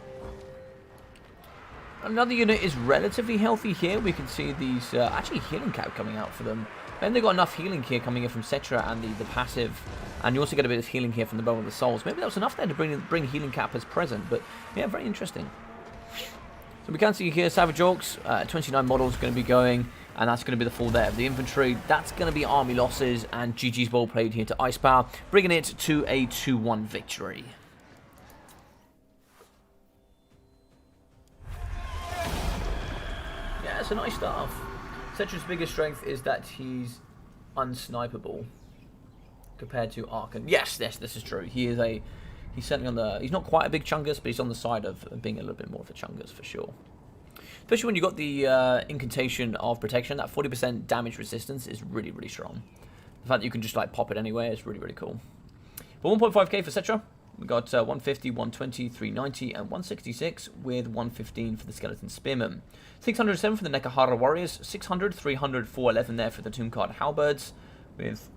Another unit is relatively healthy here. We can see these, actually healing cap coming out for them. Then they've got enough healing here coming in from Cetra and the passive. And you also get a bit of healing here from the Bone of the Souls. Maybe that was enough there to bring healing cap as present. But yeah, very interesting. So we can see here Savage Orcs, 29 models going to be going. And that's going to be the full there of the infantry. That's going to be army losses. And GG's well played here to Ice Power, bringing it to a 2-1 victory. Yeah, it's a nice start. Cetra's biggest strength is that he's unsnipeable compared to Arkan. Yes, this is true. He's certainly on the... He's not quite a big chungus, but he's on the side of being a little bit more of a chungus for sure. Especially when you got the incantation of protection, that 40% damage resistance is really, really strong. The fact that you can just like pop it anywhere is really, really cool. But 1.5k for Cetra. We got 150, 120, 390, and 166 with 115 for the Skeleton Spearmen. 607 for the Nekahara Warriors. 600, 300, 411 there for the Tombcard Halberds. With,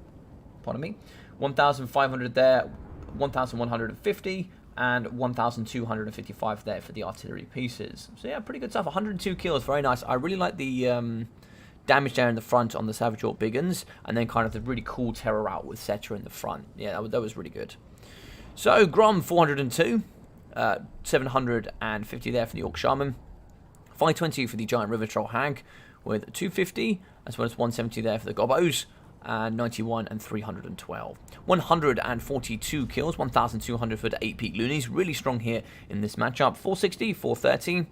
pardon me, 1,500 there, 1,150, and 1,255 there for the artillery pieces. So yeah, pretty good stuff. 102 kills, very nice. I really like the damage there in the front on the Savage Orc Biggins, and then kind of the really cool terror out with Cetra in the front. Yeah, that was really good. So, Grom, 402, 750 there for the Orc Shaman, 520 for the Giant River Troll Hag, with 250, as well as 170 there for the Gobos, and 91 and 312. 142 kills, 1,200 for the 8-peak Loonies, really strong here in this matchup. 460, 430,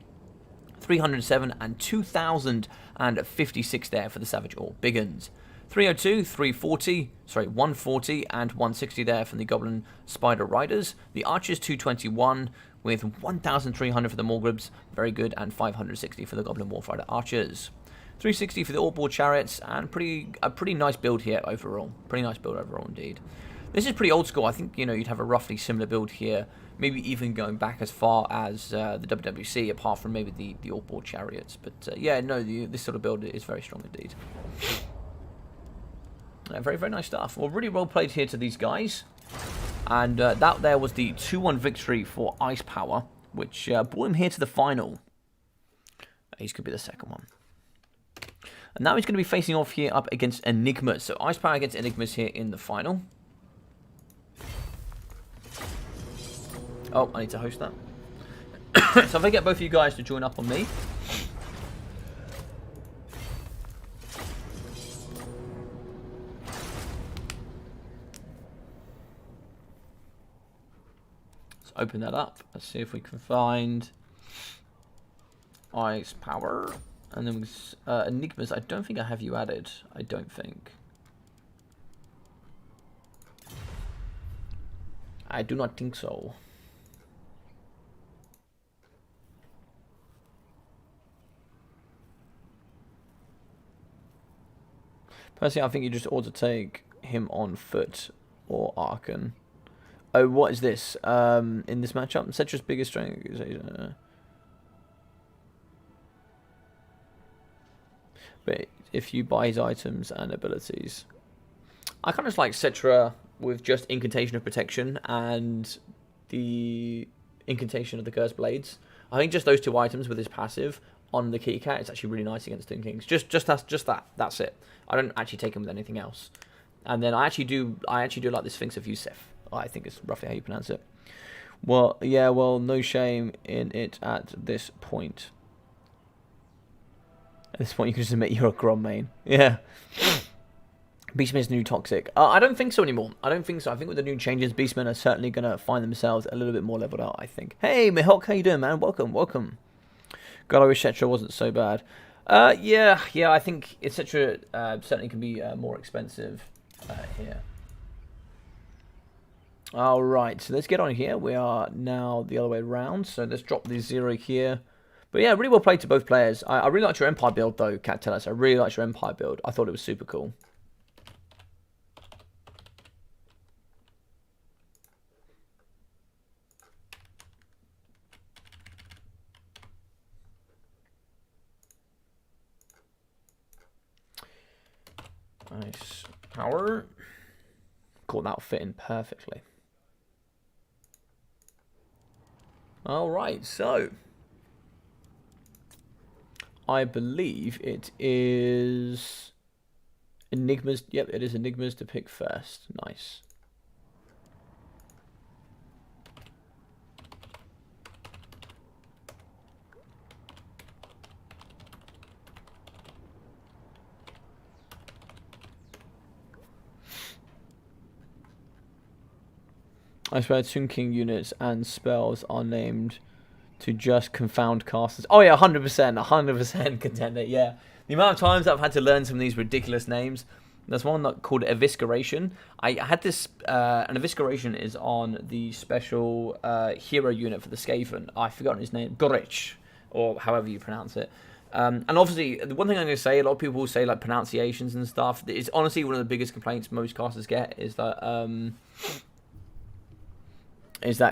307, and 2,056 there for the Savage Orc Biggins. 302, 340, 140, and 160 there from the Goblin Spider Riders. The Archers, 221, with 1,300 for the Morgribs, very good, and 560 for the Goblin Warfighter Archers. 360 for the Orc-Board Chariots, and a pretty nice build here overall. Pretty nice build overall indeed. This is pretty old school. I think, you'd have a roughly similar build here, maybe even going back as far as the WWC, apart from maybe the Orc-Board Chariots. But yeah, no, this sort of build is very strong indeed. Very, very nice stuff. Well, really well played here to these guys. And that there was the 2-1 victory for Ice Power, which brought him here to the final. He's going to be the second one. And now he's going to be facing off here up against Enigmas. So Ice Power against Enigmas here in the final. Oh, I need to host that. So if I get both of you guys to join up on me. Let's open that up. Let's see if we can find Ice Power. And then Enigmas, I don't think I have you added. I don't think. I do not think so. Personally, I think you just ought to take him on foot or Arkan. Oh, what is this? In this matchup, Cetra's biggest strength is... but if you buy his items and abilities, I kind of just like Cetra with just Incantation of Protection and the Incantation of the Cursed Blades. I think just those two items with his passive on the Kitty Cat, it's actually really nice against Toon Kings. Just that. That's it. I don't actually take him with anything else. And then I actually do like the Sphinx of Yusef. I think it's roughly how you pronounce it. Well, yeah, well, no shame in it at this point. At this point, you can just admit you're a Grom main. Yeah. Beastmen's new toxic. I don't think so anymore. I don't think so. I think with the new changes, Beastmen are certainly going to find themselves a little bit more leveled out, I think. Hey, Mihawk, how you doing, man? Welcome, welcome. God, I wish Cetra wasn't so bad. Yeah, I think Cetra certainly can be more expensive here. Alright, so let's get on here. We are now the other way around, so let's drop the 0 here. But yeah, really well played to both players. I really liked your Empire build, though, Cat Tellis. I really liked your Empire build. I thought it was super cool. power. Cool, that'll fit in perfectly. Alright, so I believe it is Enigmas. Yep, it is Enigmas to pick first. Nice. I swear Toon King units and spells are named to just confound casters. Oh yeah, 100%, 100% contender, yeah. The amount of times I've had to learn some of these ridiculous names. There's one called Evisceration. I had this, an Evisceration is on the special hero unit for the Skaven. I've forgotten his name, Gorich, or however you pronounce it. And obviously, the one thing I'm going to say, a lot of people will say like pronunciations and stuff. It's honestly one of the biggest complaints most casters get is that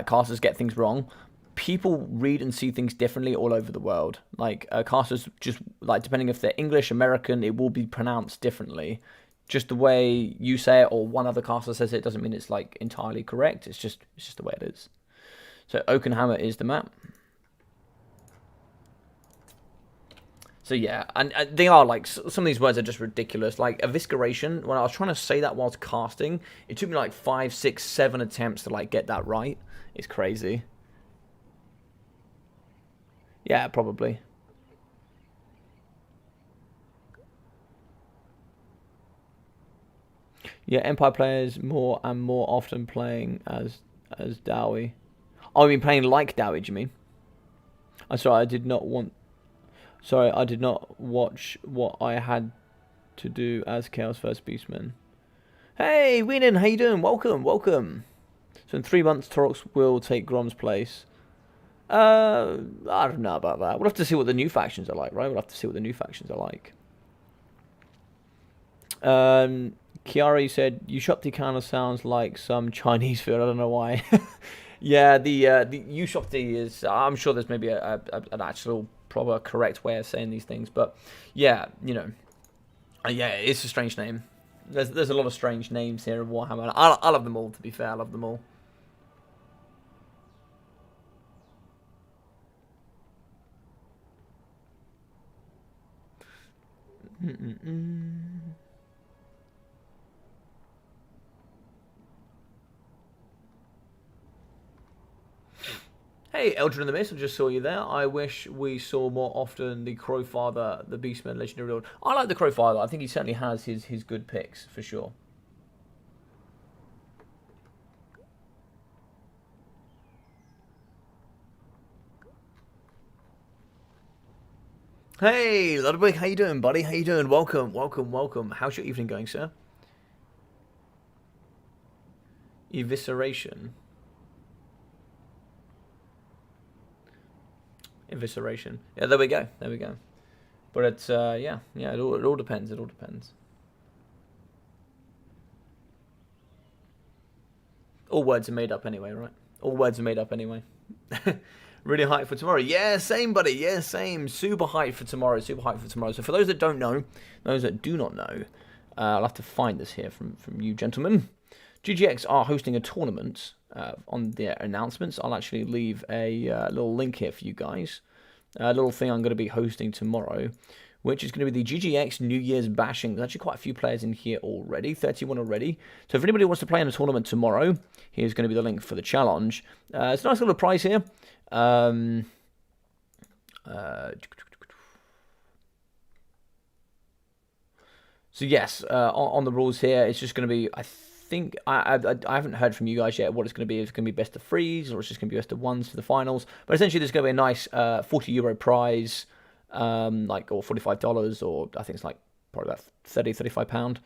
casters get things wrong. People read and see things differently all over the world. Like, casters just, like, depending if they're English, American, it will be pronounced differently. Just the way you say it or one other caster says it doesn't mean it's, like, entirely correct. It's just the way it is. So, Oakenhammer is the map. So, yeah, and they are, like, some of these words are just ridiculous. Like, Evisceration, when I was trying to say that whilst casting, it took me, like, 5, 6, 7 attempts to, like, get that right. It's crazy. Yeah, probably. Yeah, Empire players more and more often playing as Dowie. Oh, I mean playing like Dowie, do you mean? I'm sorry, I did not want... Sorry, I did not watch what I had to do as Chaos vs Beastmen. Hey, Weenan, how you doing? Welcome, welcome. So in 3 months, Torox will take Grom's place. I don't know about that. We'll have to see what the new factions are like, right? We'll have to see what the new factions are like. Kiari said, Ushopti kind of sounds like some Chinese food. I don't know why. Yeah, the Ushopti is... I'm sure there's maybe an actual proper correct way of saying these things. But, yeah, you know. Yeah, it's a strange name. There's a lot of strange names here in Warhammer. I love them all, to be fair. I love them all. Hey, Eldrin in the Mist, I just saw you there. I wish we saw more often the Crowfather, the Beastmen Legendary Lord. I like the Crowfather. I think he certainly has his good picks, for sure. Hey, Ludwig, how you doing, buddy? How you doing? Welcome, welcome, welcome. How's your evening going, sir? Evisceration. Evisceration. Yeah, there we go. There we go. But it's, yeah, it all depends. It all depends. All words are made up anyway, right? All words are made up anyway. Really hyped for tomorrow. Yeah, same, buddy. Yeah, same. Super hyped for tomorrow. Super hyped for tomorrow. So for those that don't know, those that do not know, I'll have to find this here from you gentlemen. GGX are hosting a tournament on their announcements. I'll actually leave a little link here for you guys. A little thing I'm going to be hosting tomorrow, which is going to be the GGX New Year's Bashing. There's actually quite a few players in here already, 31 already. So if anybody wants to play in a tournament tomorrow, here's going to be the link for the challenge. It's a nice little prize here. So yes, on the rules here, it's just going to be, I think, I haven't heard from you guys yet what it's going to be. It's going to be best of threes, or it's just going to be best of ones for the finals. But essentially, there's going to be a nice €40 prize, like, or $45, or I think it's like probably about £30-35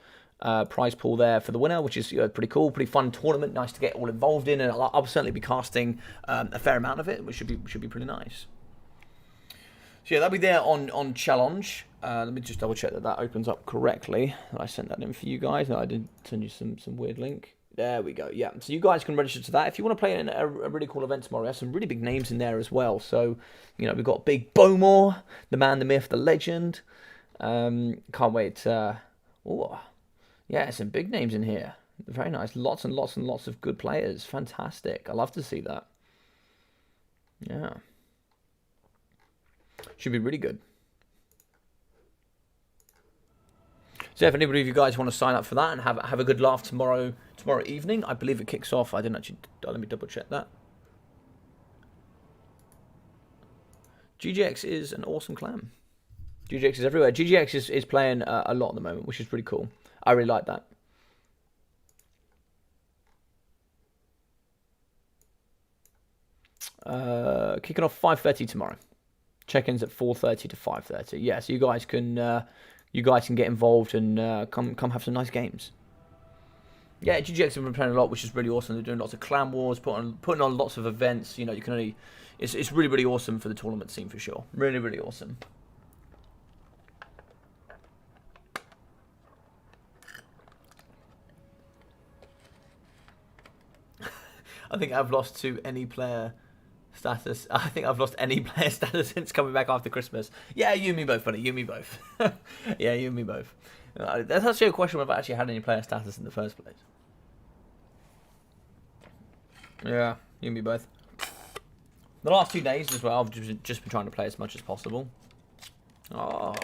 prize pool there for the winner, which is pretty cool, pretty fun tournament, nice to get all involved in, and I'll certainly be casting a fair amount of it, which should be pretty nice. So yeah, that'll be there on challenge. Let me just double check that opens up correctly. I sent that in for you guys. No, I did send you some weird link. There we go. Yeah, so you guys can register to that if you want to play in a really cool event tomorrow. We have some really big names in there as well. So you know, we've got Big Bowmore, the man, the myth, the legend. Can't wait. Yeah, some big names in here. Very nice. Lots and lots and lots of good players. Fantastic. I love to see that. Yeah. Should be really good. So if anybody of you guys want to sign up for that and have a good laugh tomorrow evening, I believe it kicks off. I didn't actually. Let me double check that. GGX is an awesome clan. GGX is everywhere. GGX is playing a lot at the moment, which is pretty cool. I really like that. Kicking off 5:30 tomorrow. Check-ins at 4:30 to 5:30. Yeah, so you guys can get involved and come have some nice games. Yeah, GGX have been playing a lot, which is really awesome. They're doing lots of clan wars, putting on lots of events. You know, it's really really awesome for the tournament scene for sure. Really really awesome. I think I've lost to any player status. I think I've lost any player status since coming back after Christmas. Yeah, you and me both, buddy. You and me both. Yeah, you and me both. That's actually a question whether I've actually had any player status in the first place. Yeah, you and me both. The last 2 days as well, I've just been trying to play as much as possible. Oh.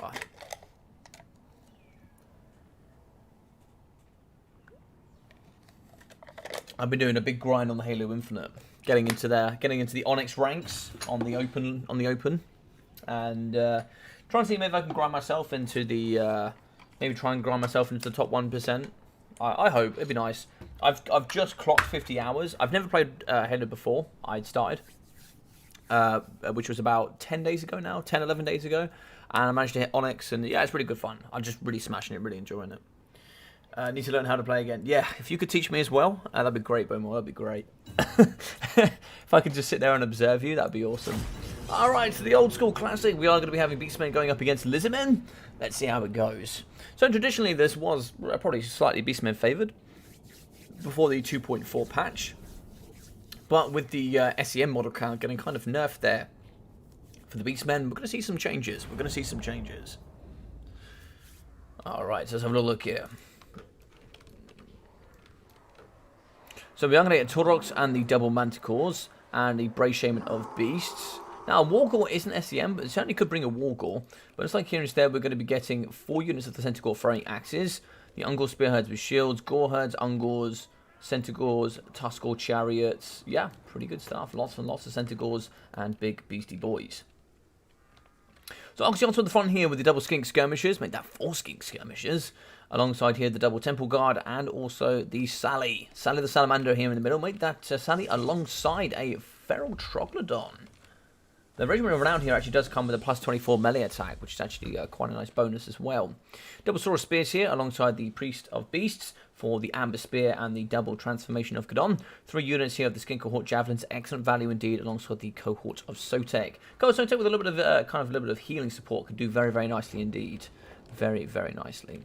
I've been doing a big grind on the Halo Infinite, getting into the Onyx ranks on the open, and trying to see maybe I can grind myself into the maybe try and grind myself into the top 1%. I hope it'd be nice. I've just clocked 50 hours. I've never played Halo before. I'd started, which was about 10 days ago now, 11 days ago, and I managed to hit Onyx, and yeah, it's really good fun. I'm just really smashing it, really enjoying it. Need to learn how to play again. Yeah, if you could teach me as well, that'd be great, Bowmore. That'd be great. If I could just sit there and observe you, that'd be awesome. All right, so the old school classic. We are going to be having Beastmen going up against Lizardmen. Let's see how it goes. So traditionally, this was probably slightly Beastmen favoured before the 2.4 patch, but with the SEM model count getting kind of nerfed there for the Beastmen, we're going to see some changes. All right, so let's have a look here. So we are going to get Taurox and the double Manticores and the Brave Shaman of Beasts. Now, a Wargore isn't SEM, but it certainly could bring a Wargore. But it's like here instead, we're going to be getting 4 units of the Centaur throwing axes, the Ungor Spearheads with shields, Goreherds, Ungors, Centaurs, Tuskor Chariots. Yeah, pretty good stuff. Lots and lots of Centaurs and big beastie boys. So obviously onto the front here with the double Skink Skirmishers, make that 4 Skink Skirmishers. Alongside here, the double Temple Guard and also the Sally. Sally the Salamander here in the middle. Make that Sally alongside a Feral Troglodon. The Regiment of Renown here actually does come with a plus 24 melee attack, which is actually quite a nice bonus as well. Double Sword of Spears here alongside the Priest of Beasts for the Amber Spear and the double Transformation of Gadon. 3 units here of the Skin Cohort Javelins. Excellent value indeed alongside the Cohort of Sotek. Cohort of Sotek with a little bit of a little bit of healing support could do very, very nicely indeed. Very, very nicely.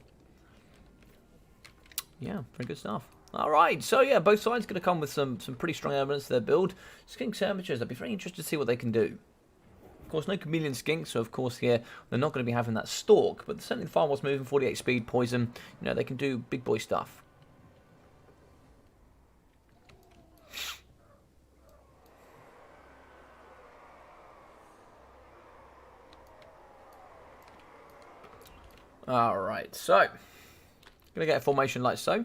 Yeah, pretty good stuff. Alright, so yeah, both sides going to come with some pretty strong elements to their build. Skink Skirmishers, I'd be very interested to see what they can do. Of course, no Chameleon Skink, so of course here they're not going to be having that Stalk, but certainly the Firewall's moving, 48 speed, poison, you know, they can do big boy stuff. Alright, so going to get a formation like so.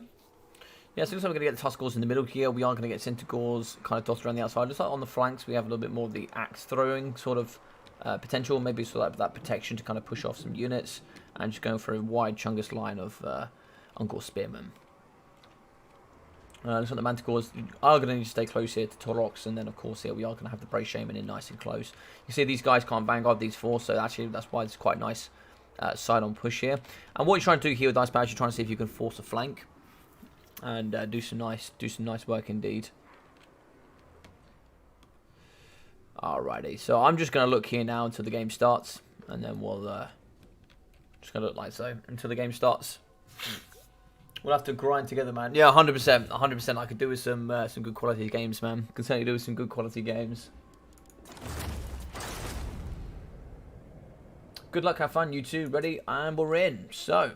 Yeah, so looks like we're going to get the Tuskors in the middle here. We are going to get Centaurs kind of dotted around the outside. Looks like on the flanks we have a little bit more of the axe throwing sort of potential. Maybe sort of that protection to kind of push off some units. And just going for a wide chungus line of Ungor Spearmen. Looks like the Manticores are going to need to stay close here to Taurox. And then of course here we are going to have the Brave Shaman in nice and close. You see these guys can't vanguard these 4. So actually that's why it's quite nice. Side-on push here, and what you're trying to do here with Ice Powers, you're trying to see if you can force a flank and do some nice work indeed. Alrighty, so I'm just going to look here now until the game starts, and then we'll just going to look like so until the game starts. We'll have to grind together, man. Yeah, 100%, 100%. I could do with some good quality games, man. Can certainly do with some good quality games. Good luck, have fun, you two. Ready? And we're in. So,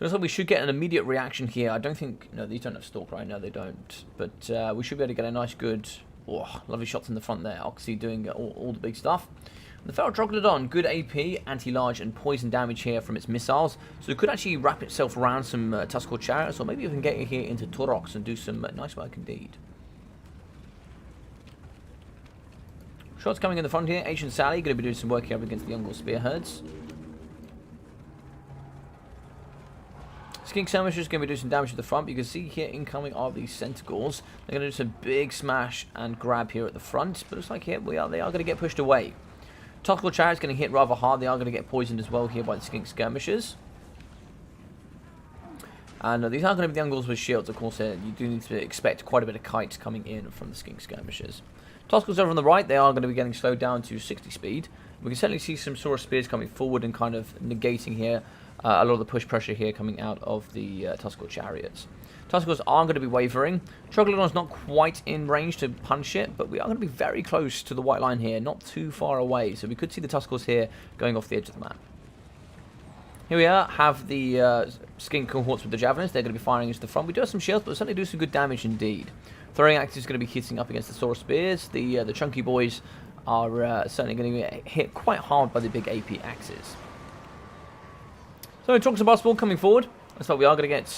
So looks like we should get an immediate reaction here. I don't think... No, these don't have Stalk, right? No, they don't. But we should be able to get a nice, good... Oh, lovely shots in the front there. Oxy doing all the big stuff. The Feral Troglodon, good AP, anti-large, and poison damage here from its missiles. So it could actually wrap itself around some Tuskal Chariots, or maybe even get it here into Taurox and do some nice work indeed. Shots coming in the front here. Ancient Sally going to be doing some work here up against the Ungol Spearheads. Skink Skirmishers going to be doing some damage to the front. But you can see here incoming are these Centaurs. They're going to do some big smash and grab here at the front. But looks like here they are going to get pushed away. Tuskal Chariot's going to hit rather hard. They are going to get poisoned as well here by the Skink Skirmishers. And these are going to be the Ungols with shields, of course. You do need to expect quite a bit of kites coming in from the Skink Skirmishers. Tuskals over on the right, they are going to be getting slowed down to 60 speed. We can certainly see some Saurus Spears coming forward and kind of negating here a lot of the push pressure here coming out of the Tuskal Chariots. Tuskals are going to be wavering. Troglodon's not quite in range to punch it, but we are going to be very close to the white line here, not too far away. So we could see the Tuskals here going off the edge of the map. Here we are, have the Skink cohorts with the Javelins. They're going to be firing into the front. We do have some shields, but certainly do some good damage indeed. Throwing Axe is going to be hitting up against the Saurus Spears. The chunky boys are certainly going to be hit quite hard by the big AP axes. So Trunks and Basketball coming forward. Looks like we are going to get,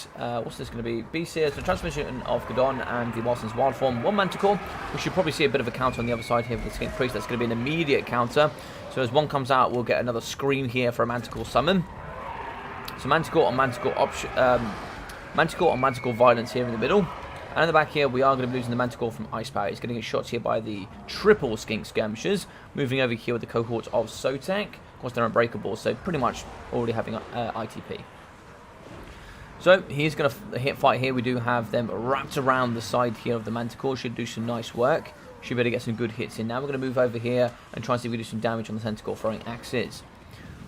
what's this going to be? Beastmen, the Transmission of Gadon and the Wilson's Wild Form. One Manticore. We should probably see a bit of a counter on the other side here with the Skink Priest. That's going to be an immediate counter. So as one comes out, we'll get another scream here for a Manticore summon. So Manticore on Manticore option, Manticore on Manticore Violence here in the middle. And in the back here, we are going to be losing the Manticore from Ice Power. He's going to get shots here by the triple Skink Skirmishers. Moving over here with the cohorts of Sotek. Of course, they're unbreakable, so pretty much already having ITP. So he's going to hit fight here. We do have them wrapped around the side here of the Manticore. Should do some nice work. Should be able to get some good hits in. Now we're going to move over here and try and see if we do some damage on the Tentacle throwing axes.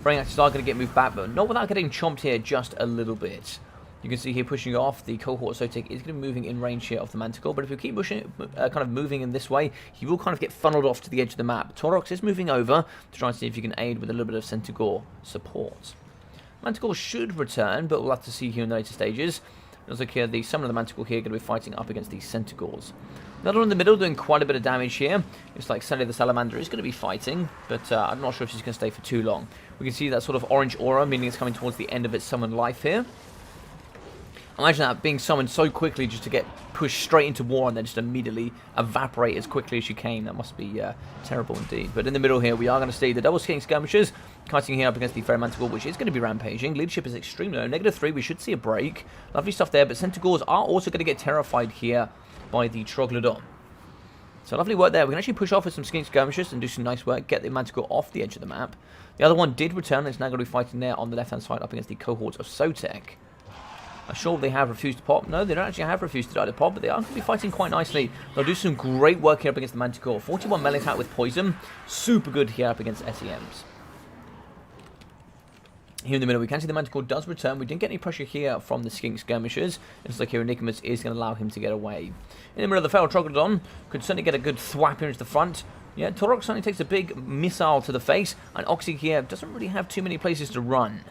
Throwing axes are going to get moved back, but not without getting chomped here just a little bit. You can see here pushing off, the cohort Sotek is going to be moving in range here of the Manticore, but if we keep pushing, kind of moving in this way, he will kind of get funneled off to the edge of the map. Taurox is moving over to try and see if you can aid with a little bit of Centaur support. Manticore should return, but we'll have to see here in the later stages. It looks like here the summon of the Manticore here going to be fighting up against these Centaurs. Another one in the middle doing quite a bit of damage here. It's like Sally the Salamander is going to be fighting, but I'm not sure if she's going to stay for too long. We can see that sort of orange aura, meaning it's coming towards the end of its summoned life here. Imagine that being summoned so quickly just to get pushed straight into war and then just immediately evaporate as quickly as you came. That must be terrible indeed. But in the middle here, we are going to see the double Skink Skirmishers kiting here up against the Fairy Manticore, which is going to be rampaging. Leadership is extremely low. -3, we should see a break. Lovely stuff there, but Centaurs are also going to get terrified here by the Troglodon. So lovely work there. We can actually push off with some Skink Skirmishers and do some nice work, get the Manticore off the edge of the map. The other one did return, and it's now going to be fighting there on the left-hand side up against the cohorts of Sotek. I'm sure they have refused to pop. No, they don't actually have refused to die to pop, but they are going to be fighting quite nicely. They'll do some great work here up against the Manticore. 41 melee attack with poison. Super good here up against SEMs. Here in the middle, we can see the Manticore does return. We didn't get any pressure here from the Skink Skirmishers. It's like here Enigmas is going to allow him to get away. In the middle of the Feral Troglodon, could certainly get a good thwap here into the front. Yeah, Taurox certainly takes a big missile to the face, and Oxy here doesn't really have too many places to run.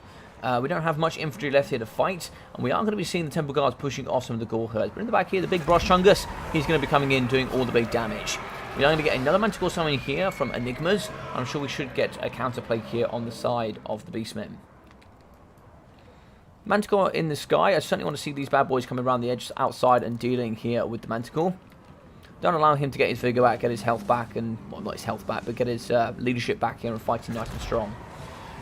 We don't have much infantry left here to fight, and we are going to be seeing the Temple Guards pushing off some of the Gore Herds. But in the back here, the big Brosh Chungus, he's going to be coming in, doing all the big damage. We are going to get another Manticore summon here from Enigmas. I'm sure we should get a counterplay here on the side of the Beastmen. Manticore in the sky. I certainly want to see these bad boys coming around the edge outside and dealing here with the Manticore. Don't allow him to get his vigor back, get his health back, and, well, not his health back, but get his leadership back here and fighting nice and strong.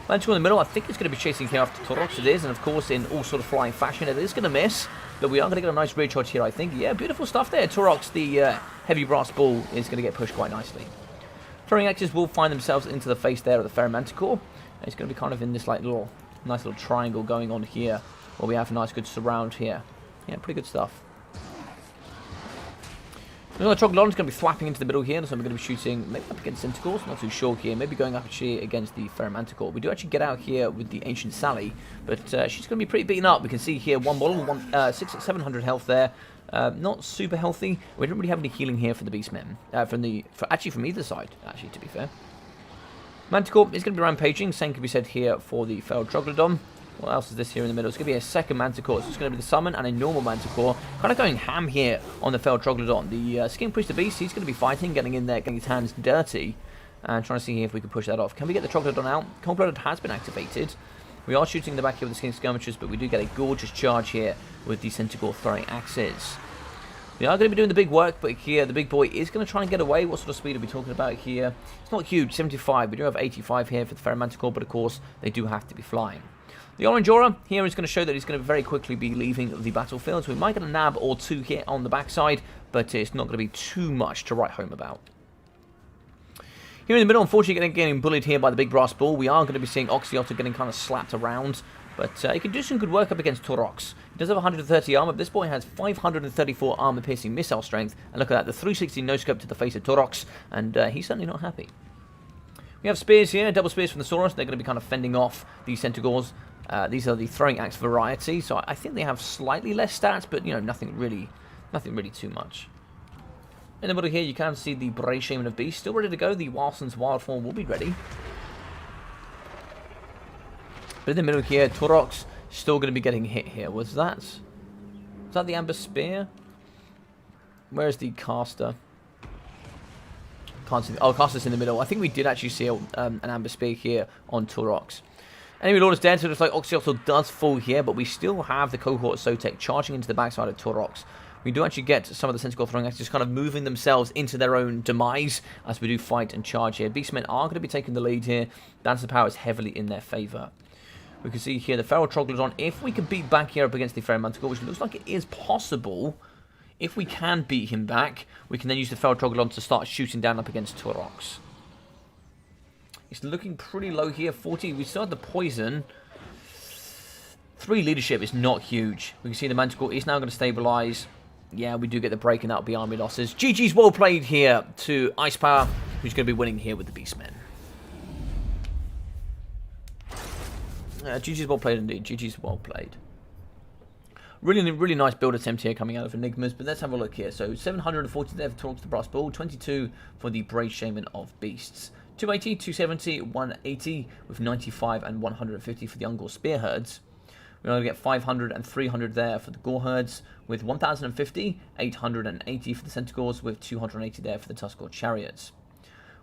Manticore in the middle, I think it's going to be chasing here after Taurox. It is, and of course in all sort of flying fashion. It is going to miss, but we are going to get a nice rear charge here, I think. Yeah, beautiful stuff there. Taurox, the heavy brass ball, is going to get pushed quite nicely. Throwing axes will find themselves into the face there of the Fairy Manticore. It's going to be kind of in this like nice little triangle going on here, where we have a nice good surround here. Yeah, pretty good stuff. The Troglodon's going to be thwapping into the middle here, so we're going to be shooting maybe up against Centaurs, not too sure here, maybe going up actually against the Fairy Manticore. We do actually get out here with the Ancient Sally, but she's going to be pretty beaten up. We can see here one model, 700 health there, not super healthy. We don't really have any healing here for the Beastmen, from either side, actually, to be fair. Manticore is going to be rampaging, same can be said here for the Feral Troglodon. What else is this here in the middle? It's going to be a second Manticore. So it's going to be the Summon and a normal Manticore. Kind of going ham here on the Fell Troglodyte. The Skin Priest of Beast, he's going to be fighting, getting in there, getting his hands dirty. And trying to see if we can push that off. Can we get the Troglodyte out? Cold-Blooded has been activated. We are shooting in the back here with the Skin Skirmishers, but we do get a gorgeous charge here with the Centaur throwing axes. We are going to be doing the big work, but here the big boy is going to try and get away. What sort of speed are we talking about here? It's not huge, 75. We do have 85 here for the Ferromanticore, but of course they do have to be flying. The Orange Aura here is going to show that he's going to very quickly be leaving the battlefield. So we might get a nab or two here on the backside, but it's not going to be too much to write home about. Here in the middle, unfortunately getting bullied here by the big brass ball. We are going to be seeing Oxyotl getting kind of slapped around. But he can do some good work up against Taurox. He does have 130 armor, but this boy has 534 armor-piercing missile strength. And look at that, the 360 no-scope to the face of Taurox, and he's certainly not happy. We have spears here, double spears from the Saurus. They're going to be kind of fending off the Centaurs. These are the throwing axe variety, so I think they have slightly less stats, but, you know, nothing really too much. In the middle here, you can see the Bray Shaman of Beast still ready to go. The Wilson's Wild Form will be ready. But in the middle here, Taurox still going to be getting hit here. Was that the Amber Spear? Where's the caster? Can't see. Oh, caster's in the middle. I think we did actually see an Amber Spear here on Taurox. Enemy Lord is dead, so it looks like Oxyotl does fall here, but we still have the cohort Sotek charging into the backside of Taurox. We do actually get some of the Centaur throwing axes kind of moving themselves into their own demise as we do fight and charge here. Beastmen are going to be taking the lead here. Dancer Power is heavily in their favour. We can see here the Feral Troglodyte. If we can beat back here up against the Ferromanticore, which looks like it is possible, if we can beat him back, we can then use the Feral Troglodyte to start shooting down up against Taurox. It's looking pretty low here, 40. We still have the poison. 3 leadership is not huge. We can see the Manticore is now going to stabilise. Yeah, we do get the break, and that'll be army losses. GG's well played here to Ice Power, who's going to be winning here with the Beastmen. GG's well played indeed. GG's well played. Really nice build attempt here coming out of Enigmas, but let's have a look here. So 740 there for Taurox the Brass Ball, 22 for the Brave Shaman of Beasts. 280, 270, 180 with 95 and 150 for the Ungor Spear Herds. We're going to get 500 and 300 there for the Gore Herds, with 1,050, 880 for the Centaurs, with 280 there for the Tuskor Chariots.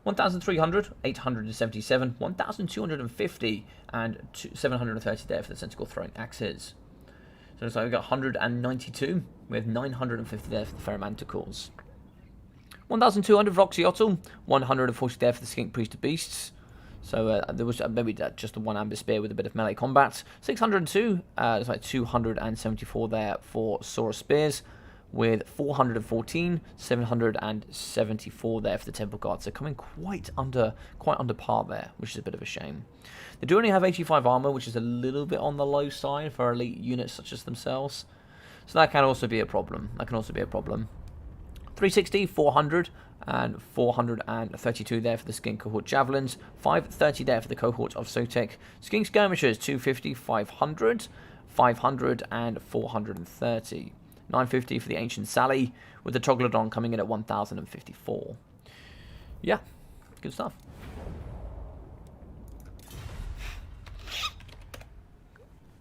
1,300, 877, 1,250, and 730 there for the Centaur Throwing Axes. So it's like we've got 192, with 950 there for the Ferromanticores. 1,200 for Oxyotl, 140 there for the Skink Priest of Beasts. So there was maybe just the one Amber Spear with a bit of melee combat. 602, it's like 274 there for Saurus Spears, with 414, 774 there for the Temple Guards. So coming quite under par there, which is a bit of a shame. They do only have 85 armor, which is a little bit on the low side for elite units such as themselves. So that can also be a problem. 360, 400, and 432 there for the Skink Cohort Javelins. 530 there for the Cohort of Sotek. Skink Skirmishers, 250, 500, 500, and 430. 950 for the Ancient Sally, with the Troglodon coming in at 1,054. Yeah, good stuff.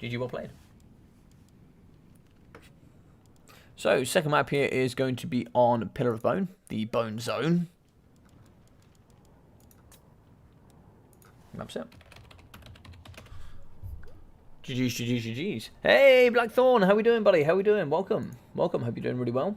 GG, well played. So, second map here is going to be on Pillar of Bone, the Bone Zone. Map's up. GG's. Hey, Blackthorn, how we doing, buddy? How we doing? Welcome. Hope you're doing really well.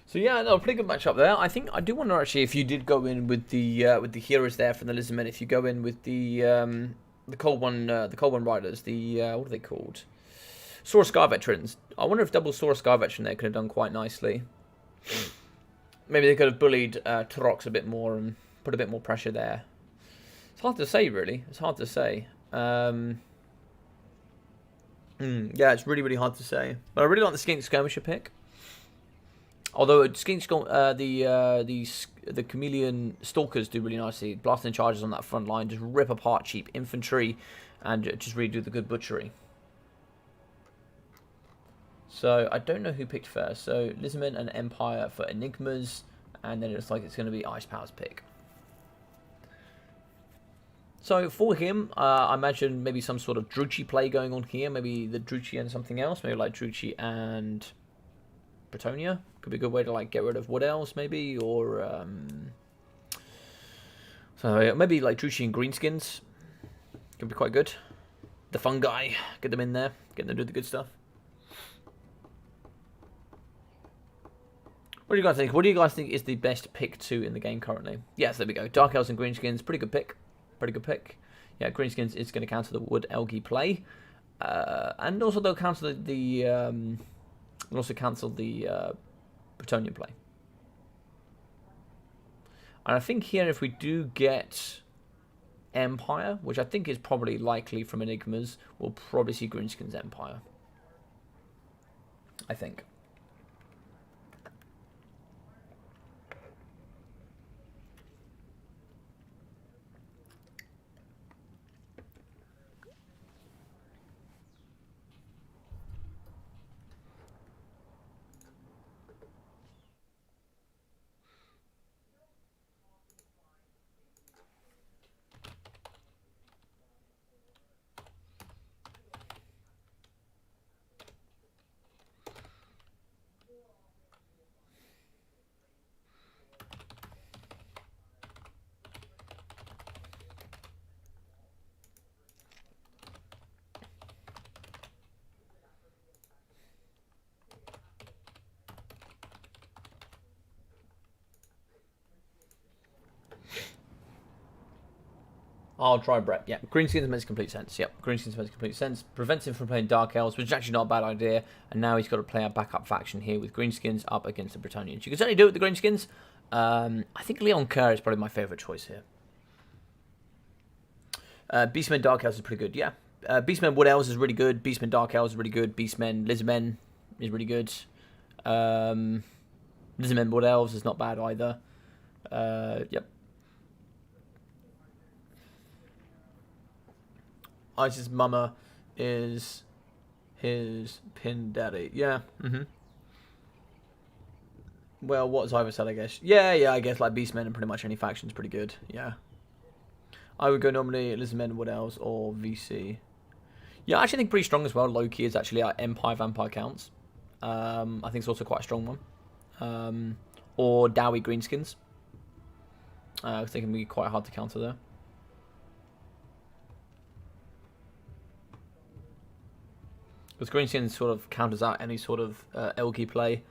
So yeah, no, pretty good matchup there. I think I do wonder actually if you did go in with the heroes there from the Lizardmen, if you go in with the Cold One Riders, the what are they called? Saurus Sky Veterans. I wonder if double Saurus Sky Veteran there could have done quite nicely. Maybe they could have bullied Taurox a bit more and put a bit more pressure there. It's hard to say, really. It's hard to say. Yeah, it's really, really hard to say. But I really like the Skink Skirmisher pick. Although the Chameleon Stalkers do really nicely. Blasting charges on that front line, just rip apart cheap infantry, and just really do the good butchery. So I don't know who picked first. So Lizardmen and Empire for Enigmas, and then it looks like it's going to be Ice Power's pick. So for him, I imagine maybe some sort of Druchii play going on here. Maybe the Druchii and something else. Maybe like Druchii and Bretonnia. Could be a good way to like get rid of Wood Elves maybe. Or so maybe like Druchii and Greenskins. Could be quite good. The fungi. Get them in there. Get them to do the good stuff. What do you guys think? What do you guys think is the best pick 2 in the game currently? Yes, there we go. Dark Elves and Greenskins. Pretty good pick. Pretty good pick. Yeah, Greenskins is going to counter the Wood Elgie play. And also they'll cancel the Bretonnia play. And I think here if we do get Empire, which I think is probably likely from Enigmas, we'll probably see Greenskins Empire. I think. I'll try Brett. Yeah, Greenskins makes complete sense. Yep, Greenskins makes complete sense. Prevents him from playing Dark Elves, which is actually not a bad idea. And now he's got to play a backup faction here with Greenskins up against the Bretonnians. You can certainly do it with the Greenskins. I think Leon Kerr is probably my favourite choice here. Beastmen Dark Elves is pretty good, yeah. Beastmen Wood Elves is really good. Beastmen Dark Elves is really good. Beastmen Lizardmen is really good. Lizardmen Wood Elves is not bad either. Yep. Ice's mama is his pin daddy. Yeah. Well, what's either said, I guess. Yeah, I guess like Beastmen and pretty much any faction is pretty good. Yeah. I would go normally Lizardmen, Wood Elves, or VC. Yeah, I actually think pretty strong as well. Loki is actually our Empire Vampire counts. I think it's also quite a strong one. Or Dowie Greenskins. I think it can be quite hard to counter there. Because Greenskins sort of counters out any sort of Elgie play,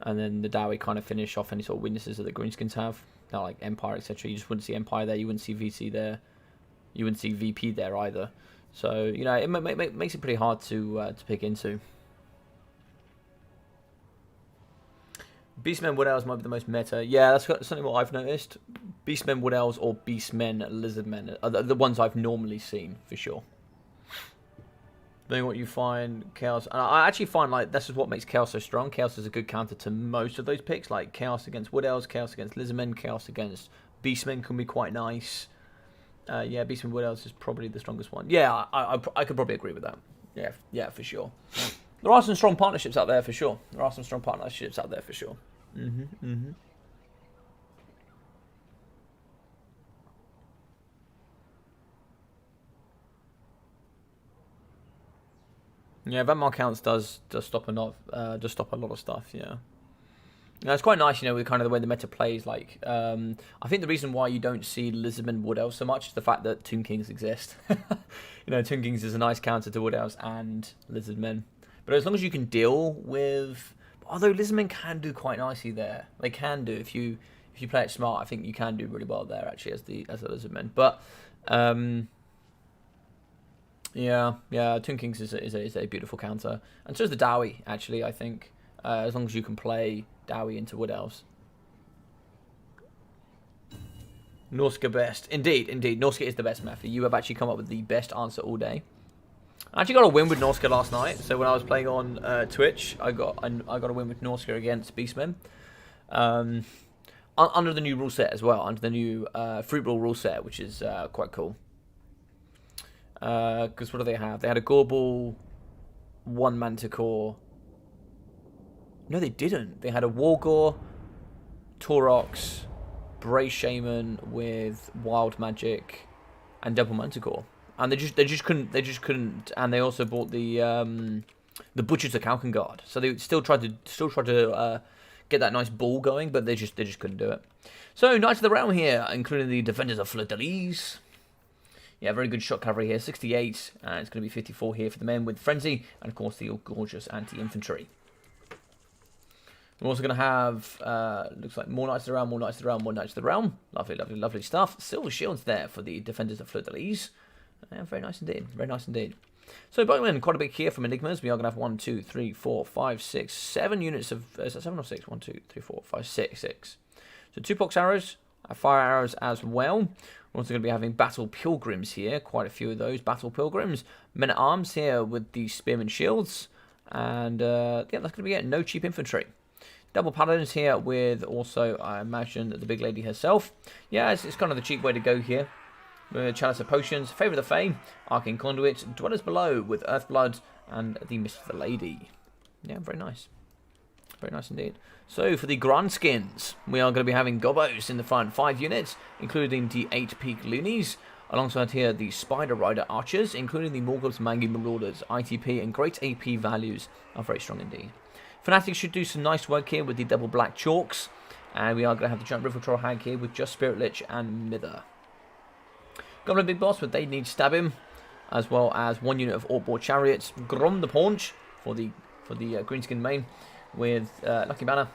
and then the Dowie kind of finish off any sort of weaknesses that the Greenskins have. Now, like Empire, etc. You just wouldn't see Empire there. You wouldn't see VC there. You wouldn't see VP there either. So you know it makes it pretty hard to pick into. Beastmen Wood Elves might be the most meta. Yeah, that's something what I've noticed. Beastmen Wood Elves or Beastmen Lizardmen are the ones I've normally seen for sure. Depending on what you find, Chaos. And I actually find like this is what makes Chaos so strong. Chaos is a good counter to most of those picks, like Chaos against Wood Elves, Chaos against Lizardmen, Chaos against Beastmen can be quite nice. Yeah, Beastmen Wood Elves is probably the strongest one. Yeah, I could probably agree with that. Yeah, for sure. There are some strong partnerships out there for sure. Yeah, Vampire counts does stop a lot of stuff. Yeah, it's quite nice, you know, with kind of the way the meta plays. Like, I think the reason why you don't see Lizardmen Wood Elves so much is the fact that Tomb Kings exist. You know, Tomb Kings is a nice counter to Wood Elves and Lizardmen. But as long as you can deal with, although Lizardmen can do quite nicely there, they can do if you play it smart. I think you can do really well there actually as the Lizardmen. But yeah, Tomb Kings is a beautiful counter, and so is the Dowie. Actually, I think as long as you can play Dowie into Wood Elves. Norska best, indeed. Norska is the best method. You have actually come up with the best answer all day. I actually got a win with Norska last night. So when I was playing on Twitch, I got a win with Norska against Beastmen. Under the new rule set as well, under the new free ball rule set, which is quite cool. Because what do they have? They had a Gorball, 1 Manticore. No, they didn't. They had a Wargore, Taurox, Bray Shaman with Wild Magic, and double Manticore. And they just couldn't. And they also bought the Butcher to Kalkengard. So they still tried to get that nice ball going, but they just couldn't do it. So Knights of the Realm here, including the Defenders of Fleur-de-Lis. Yeah, very good shot cavalry here, 68, and it's going to be 54 here for the men with Frenzy, and of course the gorgeous anti-infantry. We're also going to have, looks like more Knights of the Realm, more Knights of the Realm, more Knights of the Realm. Lovely, lovely, lovely stuff. Silver shields there for the Defenders of Fleur-de-Lis. Yeah, very nice indeed, very nice indeed. So Bowman, quite a bit here from Enigmas. We are going to have 1, 2, 3, 4, 5, 6, 7 units of, is that 7 or 6? 1, 2, 3, 4, 5, 6, 6. So 2 pox arrows, fire arrows as well. We're also going to be having battle pilgrims here, quite a few of those battle pilgrims. Men at arms here with the spearman shields, and yeah, that's going to be it. No cheap infantry. Double paladins here with also, I imagine, the big lady herself. Yeah, it's kind of the cheap way to go here. Chalice of Potions, Favour of the Fae, Arcane Conduit, Dwellers Below with Earthblood, and the Mist of the Lady. Yeah, very nice. Very nice indeed. So for the Greenskins, we are going to be having Gobos in the front, 5 units, including the 8 Peak Loonies. Alongside here, the Spider Rider Archers, including the Morgul's Mangy Marauders, ITP, and great AP values are very strong indeed. Fanatics should do some nice work here with the double black chalks. And we are going to have the Giant River Troll Hag here with just Spirit Lich and Mither. Goblin Big Boss, but they need Stab Him, as well as 1 unit of Orkboar Chariots. Grom the Paunch for the Greenskin main with Lucky Banner,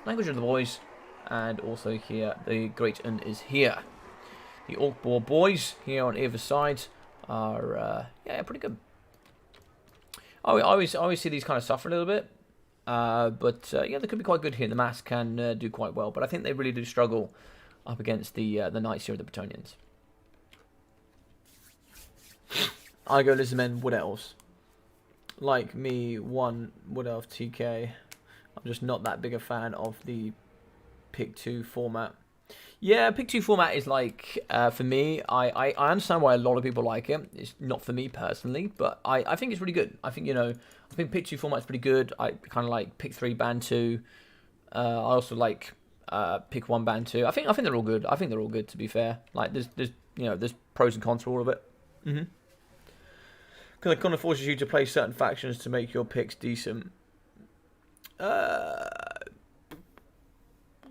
Language of the Boys, and also here the Great Un is here. The Orkboar Boys here on either side are yeah, pretty good. I always see these kind of suffer a little bit, but yeah, they could be quite good here. The mass can do quite well, but I think they really do struggle up against the Knights here, the Bretonnians. I go Lizardmen, Wood Elves. Like me, one Wood Elf TK. I'm just not that big a fan of the Pick 2 format. Yeah, Pick 2 format is like, for me, I understand why a lot of people like it. It's not for me personally, but I think it's really good. I think, I think Pick 2 format is pretty good. I kind of like Pick 3 Band 2. I also like Pick 1 Band 2. I think they're all good. I think they're all good, to be fair. Like, there's pros and cons for all of it. Because it kind of forces you to play certain factions to make your picks decent.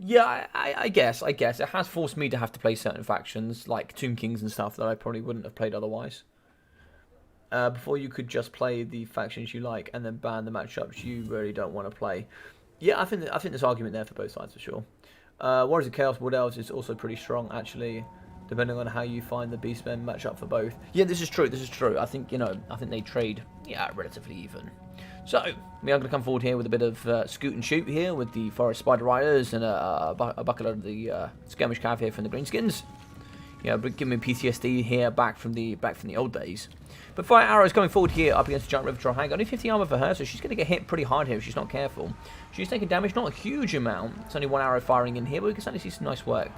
Yeah, I guess. It has forced me to have to play certain factions, like Tomb Kings and stuff, that I probably wouldn't have played otherwise. Before you could just play the factions you like and then ban the matchups you really don't want to play. Yeah, I think there's argument there for both sides for sure. Warriors of Chaos Wood Elves is also pretty strong, actually, depending on how you find the Beastmen match up for both. Yeah, this is true. I think, I think they trade, yeah, relatively even. So, we are going to come forward here with a bit of scoot and shoot here with the Forest Spider Riders and a bucket of the Skirmish Cav here from the Greenskins. Yeah, giving me PTSD here back from the old days. But Fire Arrow is going forward here up against the Giant River Troll Hag. Only 50 armor for her, so she's going to get hit pretty hard here if she's not careful. She's taking damage, not a huge amount. It's only 1 arrow firing in here, but we can certainly see some nice work.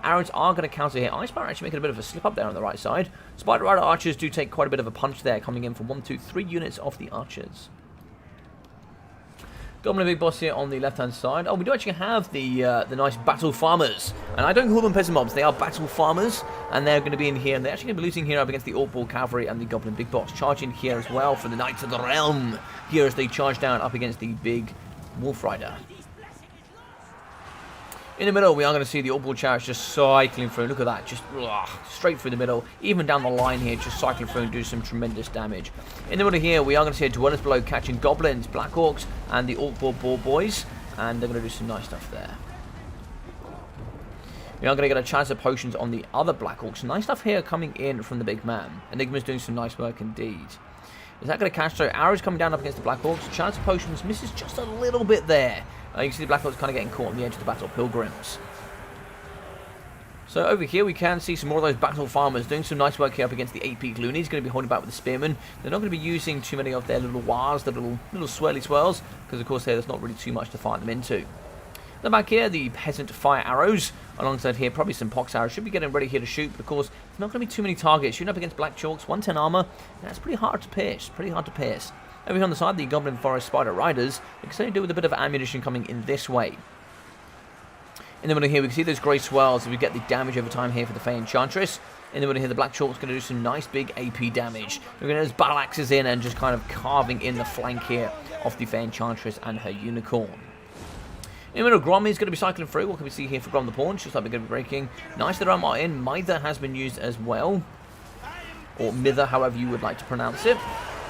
Arrows are going to counter here. Ice Spider actually making a bit of a slip up there on the right side. Spider Rider Archers do take quite a bit of a punch there, coming in for 1, 2, 3 units of the Archers. Goblin Big Boss here on the left-hand side. Oh, we do actually have the nice Battle Farmers. And I don't call them Peasant Mobs. They are Battle Farmers. And they're going to be in here. And they're actually going to be losing here up against the Orkboar Cavalry and the Goblin Big Boss. Charging here as well for the Knights of the Realm. Here as they charge down up against the big Wolf Rider. In the middle, we are going to see the Orkboar Chariots just cycling through. Look at that, just straight through the middle. Even down the line here, just cycling through and do some tremendous damage. In the middle here, we are going to see a Dwellers Below catching Goblins, Black Orcs, and the Orkboar Boar Boys. And they're going to do some nice stuff there. We are going to get a chance of potions on the other Black Orcs. Nice stuff here coming in from the big man. Enigma's doing some nice work indeed. Is that going to catch? So arrows coming down up against the Black Orcs. Chance of potions misses just a little bit there. You can see the Black Orcs kind of getting caught on the edge of the battle. Pilgrims. So over here we can see some more of those battle farmers doing some nice work here up against the 8-peak loonies. Going to be holding back with the spearmen. They're not going to be using too many of their little wars, the little swirly swirls, because of course there's not really too much to fight them into. Then back here, the peasant fire arrows. Alongside here, probably some pox arrows. Should be getting ready here to shoot, but of course, there's not going to be too many targets. Shooting up against black chalks, 110 armor. That's pretty hard to pierce. Over here on the side, the goblin forest spider riders. They can certainly do with a bit of ammunition coming in this way. In the middle here, we can see those grey swirls. We get the damage over time here for the Fey Enchantress. In the middle here, the black chalk's going to do some nice big AP damage. We're going to get those battle axes in and just kind of carving in the flank here of the Fey Enchantress and her unicorn. In the middle, Grom is going to be cycling through. What can we see here for Grom the Paunch? Looks like we're going to be breaking. Nice that I'm in. Mither has been used as well. Or Mither, however you would like to pronounce it.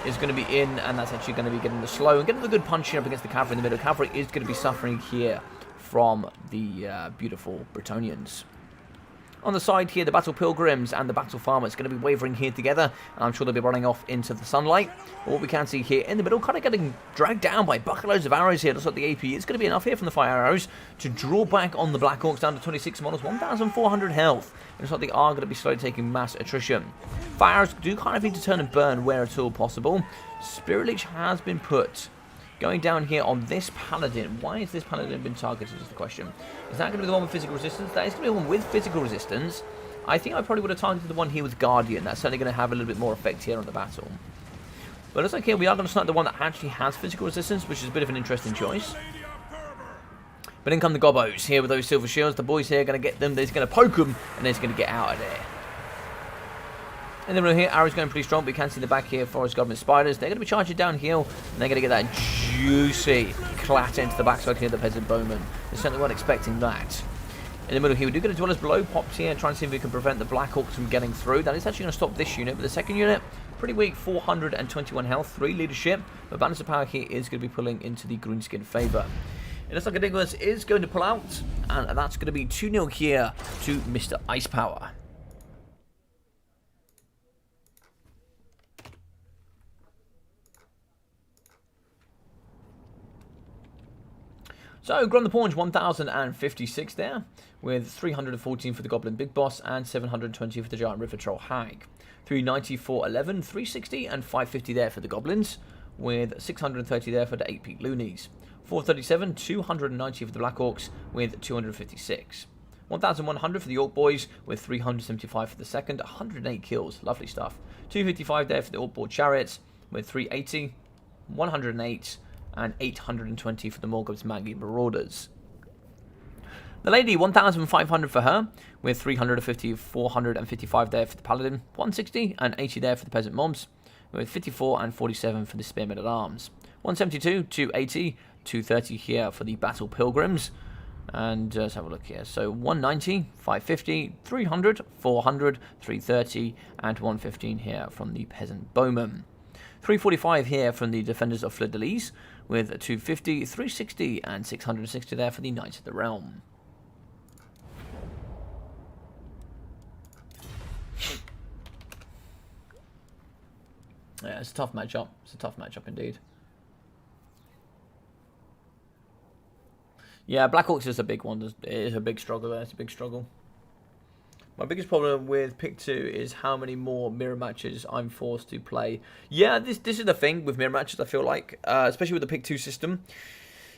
Is going to be in, and that's actually going to be getting the slow and getting the good punch here up against the cavalry in the middle. Cavalry is going to be suffering here from the beautiful Bretonnians. On the side here, the Battle Pilgrims and the Battle Farmers going to be wavering here together, and I'm sure they'll be running off into the sunlight. But what we can see here in the middle, kind of getting dragged down by bucketloads of arrows here. Looks like the AP is going to be enough here from the fire arrows to draw back on the Black Orcs down to 26 models, 1,400 health. It looks like they are going to be slowly taking mass attrition. Fire arrows do kind of need to turn and burn where at all possible. Spirit Leech has been put. Going down here on this Paladin. Why has this Paladin been targeted is the question. Is that going to be the one with physical resistance? That is going to be the one with physical resistance. I think I probably would have targeted the one here with Guardian. That's certainly going to have a little bit more effect here on the battle. But it looks like here we are going to snipe the one that actually has physical resistance, which is a bit of an interesting choice. But in come the Gobbos here with those silver shields. The boys here are going to get them. They're just going to poke them, and they're just going to get out of there. In the middle here, arrows going pretty strong, but you can see the back here, Forest Goblin Spiders. They're going to be charging downhill, and they're going to get that juicy clatter into the backside here of the Peasant Bowman. They certainly weren't expecting that. In the middle here, we do get a Dwellers Below popped here, trying to see if we can prevent the Black Orcs from getting through. That is actually going to stop this unit, but the second unit, pretty weak, 421 health, 3 leadership. But Balance of Power here is going to be pulling into the Greenskin favour. It looks like Enigmas is going to pull out, and that's going to be 2-0 here to Mr. Ice Power. So, Grom the Paunch, 1,056 there, with 314 for the Goblin Big Boss and 720 for the Giant River Troll Hag. 390 for 11, 360 and 550 there for the Goblins, with 630 there for the 8-peak Loonies. 437, 290 for the Black Orcs, with 256. 1,100 for the Orc Boys, with 375 for the second, 108 kills, lovely stuff. 255 there for the Orc Board Chariots, with 380, 108, and 820 for the Morgoth's Maggie Marauders. The Lady, 1,500 for her, with 350, 455 there for the Paladin, 160 and 80 there for the Peasant Mobs, with 54 and 47 for the Spearmen at Arms. 172, 280, 230 here for the Battle Pilgrims. And let's have a look here. So 190, 550, 300, 400, 330, and 115 here from the Peasant Bowmen. 345 here from the Defenders of Fleur-de-Lis, with 250, 360, and 660 there for the Knights of the Realm. Yeah, it's a tough matchup. It's a tough matchup indeed. Yeah, Black Orcs is a big one. It is a big struggle there. It's a big struggle. My biggest problem with Pick 2 is how many more mirror matches I'm forced to play. Yeah, this is the thing with mirror matches, I feel like. Especially with the Pick 2 system.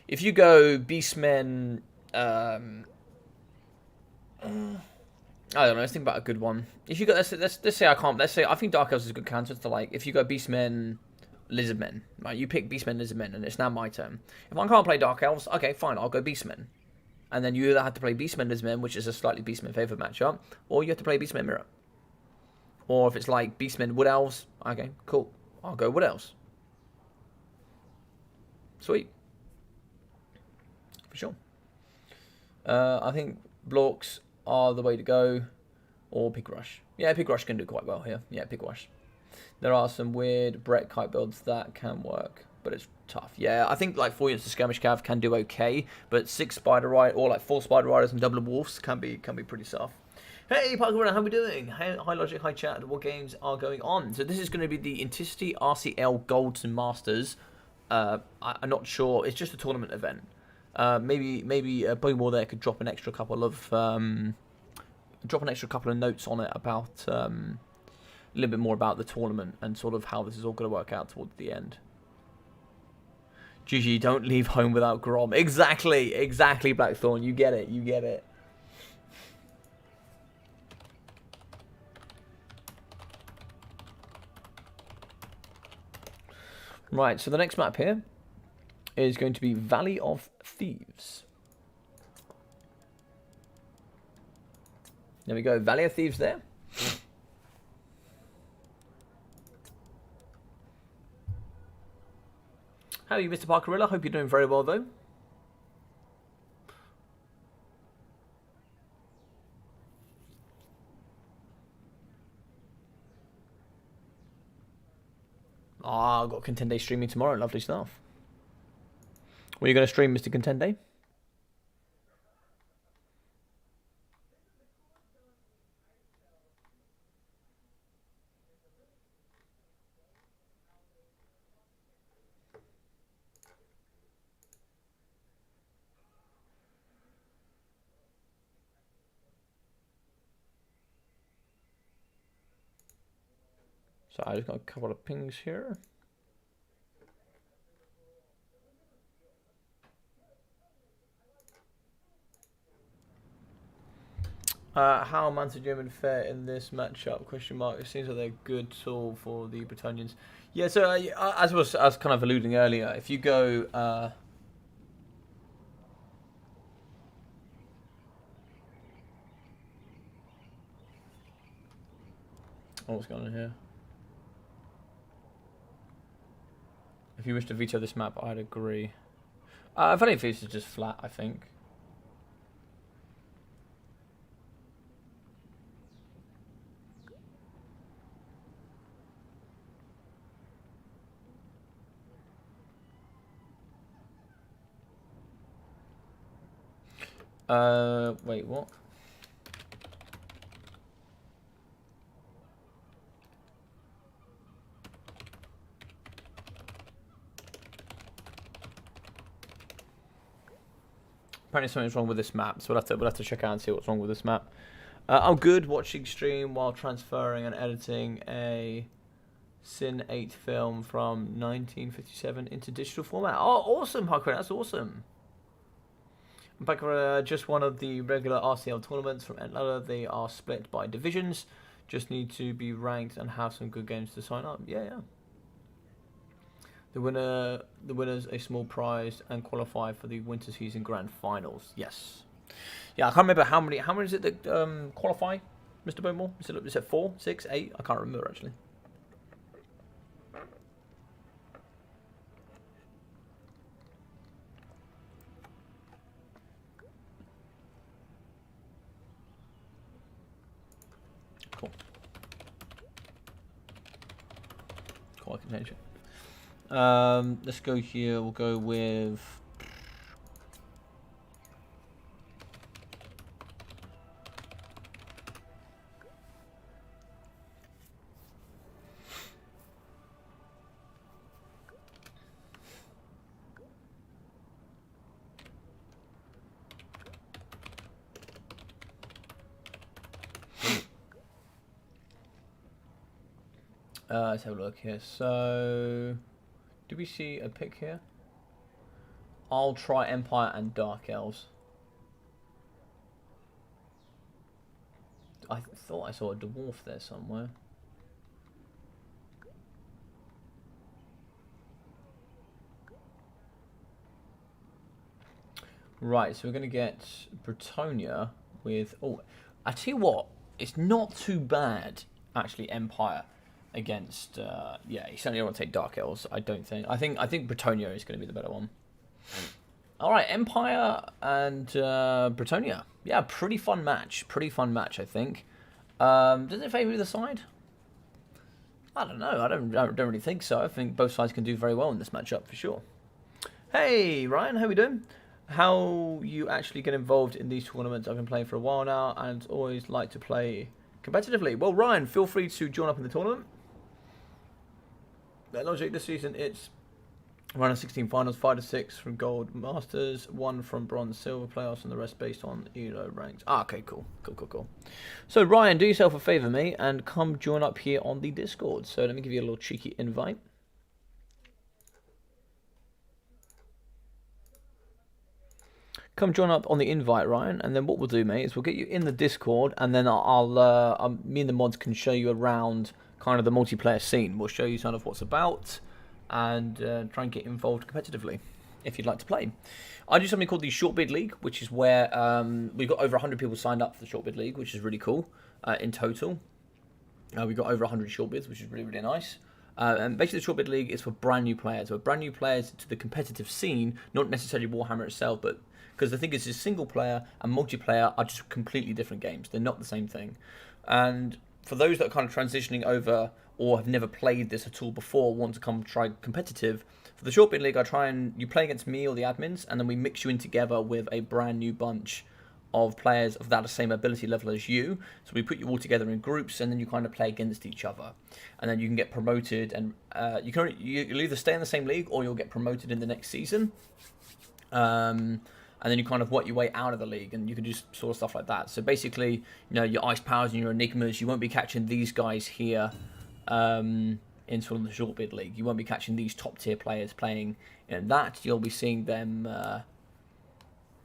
If you go Beastmen... I don't know, let's think about a good one. If you go... Let's say I can't... Let's say I think Dark Elves is a good counter to, like, if you go Beastmen... Lizardmen. Right, you pick Beastmen, Lizardmen, and it's now my turn. If I can't play Dark Elves, okay, fine, I'll go Beastmen. And then you either have to play Beastmen Lizardmen, which is a slightly Beastmen favourite matchup, or you have to play Beastmen Mirror. Or if it's like Beastmen Wood Elves, okay, cool. I'll go Wood Elves. Sweet. For sure. I think Blorks are the way to go. Or Pig Rush. Yeah, Pig Rush can do quite well here. Yeah, Pig Rush. There are some weird Brett kite builds that can work, but it's tough. Yeah, I think like 4 units of Skirmish Cav can do okay, but 6 Spider Riders or like 4 Spider Riders and double Dwarfs can be pretty soft. Hey, Parker, how are we doing? Hi Logic, hi chat. What games are going on? So this is going to be the Enticity RCL Golds and Masters. I'm not sure. It's just a tournament event. Maybe Bowmore there could drop an extra couple of drop an extra couple of notes on it about a little bit more about the tournament and sort of how this is all going to work out towards the end. GG, don't leave home without Grom. Exactly, Blackthorn. You get it. Right, so the next map here is going to be Valley of Thieves. There we go, Valley of Thieves there. How are you, Mr. Parkerilla? Hope you're doing very well, though. Ah, I've got Contende streaming tomorrow. Lovely stuff. What are you going to stream, Mr. Contende? So I just got a couple of pings here. How Manta German fare in this matchup? Question mark. It seems like they're a good tool for the Bretonnians. Yeah. So as I was kind of alluding earlier, if you go. Oh, what's going on here? If you wish to veto this map, I'd agree. Valley of Thieves is just flat, I think. Wait, what? Apparently something's wrong with this map, so we'll have to check out and see what's wrong with this map. I'm good watching stream while transferring and editing a Sin 8 film from 1957 into digital format. Oh, awesome, Huckrin, that's awesome. I'm back for just one of the regular RCL tournaments from Atlanta. They are split by divisions. Just need to be ranked and have some good games to sign up. Yeah. The winner's a small prize and qualify for the winter season grand finals. Yes. Yeah, I can't remember how many is it that qualify, Mr. Bowmore? Is it 4, 6, 8? I can't remember actually. Cool. I can change it. Let's go here. We'll go with let's have a look here. So do we see a pick here? I'll try Empire and Dark Elves. I thought I saw a Dwarf there somewhere. Right, so we're going to get Bretonnia with... Oh, I tell you what, it's not too bad, actually, Empire against... yeah, you certainly don't want to take Dark Elves, I don't think. I think Bretonnia is going to be the better one. Alright, Empire and Bretonnia. Yeah, pretty fun match. I think. Does it favour either side? I don't know. I don't really think so. I think both sides can do very well in this matchup for sure. Hey, Ryan, how we doing? How you actually get involved in these tournaments? I've been playing for a while now and always like to play competitively. Well, Ryan, feel free to join up in the tournament. Logic, this season it's Round of 16 finals, 5 to 6 from Gold Masters, 1 from Bronze Silver playoffs, and the rest based on ELO ranks. Ah, okay, cool. Cool. So, Ryan, do yourself a favour, mate, and come join up here on the Discord. So, let me give you a little cheeky invite. Come join up on the invite, Ryan, and then what we'll do, mate, is we'll get you in the Discord, and then me and the mods can show you around kind of the multiplayer scene. We'll show you kind of what's about, and try and get involved competitively if you'd like to play. I do something called the Shortbeard League, which is where we've got over 100 people signed up for the Shortbeard League, which is really cool in total. We've got over 100 Shortbeards, which is really, really nice. And basically the Shortbeard League is for brand new players. So brand new players to the competitive scene, not necessarily Warhammer itself, but because the thing is single player and multiplayer are just completely different games. They're not the same thing. And for those that are kind of transitioning over or have never played this at all before, want to come try competitive, for the Shortbeard League, you play against me or the admins, and then we mix you in together with a brand new bunch of players of that same ability level as you. So we put you all together in groups, and then you kind of play against each other, and then you can get promoted, and you'll either stay in the same league or you'll get promoted in the next season. And then you kind of work your way out of the league, and you can do sort of stuff like that. So basically, your Ice Powers and your Enigmas, you won't be catching these guys here in sort of the Shortbeard League. You won't be catching these top tier players playing in that. You'll be seeing them,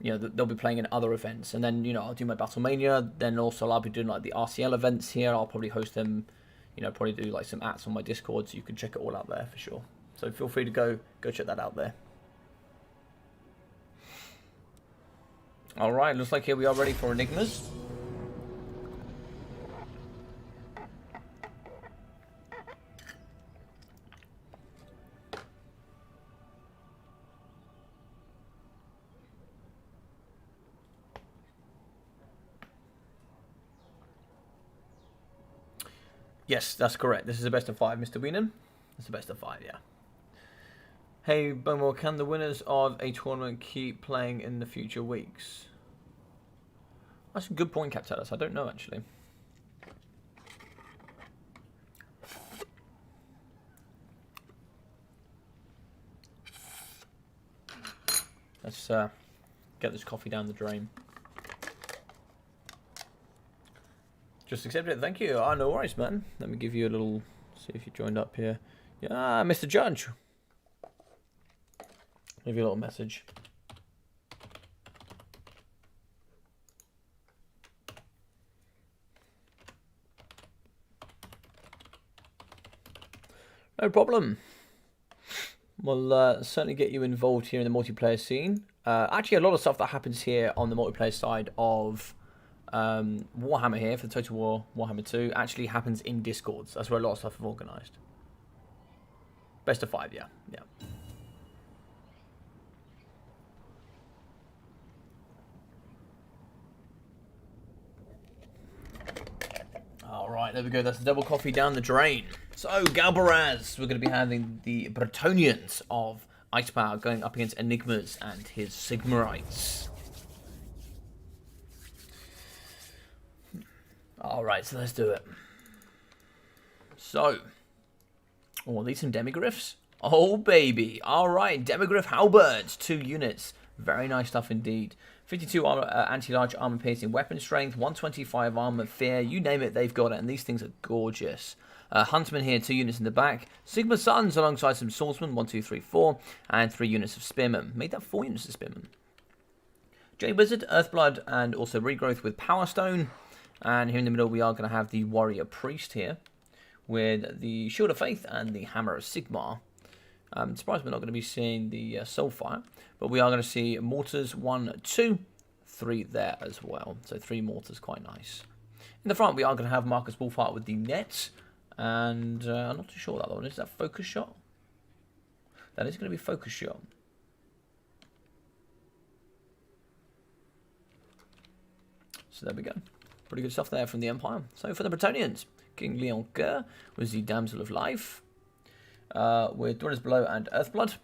they'll be playing in other events. And then, I'll do my Battlemania. Then also I'll be doing like the RCL events here. I'll probably host them, probably do like some ads on my Discord, so you can check it all out there for sure. So feel free to go check that out there. Alright, looks like here we are ready for Enigmas. Yes, that's correct. This is a best of 5, Mr. Weenan. It's a best of 5, yeah. Hey, Bonewell, can the winners of a tournament keep playing in the future weeks? That's a good point, Captalis. I don't know, actually. Let's get this coffee down the drain. Just accept it. Thank you. Oh, no worries, man. Let me give you a little... See if you joined up here. Yeah, Mr. Judge. Give you a little message. No problem. We'll certainly get you involved here in the multiplayer scene. Actually, a lot of stuff that happens here on the multiplayer side of Warhammer here for the Total War Warhammer 2 actually happens in Discords. That's where a lot of stuff is organised. Best of 5, yeah. Alright, there we go. That's the double coffee down the drain. So, Galbaraz, we're going to be having the Bretonnians of Icepower going up against Enigmas and his Sigmarites. Alright, so let's do it. So, are these some Demigryphs? Oh, baby. Alright, Demigryph Halberds, 2 units. Very nice stuff indeed. 52 armor, anti-large armor piercing weapon strength, 125 armor fear, you name it, they've got it, and these things are gorgeous. Huntsman here, 2 units in the back. Sigma Suns alongside some swordsmen, 1, 2, 3, 4, and 3 units of spearmen. Made that 4 units of spearmen. Jade Wizard, Earthblood, and also Regrowth with Power Stone. And here in the middle we are going to have the Warrior Priest here, with the Shield of Faith and the Hammer of Sigmar. I'm surprised we're not going to be seeing the Soulfire, but we are going to see mortars 1, 2, 3 there as well. So 3 mortars, quite nice. In the front we are going to have Marcus Wolfheart with the nets, and I'm not too sure that one. Is that focus shot? That is going to be focus shot. So there we go. Pretty good stuff there from the Empire. So for the Bretonnians, King Leon Kerr was the Damsel of Life, with Dwellers Below and Earthblood.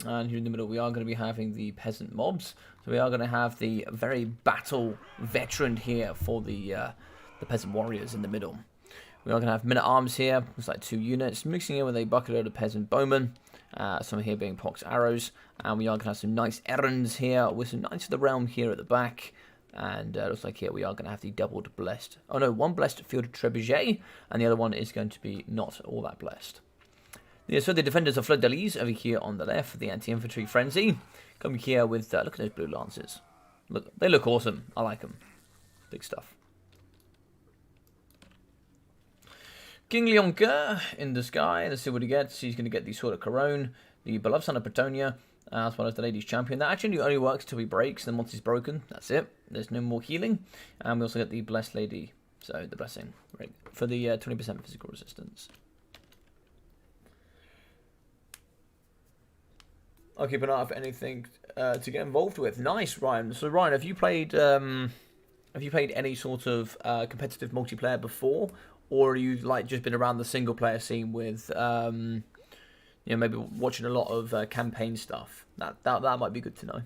And here in the middle we are going to be having the Peasant Mobs. So we are going to have the very battle veteran here for the Peasant Warriors in the middle. We are going to have Men-at-Arms here. It's like 2 units, mixing in with a bucket load of Peasant Bowmen. some here being Pox arrows. And we are going to have some nice errands here with some Knights of the Realm here at the back. And looks like here we are going to have the doubled blessed. Oh no, one blessed field trebuchet, and the other one is going to be not all that blessed. Yeah, so the defenders of Fleur-de-Lis over here on the left, the anti-infantry frenzy. Coming here with, look at those blue lances. Look, they look awesome. I like them. Big stuff. King Leoncoeur in the sky. Let's see what he gets. He's going to get the Sword of Corone, the beloved son of Bretonnia, as well as the Ladies Champion. That actually only works till he breaks, then once he's broken, that's it. There's no more healing. And we also get the Blessed Lady, so the Blessing, right, for the 20% physical resistance. I'll keep an eye out for anything to get involved with. Nice, Ryan. So, Ryan, have you played any sort of competitive multiplayer before, or are you like just been around the single player scene with, you know, maybe watching a lot of campaign stuff? That might be good to know.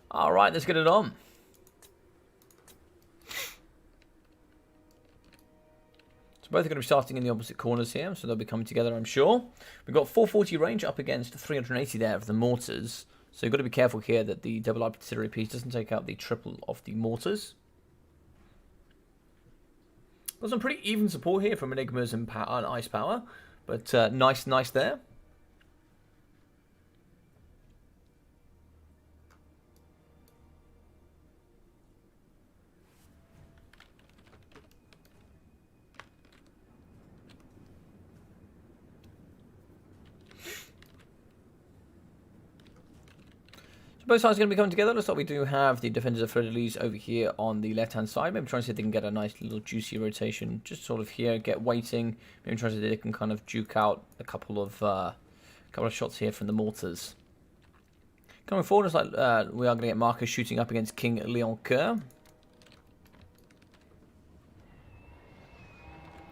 All right, let's get it on. Both are going to be starting in the opposite corners here, so they'll be coming together, I'm sure. We've got 440 range up against 380 there of the mortars. So you've got to be careful here that the double artillery piece doesn't take out the triple of the mortars. Got some pretty even support here from Enigmas and Ice Power, but nice there. Both sides are going to be coming together. Looks like we do have the defenders of Fleur-de-Lis over here on the left-hand side. Maybe trying to see if they can get a nice little juicy rotation. Just sort of here, get waiting. Maybe trying to see if they can kind of duke out a couple of shots here from the mortars. Coming forward, looks like we are going to get Marcus shooting up against King Leoncoeur.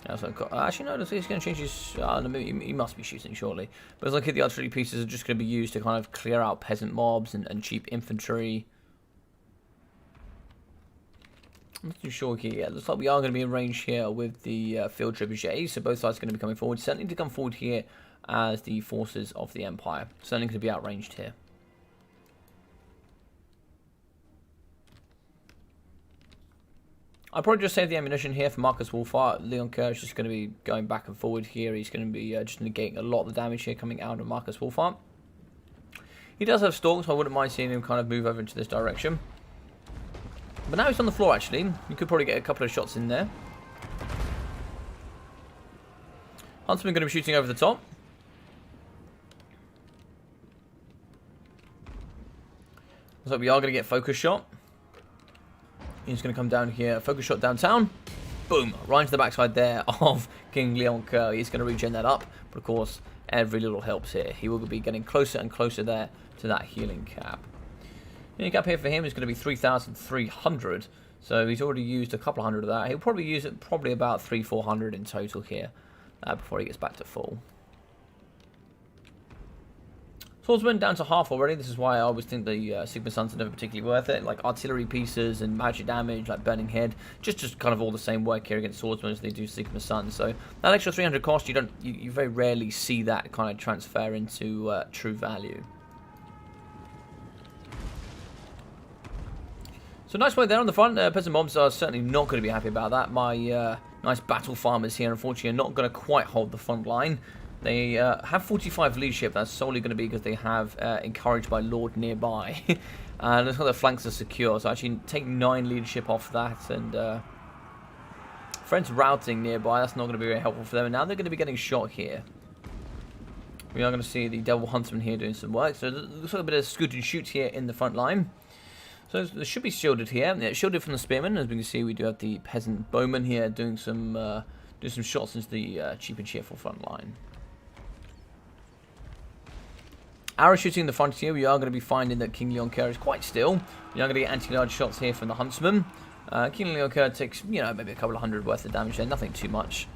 Actually, no, he's going to change his... he must be shooting, surely. But it's like the artillery pieces are just going to be used to kind of clear out peasant mobs and cheap infantry. I'm not too sure here yet. Looks like we are going to be in range here with the field trebuchets, so both sides are going to be coming forward. Certainly to come forward here as the forces of the Empire. Certainly going to be outranged here. I'll probably just save the ammunition here for Marcus Wolfart. Leoncoeur is just going to be going back and forward here. He's going to be just negating a lot of the damage here coming out of Marcus Wolfart. He does have stalks, so I wouldn't mind seeing him kind of move over into this direction. But now he's on the floor, actually. You could probably get a couple of shots in there. Huntsman going to be shooting over the top. Looks like we are going to get focus shot. He's going to come down here, focus shot downtown. Boom, right into the backside there of King Leoncoeur. He's going to regen that up, but of course, every little helps here. He will be getting closer and closer there to that healing cap. Healing cap here for him is going to be 3,300, so he's already used a couple hundred of that. He'll probably use it about 300-400 in total here before he gets back to full. Swordsman down to half already. This is why I always think the Sigma Suns are never particularly worth it. Like artillery pieces and magic damage, like Burning Head, just kind of all the same work here against Swordsman as they do Sigma Suns. So that extra 300 cost, you very rarely see that kind of transfer into true value. So nice way there on the front. Peasant mobs are certainly not going to be happy about that. My nice battle farmers here, unfortunately, are not going to quite hold the front line. They have 45 leadership. That's solely going to be because they have encouraged by Lord nearby. And looks like their flanks are secure. So actually take 9 leadership off that. And friends routing nearby. That's not going to be very helpful for them. And now they're going to be getting shot here. We are going to see the Devil Huntsman here doing some work. So it looks like a bit of scoot and shoot here in the front line. So they should be shielded here. Yeah, shielded from the spearmen. As we can see, we do have the peasant bowman here doing some shots into the cheap and cheerful front line. Arrow shooting in the front here, we are going to be finding that King Leoncoeur is quite still. We are going to get anti-large shots here from the Huntsman. King Leoncoeur takes, maybe a couple of hundred worth of damage there, nothing too much.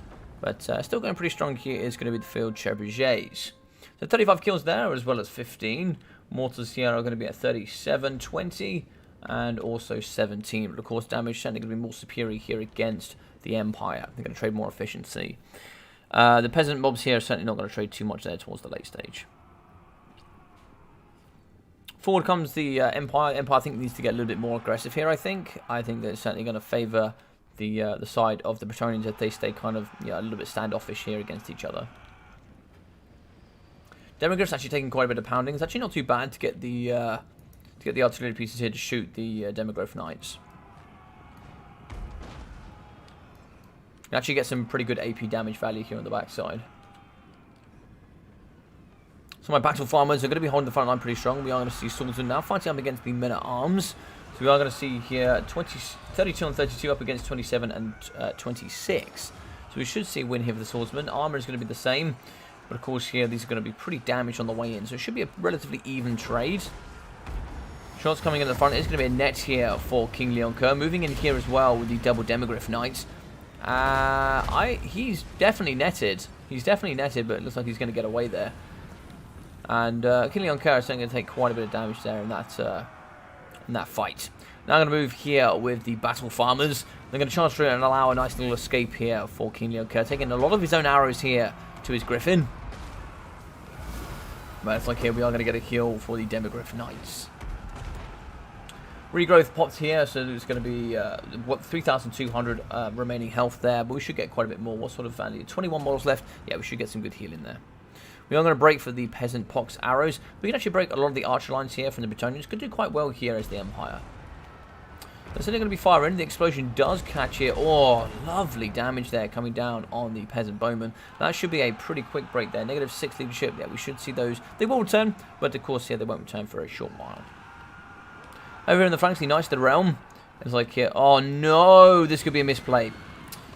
But still going pretty strong here is going to be the field trebuchets. So 35 kills there, as well as 15. Mortars here are going to be at 37, 20, and also 17. But of course, damage certainly going to be more superior here against the Empire. They're going to trade more efficiency. The peasant mobs here are certainly not going to trade too much there towards the late stage. Forward comes the Empire. Empire, I think, needs to get a little bit more aggressive here, I think. I think that it's certainly going to favour the side of the Bretonnians if they stay kind of a little bit standoffish here against each other. Demogryph's actually taking quite a bit of pounding. It's actually not too bad to get the artillery pieces here to shoot the Demogryph Knights. You actually get some pretty good AP damage value here on the backside. So my battle farmers are going to be holding the front line pretty strong. We are going to see swordsmen now fighting up against the men-at-arms. So we are going to see here 32 and 32 up against 27 and 26. So we should see a win here for the swordsmen. Armor is going to be the same. But of course here these are going to be pretty damaged on the way in. So it should be a relatively even trade. Shots coming in the front. It's going to be a net here for King Leoncoeur. Moving in here as well with the double Demogryph Knights. He's definitely netted. He's definitely netted, but it looks like he's going to get away there. And King Leoncoeur is going to take quite a bit of damage there in that fight. Now I'm going to move here with the battle farmers. They're going to charge through and allow a nice little escape here for King Leoncoeur, taking a lot of his own arrows here to his griffin. But it's like here we are going to get a heal for the Demogryph Knights. Regrowth popped here, so there's going to be 3,200 remaining health there, but we should get quite a bit more. What sort of value? 21 models left. Yeah, we should get some good healing there. We are going to break for the Peasant Pox arrows. We can actually break a lot of the archer lines here from the Bretonnians. Could do quite well here as the Empire. There's only going to be fire in. The explosion does catch here. Oh, lovely damage there coming down on the Peasant Bowmen. That should be a pretty quick break there. -6 leadership. Yeah, we should see those. They will return, but of course, yeah, they won't return for a short while. Over here in the flanks, the Knights of the Realm. It's like here. Oh no, this could be a misplay.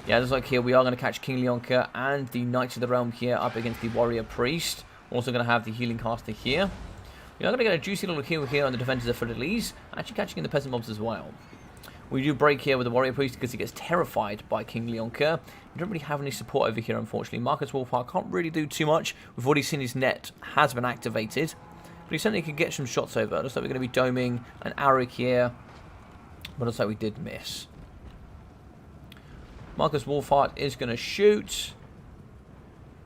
Yeah, it's like here we are going to catch King Leoncoeur and the Knights of the Realm here up against the Warrior Priest. Also going to have the Healing Caster here. We are going to get a juicy little heal here on the Defenders of Fidelis. Actually catching in the Peasant Mobs as well. We do break here with the Warrior Priest because he gets terrified by King Leoncoeur. We don't really have any support over here, unfortunately. Marcus Wolfheart can't really do too much. We've already seen his net has been activated. But he certainly can get some shots over. Looks like we're going to be doming an arrow here. But looks like we did miss. Marcus Wolfheart is going to shoot.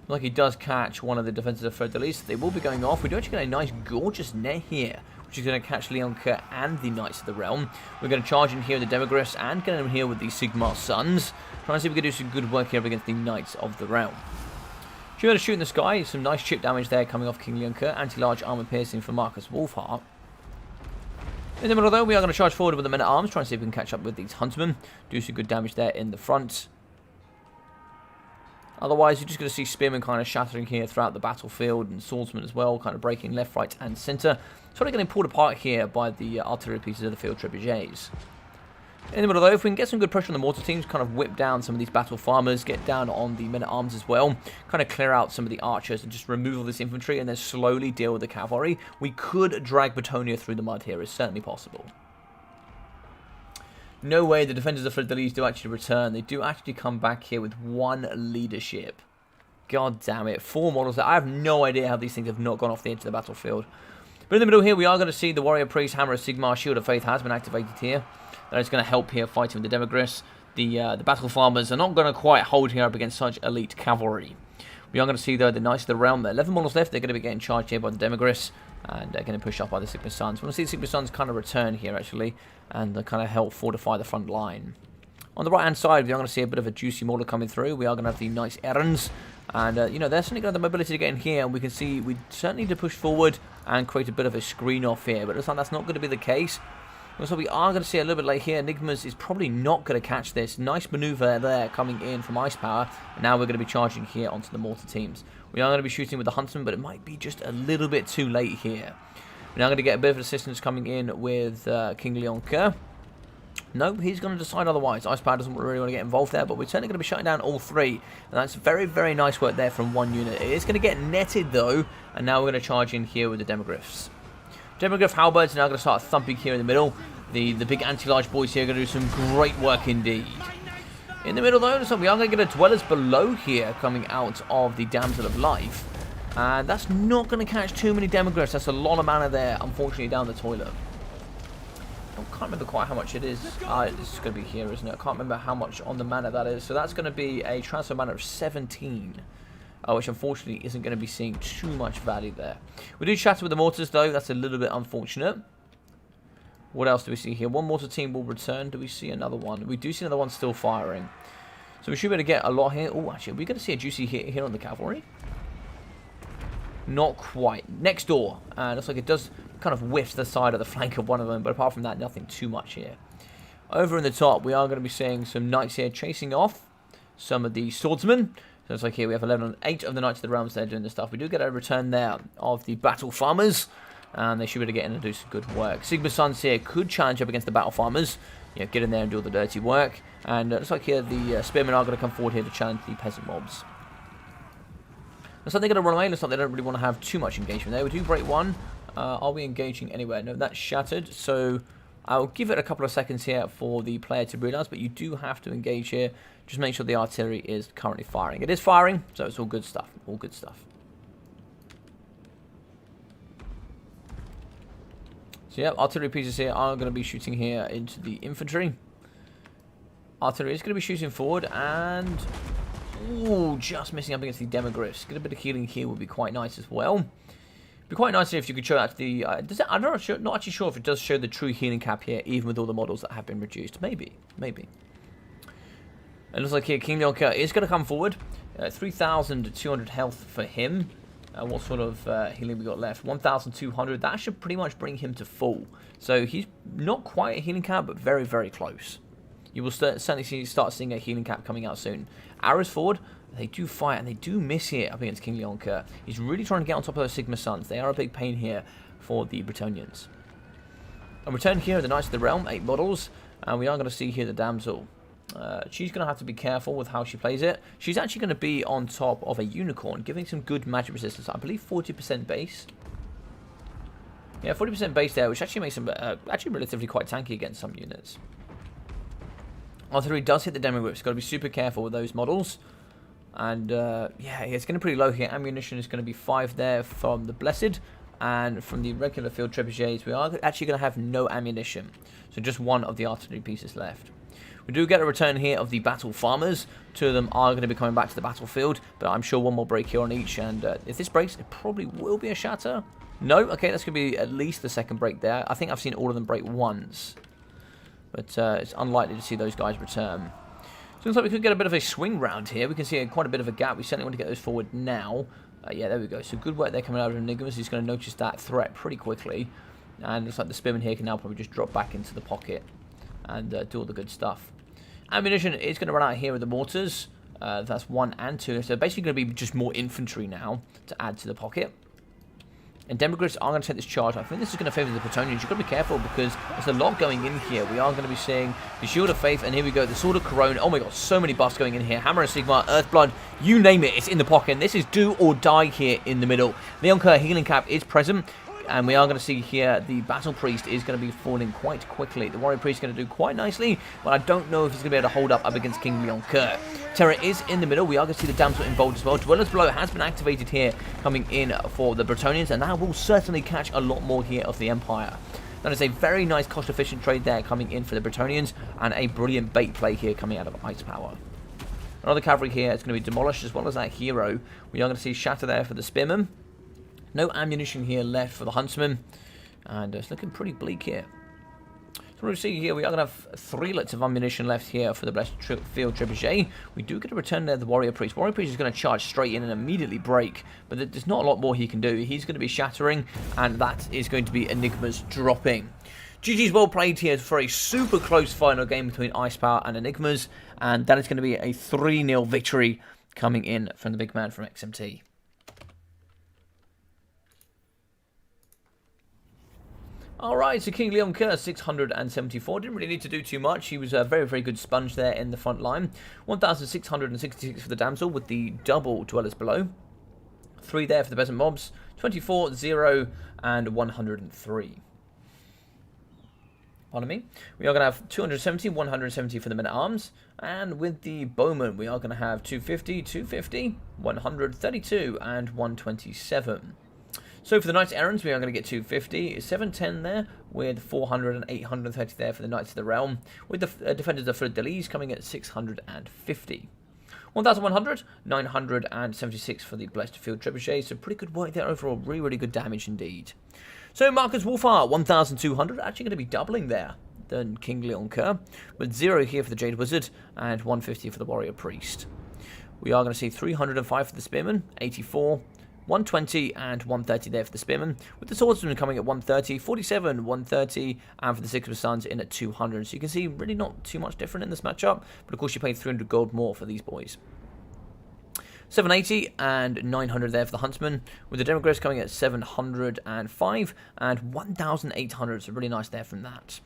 Like he does catch one of the Defenders of Fidelis. They will be going off. We do actually get a nice, gorgeous net here, which is going to catch Leoncoeur and the Knights of the Realm. We're going to charge in here with the Demogryphs and get in here with the Sigmar Sons. Trying to see if we can do some good work here up against the Knights of the Realm. Should be able to shoot in the sky. Some nice chip damage there coming off King Leoncoeur. Anti-large armor piercing for Marcus Wolfheart. In the middle, though, we are going to charge forward with the men-at-arms, trying to see if we can catch up with these huntsmen. Do some good damage there in the front. Otherwise, you're just going to see spearmen kind of shattering here throughout the battlefield, and swordsmen as well, kind of breaking left, right, and centre. Sort of getting pulled apart here by the artillery pieces of the field trebuchets. In the middle, though, if we can get some good pressure on the mortar teams, kind of whip down some of these battle farmers, get down on the men-at-arms as well, kind of clear out some of the archers and just remove all this infantry and then slowly deal with the cavalry, we could drag Bretonnia through the mud here. It's certainly possible. No way the Defenders of Fidelis do actually return. They do actually come back here with 1 leadership. God damn it. 4 models. I have no idea how these things have not gone off the edge of the battlefield. But in the middle here, we are going to see the Warrior Priest, Hammer of Sigmar, Shield of Faith has been activated here. That is going to help here fighting with the Demogryphs. The battle farmers are not going to quite hold here up against such elite cavalry. We are going to see, though, the Knights of the Realm. 11 models left. They're going to be getting charged here by the Demogryphs. And they're going to push up by the Sigmar Sons. We want to see the Sigmar Sons kind of return here, actually. And kind of help fortify the front line. On the right-hand side, we are going to see a bit of a juicy model coming through. We are going to have the Knights Errands. And, you know, they're certainly going to have the mobility to get in here. And we can see we certainly need to push forward and create a bit of a screen off here. But it looks like that's not going to be the case. So we are going to see a little bit late here. Enigmas is probably not going to catch this. Nice maneuver there coming in from Ice Power. And now we're going to be charging here onto the mortar teams. We are going to be shooting with the Huntsman, but it might be just a little bit too late here. We're now going to get a bit of assistance coming in with King Leoncoeur. No, he's going to decide otherwise. Ice Power doesn't really want to get involved there, but we're certainly going to be shutting down all 3. And that's very, very nice work there from 1 unit. It is going to get netted, though. And now we're going to charge in here with the Demogryphs. Demogryph Halberds are now going to start thumping here in the middle. The big anti-large boys here are going to do some great work indeed. In the middle, though, so we are going to get a Dwellers below here coming out of the Damsel of Life. And that's not going to catch too many Demogryphs. That's a lot of mana there, unfortunately, down the toilet. I can't remember quite how much it is. It's going to be here, isn't it? I can't remember how much on the mana that is. So that's going to be a transfer mana of 17. Which unfortunately isn't going to be seeing too much value there. We do shatter with the mortars though. That's a little bit unfortunate. What else do we see here? One mortar team will return. Do we see another one? We do see another one still firing. So we should be able to get a lot here. Oh, actually, we're going to see a juicy hit here on the cavalry. Not quite. Next door. Looks like it does kind of whiff the side of the flank of one of them. But apart from that, nothing too much here. Over in the top, we are going to be seeing some knights here chasing off some of the swordsmen. So it's like here we have 8 of the Knights of the Realms there doing this stuff. We do get a return there of the Battle Farmers. And they should be able to get in and do some good work. Sigma Sons here could challenge up against the Battle Farmers. You know, get in there and do all the dirty work. And it looks like here the Spearmen are going to come forward here to challenge the Peasant Mobs. Looks like they're going to run away. Looks like they don't really want to have too much engagement there. We do break one. Are we engaging anywhere? No, that's shattered. So I'll give it a couple of seconds here for the player to realize. But you do have to engage here. Just make sure the artillery is currently firing. It is firing, so it's all good stuff. All good stuff. So yeah, artillery pieces here are going to be shooting here into the infantry. Artillery is going to be shooting forward and... Ooh, just missing up against the demogryphs. Get a bit of healing here would be quite nice as well. It'd be quite nice if you could show that to the... I'm not actually sure if it does show the true healing cap here, even with all the models that have been reduced. Maybe. Maybe. It looks like here King Leonka is going to come forward. 3,200 health for him. What sort of healing we got left? 1,200. That should pretty much bring him to full. So he's not quite a healing cap, but very, very close. You will certainly start seeing a healing cap coming out soon. Arrows forward. They do fight and they do miss here up against King Leonka. He's really trying to get on top of those Sigma Sons. They are a big pain here for the Bretonnians. A return here of the Knights of the Realm. 8 models. And we are going to see here the Damsel. She's going to have to be careful with how she plays it. She's actually going to be on top of a unicorn, giving some good magic resistance. I believe 40% base. Yeah, 40% base there, which actually makes them actually relatively quite tanky against some units. Artillery does hit the demogryphs. Got to be super careful with those models. And yeah, it's going to be pretty low here. Ammunition is going to be 5 there from the Blessed. And from the regular field trebuchets, we are actually going to have no ammunition. So just 1 of the artillery pieces left. We do get a return here of the Battle Farmers. 2 of them are going to be coming back to the battlefield, but I'm sure 1 more break here on each, and if this breaks, it probably will be a shatter. No? Okay, that's going to be at least the second break there. I think I've seen all of them break once, but it's unlikely to see those guys return. So it looks like we could get a bit of a swing round here. We can see quite a bit of a gap. We certainly want to get those forward now. Yeah, there we go. So good work there coming out of Enigmas. He's going to notice that threat pretty quickly, and it looks like the Spearman here can now probably just drop back into the pocket and do all the good stuff. Ammunition is going to run out here with the mortars. That's 1 and 2. So basically going to be just more infantry now to add to the pocket. And demogryphs are going to take this charge. I think this is going to favour the Bretonnians. You've got to be careful because there's a lot going in here. We are going to be seeing the Shield of Faith, and here we go, the Sword of Corone. Oh my god, so many buffs going in here. Hammer of Sigma, Earthblood, you name it, it's in the pocket. And this is do or die here in the middle. Leonka healing cap is present. And we are going to see here the Battle Priest is going to be falling quite quickly. The Warrior Priest is going to do quite nicely, but I don't know if he's going to be able to hold up against King Leonka. Terror is in the middle. We are going to see the Damsel involved as well. Dweller's Blow has been activated here, coming in for the Bretonnians, and that will certainly catch a lot more here of the Empire. That is a very nice cost-efficient trade there coming in for the Bretonnians, and a brilliant bait play here coming out of Ice Power. Another cavalry here is going to be demolished, as well as that hero. We are going to see Shatter there for the Spearmen. No ammunition here left for the Huntsman, and it's looking pretty bleak here. So what we see here, we are going to have 3 lots of ammunition left here for the Blessed Field Trebuchet. We do get a return there, the Warrior Priest. Warrior Priest is going to charge straight in and immediately break, but there's not a lot more he can do. He's going to be shattering, and that is going to be Enigmas dropping. GG's well played here for a super close final game between Ice Power and Enigmas, and that is going to be a 3-0 victory coming in from the big man from XMT. Alright, so King Leonka, 674. Didn't really need to do too much. He was a very, very good sponge there in the front line. 1,666 for the Damsel with the double Dwellers Below. 3 there for the Peasant Mobs. 24, 0, and 103. Pardon me. We are going to have 270, 170 for the Men-at-Arms. And with the Bowmen, we are going to have 250, 250, 132, and 127. So for the Knights Errands, we are going to get 250, 710 there, with 400 and 830 there for the Knights of the Realm, with the Defenders of Fleur-de-Lis coming at 650. 1,100, 976 for the Blessed Field Trebuchet, so pretty good work there overall, really, really good damage indeed. So Marcus Wolfhart, 1,200, actually going to be doubling there than King Leon Kerr, with 0 here for the Jade Wizard, and 150 for the Warrior Priest. We are going to see 305 for the Spearman, 84, 120 and 130 there for the Spearman, with the Swordsman coming at 130, 47, 130, and for the Six of Suns in at 200. So you can see really not too much different in this matchup, but of course you pay 300 gold more for these boys. 780 and 900 there for the Huntsman, with the Demogorgons coming at 705 and 1,800, so really nice there from that.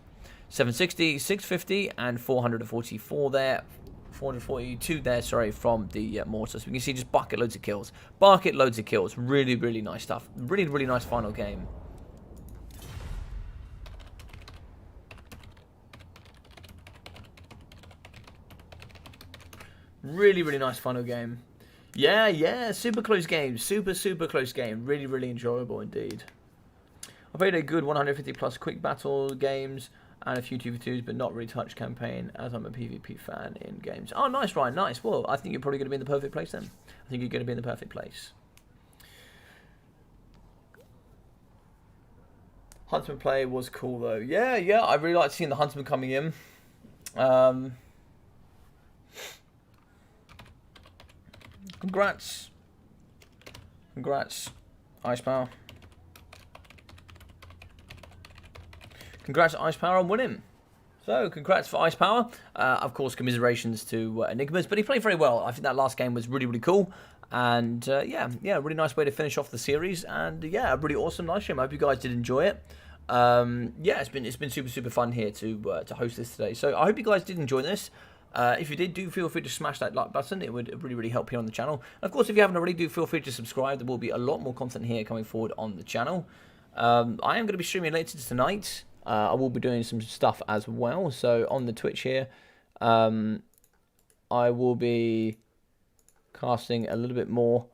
760, 650 and 444 there. 442 there, sorry, from the Mortar. So we can see just bucket loads of kills. Bucket loads of kills. Really, really nice stuff. Really, really nice final game. Really, really nice final game. Yeah, super close game. Super close game. Really, really enjoyable indeed. I played a good 150 plus quick battle games and a few 2v2s, but not really touch campaign, as I'm a PvP fan in games. Oh, nice, Ryan, nice. Well, I think you're probably going to be in the perfect place then. I think you're going to be in the perfect place. Huntsman play was cool, though. Yeah, I really like seeing the Huntsman coming in. Congrats, Ice Power. Congrats, Ice Power, on winning. So, congrats for Ice Power. Of course, commiserations to Enigmas, but he played very well. I think that last game was really, really cool. And, yeah, really nice way to finish off the series. And, yeah, a really awesome live stream. I hope you guys did enjoy it. Yeah, it's been super fun here to host this today. So, I hope you guys did enjoy this. If you did, do feel free to smash that like button. It would really, really help here on the channel. And, of course, if you haven't already, do feel free to subscribe. There will be a lot more content here coming forward on the channel. I am going to be streaming later tonight. I will be doing some stuff as well. So on the Twitch here, I will be casting a little bit more.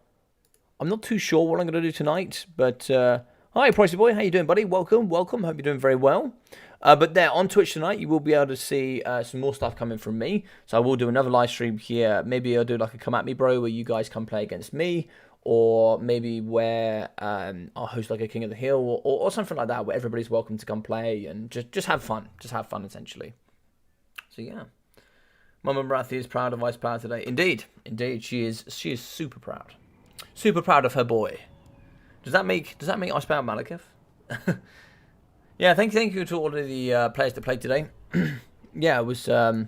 I'm not too sure what I'm going to do tonight, but hi, Pricey Boy, how you doing, buddy? Welcome. Hope you're doing very well. But there on Twitch tonight, you will be able to see some more stuff coming from me. So I will do another live stream here. Maybe I'll do like a Come At Me Bro, where you guys come play against me. Or maybe where I'll host like a King of the Hill or something like that, where everybody's welcome to come play and just have fun. Just have fun, essentially. So yeah, Mama Marathi is proud of Ice Power today. Indeed, she is super proud. Super proud of her boy. Does that make Ice Power Malekith? Yeah, thank you to all of the players that played today. Yeah, it was a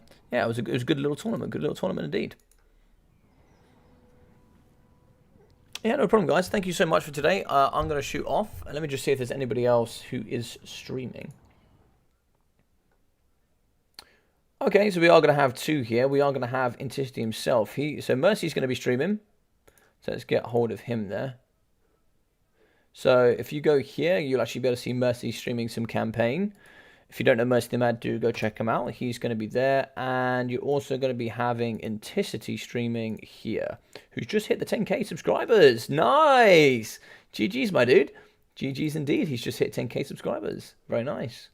good little tournament. Good little tournament indeed. Yeah, no problem, guys. Thank you so much for today. I'm going to shoot off. And let me just see if there's anybody else who is streaming. Okay, so we are going to have two here. We are going to have Enticity himself. So Mercy's going to be streaming. So let's get hold of him there. So if you go here, you'll actually be able to see Mercy streaming some campaign. If you don't know Mercy the Mad, do go check him out. He's going to be there. And you're also going to be having Enticity streaming here, who's just hit the 10k subscribers. Nice! GG's, my dude. GG's indeed. He's just hit 10k subscribers. Very nice.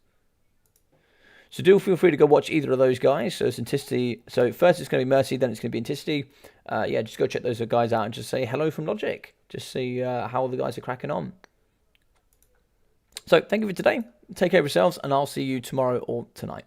So do feel free to go watch either of those guys. So it's Enticity. So first it's going to be Mercy, then it's going to be Enticity. Yeah, just go check those guys out and just say hello from Logic. Just see how the guys are cracking on. So thank you for today. Take care of yourselves, and I'll see you tomorrow or tonight.